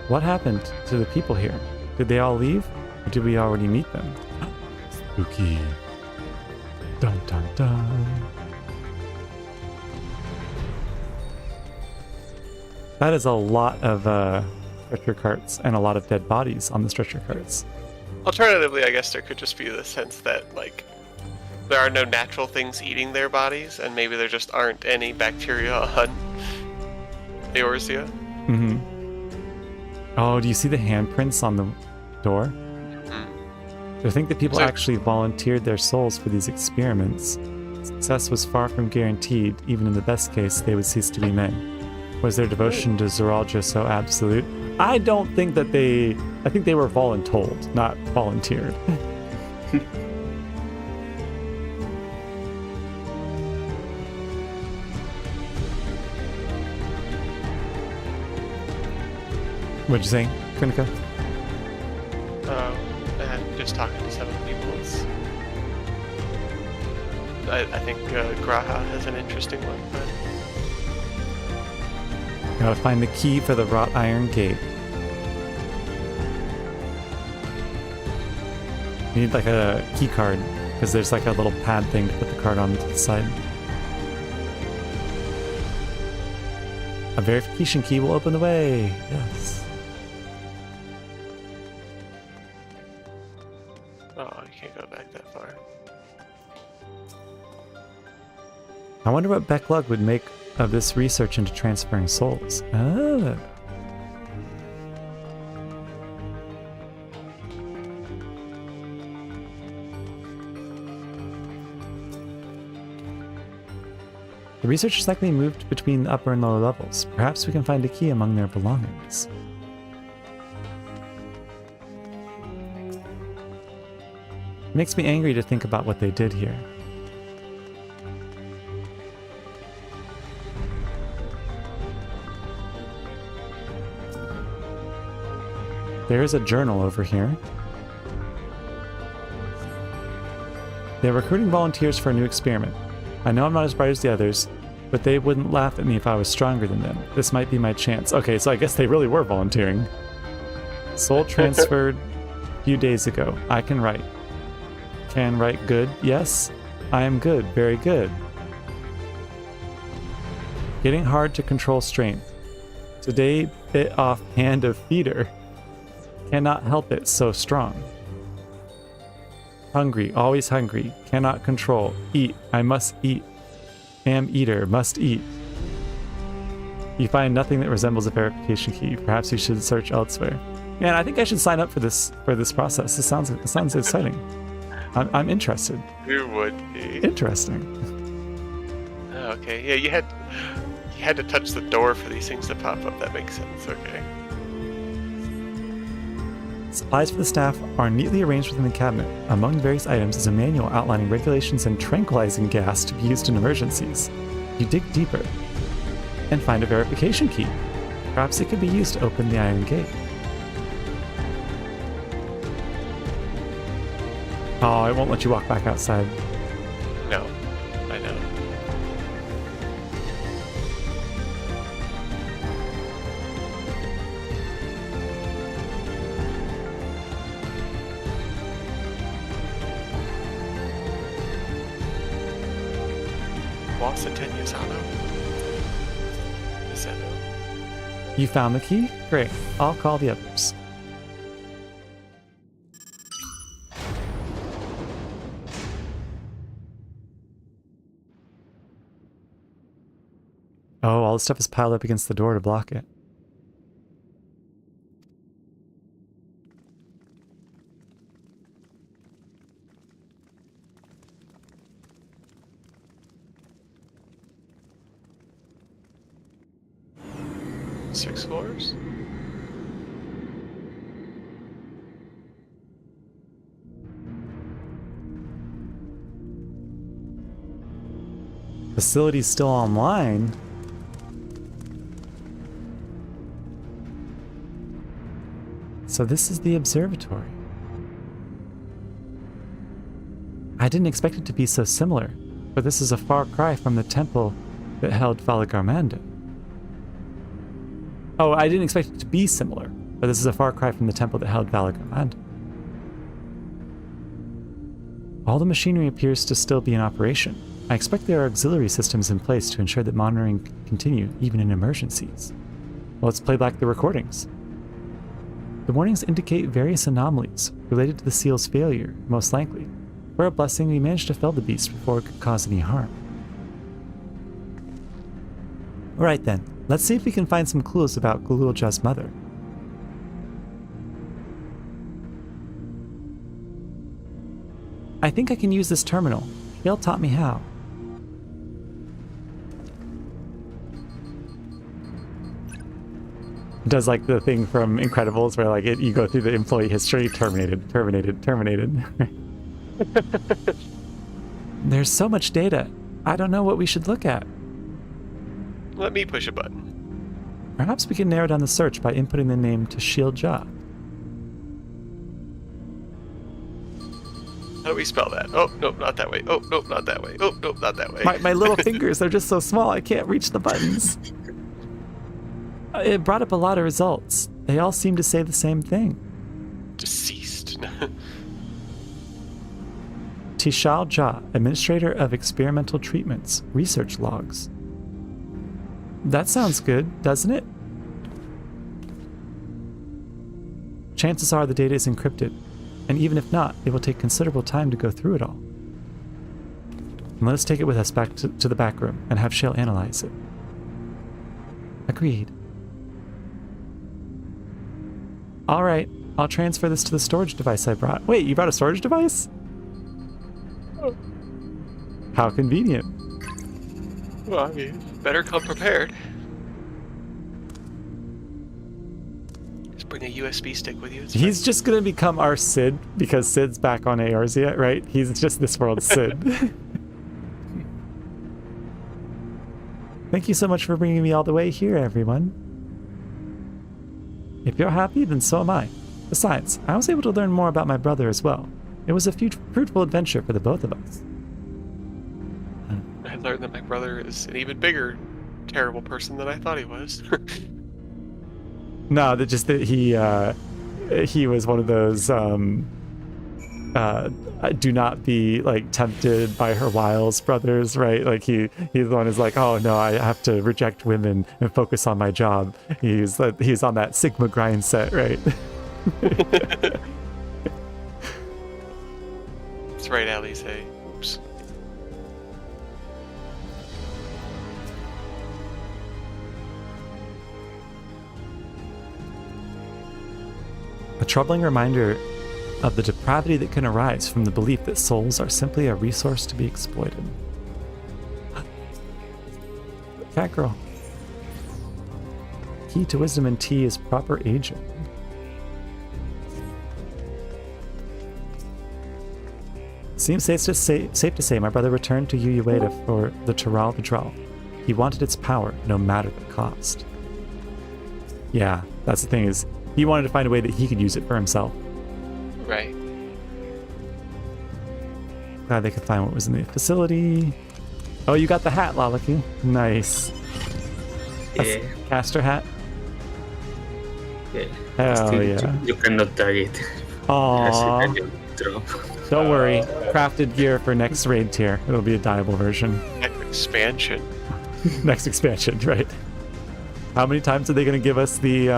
What happened to the people here? Did they all leave? Or did we already meet them? Spooky. Dun dun dun. That is a lot of stretcher carts and a lot of dead bodies on the stretcher carts. Alternatively, I guess there could just be the sense that, like, there are no natural things eating their bodies, and maybe there just aren't any bacteria on Eorzea. Mm-hmm. Oh, do you see the handprints on the door? I think that people actually volunteered their souls for these experiments. Success was far from guaranteed. Even in the best case, they would cease to be men. Was their devotion to Zoralia so absolute? I don't think that they... I think they were voluntold, not volunteered. What'd you say, Karinica? Just talking to some of the people. I think Graha has an interesting one, but... Gotta find the key for the wrought iron gate. You need like a key card, because there's like a little pad thing to put the card on the side. A verification key will open the way. Yes. Oh, you can't go back that far. I wonder what Becklug would make of this research into transferring souls. Oh. The researchers likely moved between the upper and lower levels. Perhaps we can find a key among their belongings. It makes me angry to think about what they did here. There's a journal over here. They're recruiting volunteers for a new experiment. I know I'm not as bright as the others, but they wouldn't laugh at me if I was stronger than them. This might be my chance. Okay, so I guess they really were volunteering. Soul transferred a few days ago. I can write. Can write good? Yes. I am good. Very good. Getting hard to control strength. Today bit off hand of feeder. Cannot help it, so strong. Hungry, always hungry. Cannot control. Eat. I must eat. Am eater, must eat. You find nothing that resembles a verification key. Perhaps you should search elsewhere. Man, I think I should sign up for this process. It sounds exciting. I'm interested. You would be. Interesting. Oh, okay. Yeah, you had to touch the door for these things to pop up. That makes sense. Okay. Supplies for the staff are neatly arranged within the cabinet. Among the various items is a manual outlining regulations and tranquilizing gas to be used in emergencies. You dig deeper and find a verification key. Perhaps it could be used to open the iron gate. Oh, it won't let you walk back outside. No, I know. You found the key? Great. I'll call the others. Oh, all the stuff is piled up against the door to block it. Six floors? Facility's still online. So this is the observatory. I didn't expect it to be so similar, but this is a far cry from the temple that held Falagarmanda. Oh, I didn't expect it to be similar, but this is a far cry from the temple that held Falagarmanda. All the machinery appears to still be in operation. I expect there are auxiliary systems in place to ensure that monitoring can continue even in emergencies. Well, let's play back the recordings. The warnings indicate various anomalies related to the seal's failure, most likely. For a blessing, we managed to fell the beast before it could cause any harm. Alright then, let's see if we can find some clues about Gululja's mother. I think I can use this terminal. Gail taught me how. It does like the thing from Incredibles where like you go through the employee history, terminated. There's so much data. I don't know what we should look at. Let me push a button. Perhaps we can narrow down the search by inputting the name to Shieldja. How do we spell that? Oh, nope, not that way. Oh, nope, not that way. Oh, nope, not that way. My little fingers, they're just so small, I can't reach the buttons. It brought up a lot of results. They all seem to say the same thing. Deceased. Tishal Jha, Administrator of Experimental Treatments, Research Logs. That sounds good, doesn't it? Chances are the data is encrypted, and even if not, it will take considerable time to go through it all. And let us take it with us back to the back room and have Shale analyze it. Agreed. Alright, I'll transfer this to the storage device I brought. Wait, you brought a storage device? Oh. How convenient. Well, I mean, better come prepared. Just bring a USB stick with you. He's just gonna become our Sid because Sid's back on Eorzea, right? He's just this world's Sid. Thank you so much for bringing me all the way here, everyone. If you're happy, then so am I. Besides, I was able to learn more about my brother as well. It was a fruitful adventure for the both of us. brother is an even bigger terrible person than I thought he was. No, that just that he was one of those do not be like tempted by her wiles brothers, right? Like he's the one who's like, oh no, I have to reject women and focus on my job. He's on that Sigma grind set, right? That's right, Alice. Oops. A troubling reminder of the depravity that can arise from the belief that souls are simply a resource to be exploited. Cat girl. Key to wisdom and tea is proper aging. Seems safe to say my brother returned to Uyueda for the Tural Vidral. He wanted its power, no matter the cost. Yeah, that's the thing, is he wanted to find a way that he could use it for himself. Right. Glad they could find what was in the facility. Oh, you got the hat, Lalaki. Nice. Yeah. Caster hat? Yeah. Hell Still, yeah. You cannot tag it. Aww. Drop. Don't worry. Crafted gear for next raid tier. It'll be a dyeable version. Next expansion. Next expansion, right. How many times are they going to give us the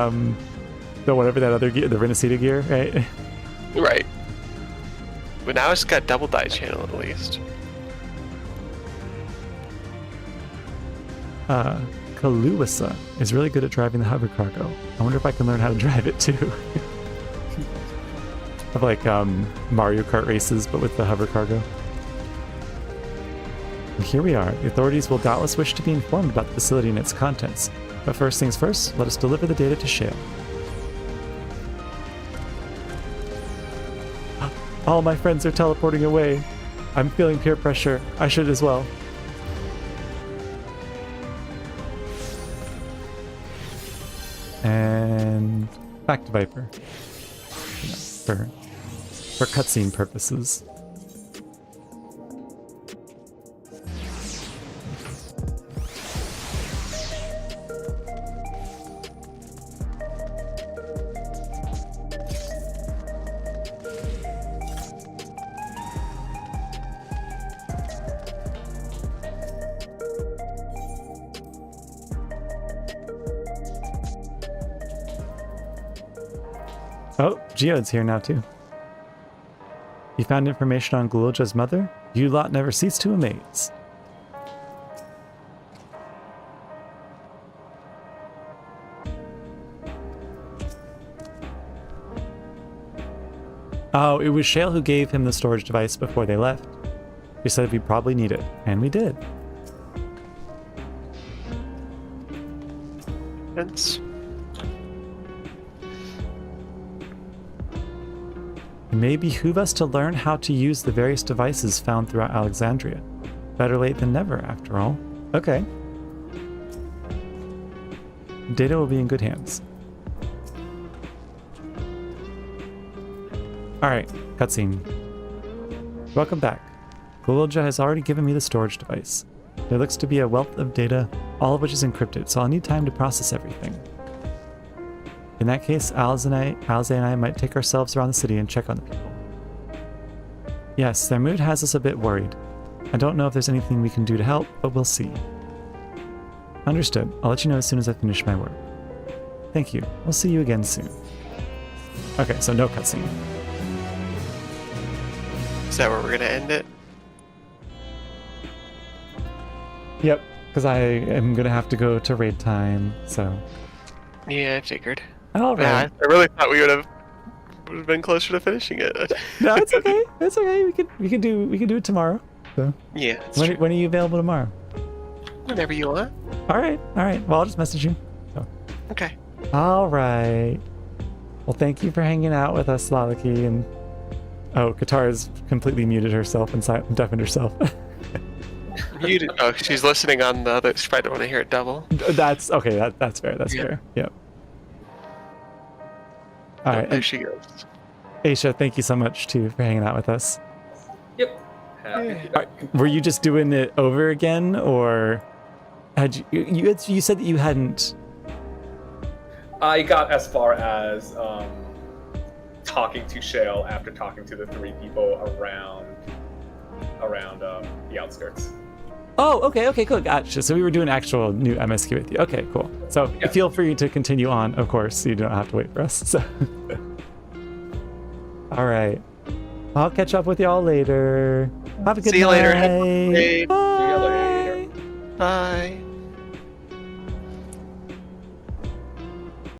whatever that other gear, the Renacida gear, right? Right. But now it's got double dye channel at least. Kaluwasa is really good at driving the hover cargo. I wonder if I can learn how to drive it too. Of like Mario Kart races, but with the hover cargo. And here we are. The authorities will doubtless wish to be informed about the facility and its contents. But first things first, let us deliver the data to Shale. All my friends are teleporting away. I'm feeling peer pressure. I should as well. And back to Viper. For cutscene purposes. Oh, Geode's here now too. You found information on Glulja's mother? You lot never cease to amaze. Oh, it was Shale who gave him the storage device before they left. He said we'd probably need it, and we did. Hence. It may behoove us to learn how to use the various devices found throughout Alexandria. Better late than never, after all. Okay. Data will be in good hands. Alright, cutscene. Welcome back. Glulja has already given me the storage device. There looks to be a wealth of data, all of which is encrypted, so I'll need time to process everything. In that case, Alze and I might take ourselves around the city and check on the people. Yes, their mood has us a bit worried. I don't know if there's anything we can do to help, but we'll see. Understood. I'll let you know as soon as I finish my work. Thank you. We'll see you again soon. Okay, so no cutscene. Is that where we're gonna end it? Yep, because I am going to have to go to raid time, so... Yeah, I figured. Alright. Yeah, I really thought we would have been closer to finishing it. No, it's okay. It's okay. We can do it tomorrow. So. Yeah, that's true. When are you available tomorrow? Whenever you want. Alright. Well, I'll just message you. So. Okay. Alright. Well, thank you for hanging out with us, Lalaki, and... Oh, Katara's completely muted herself and deafened herself. Muted. Oh, she's listening on the other. She probably don't want to hear it double. That's okay. That's fair. That's fair. Yep. All right. There she goes. Aisha, thank you so much too for hanging out with us. Yep. happy. Were you just doing it over again, or had you said that you hadn't? I got as far as talking to Shale after talking to the 3 people around the outskirts. Oh, okay, cool, gotcha. So we were doing actual new MSQ with you. Okay, cool. So Yeah. feel free to continue on, of course. So you don't have to wait for us. So. All right. I'll catch up with y'all later. Have a good See you night. later. Have a good day. Bye. See you later. Bye.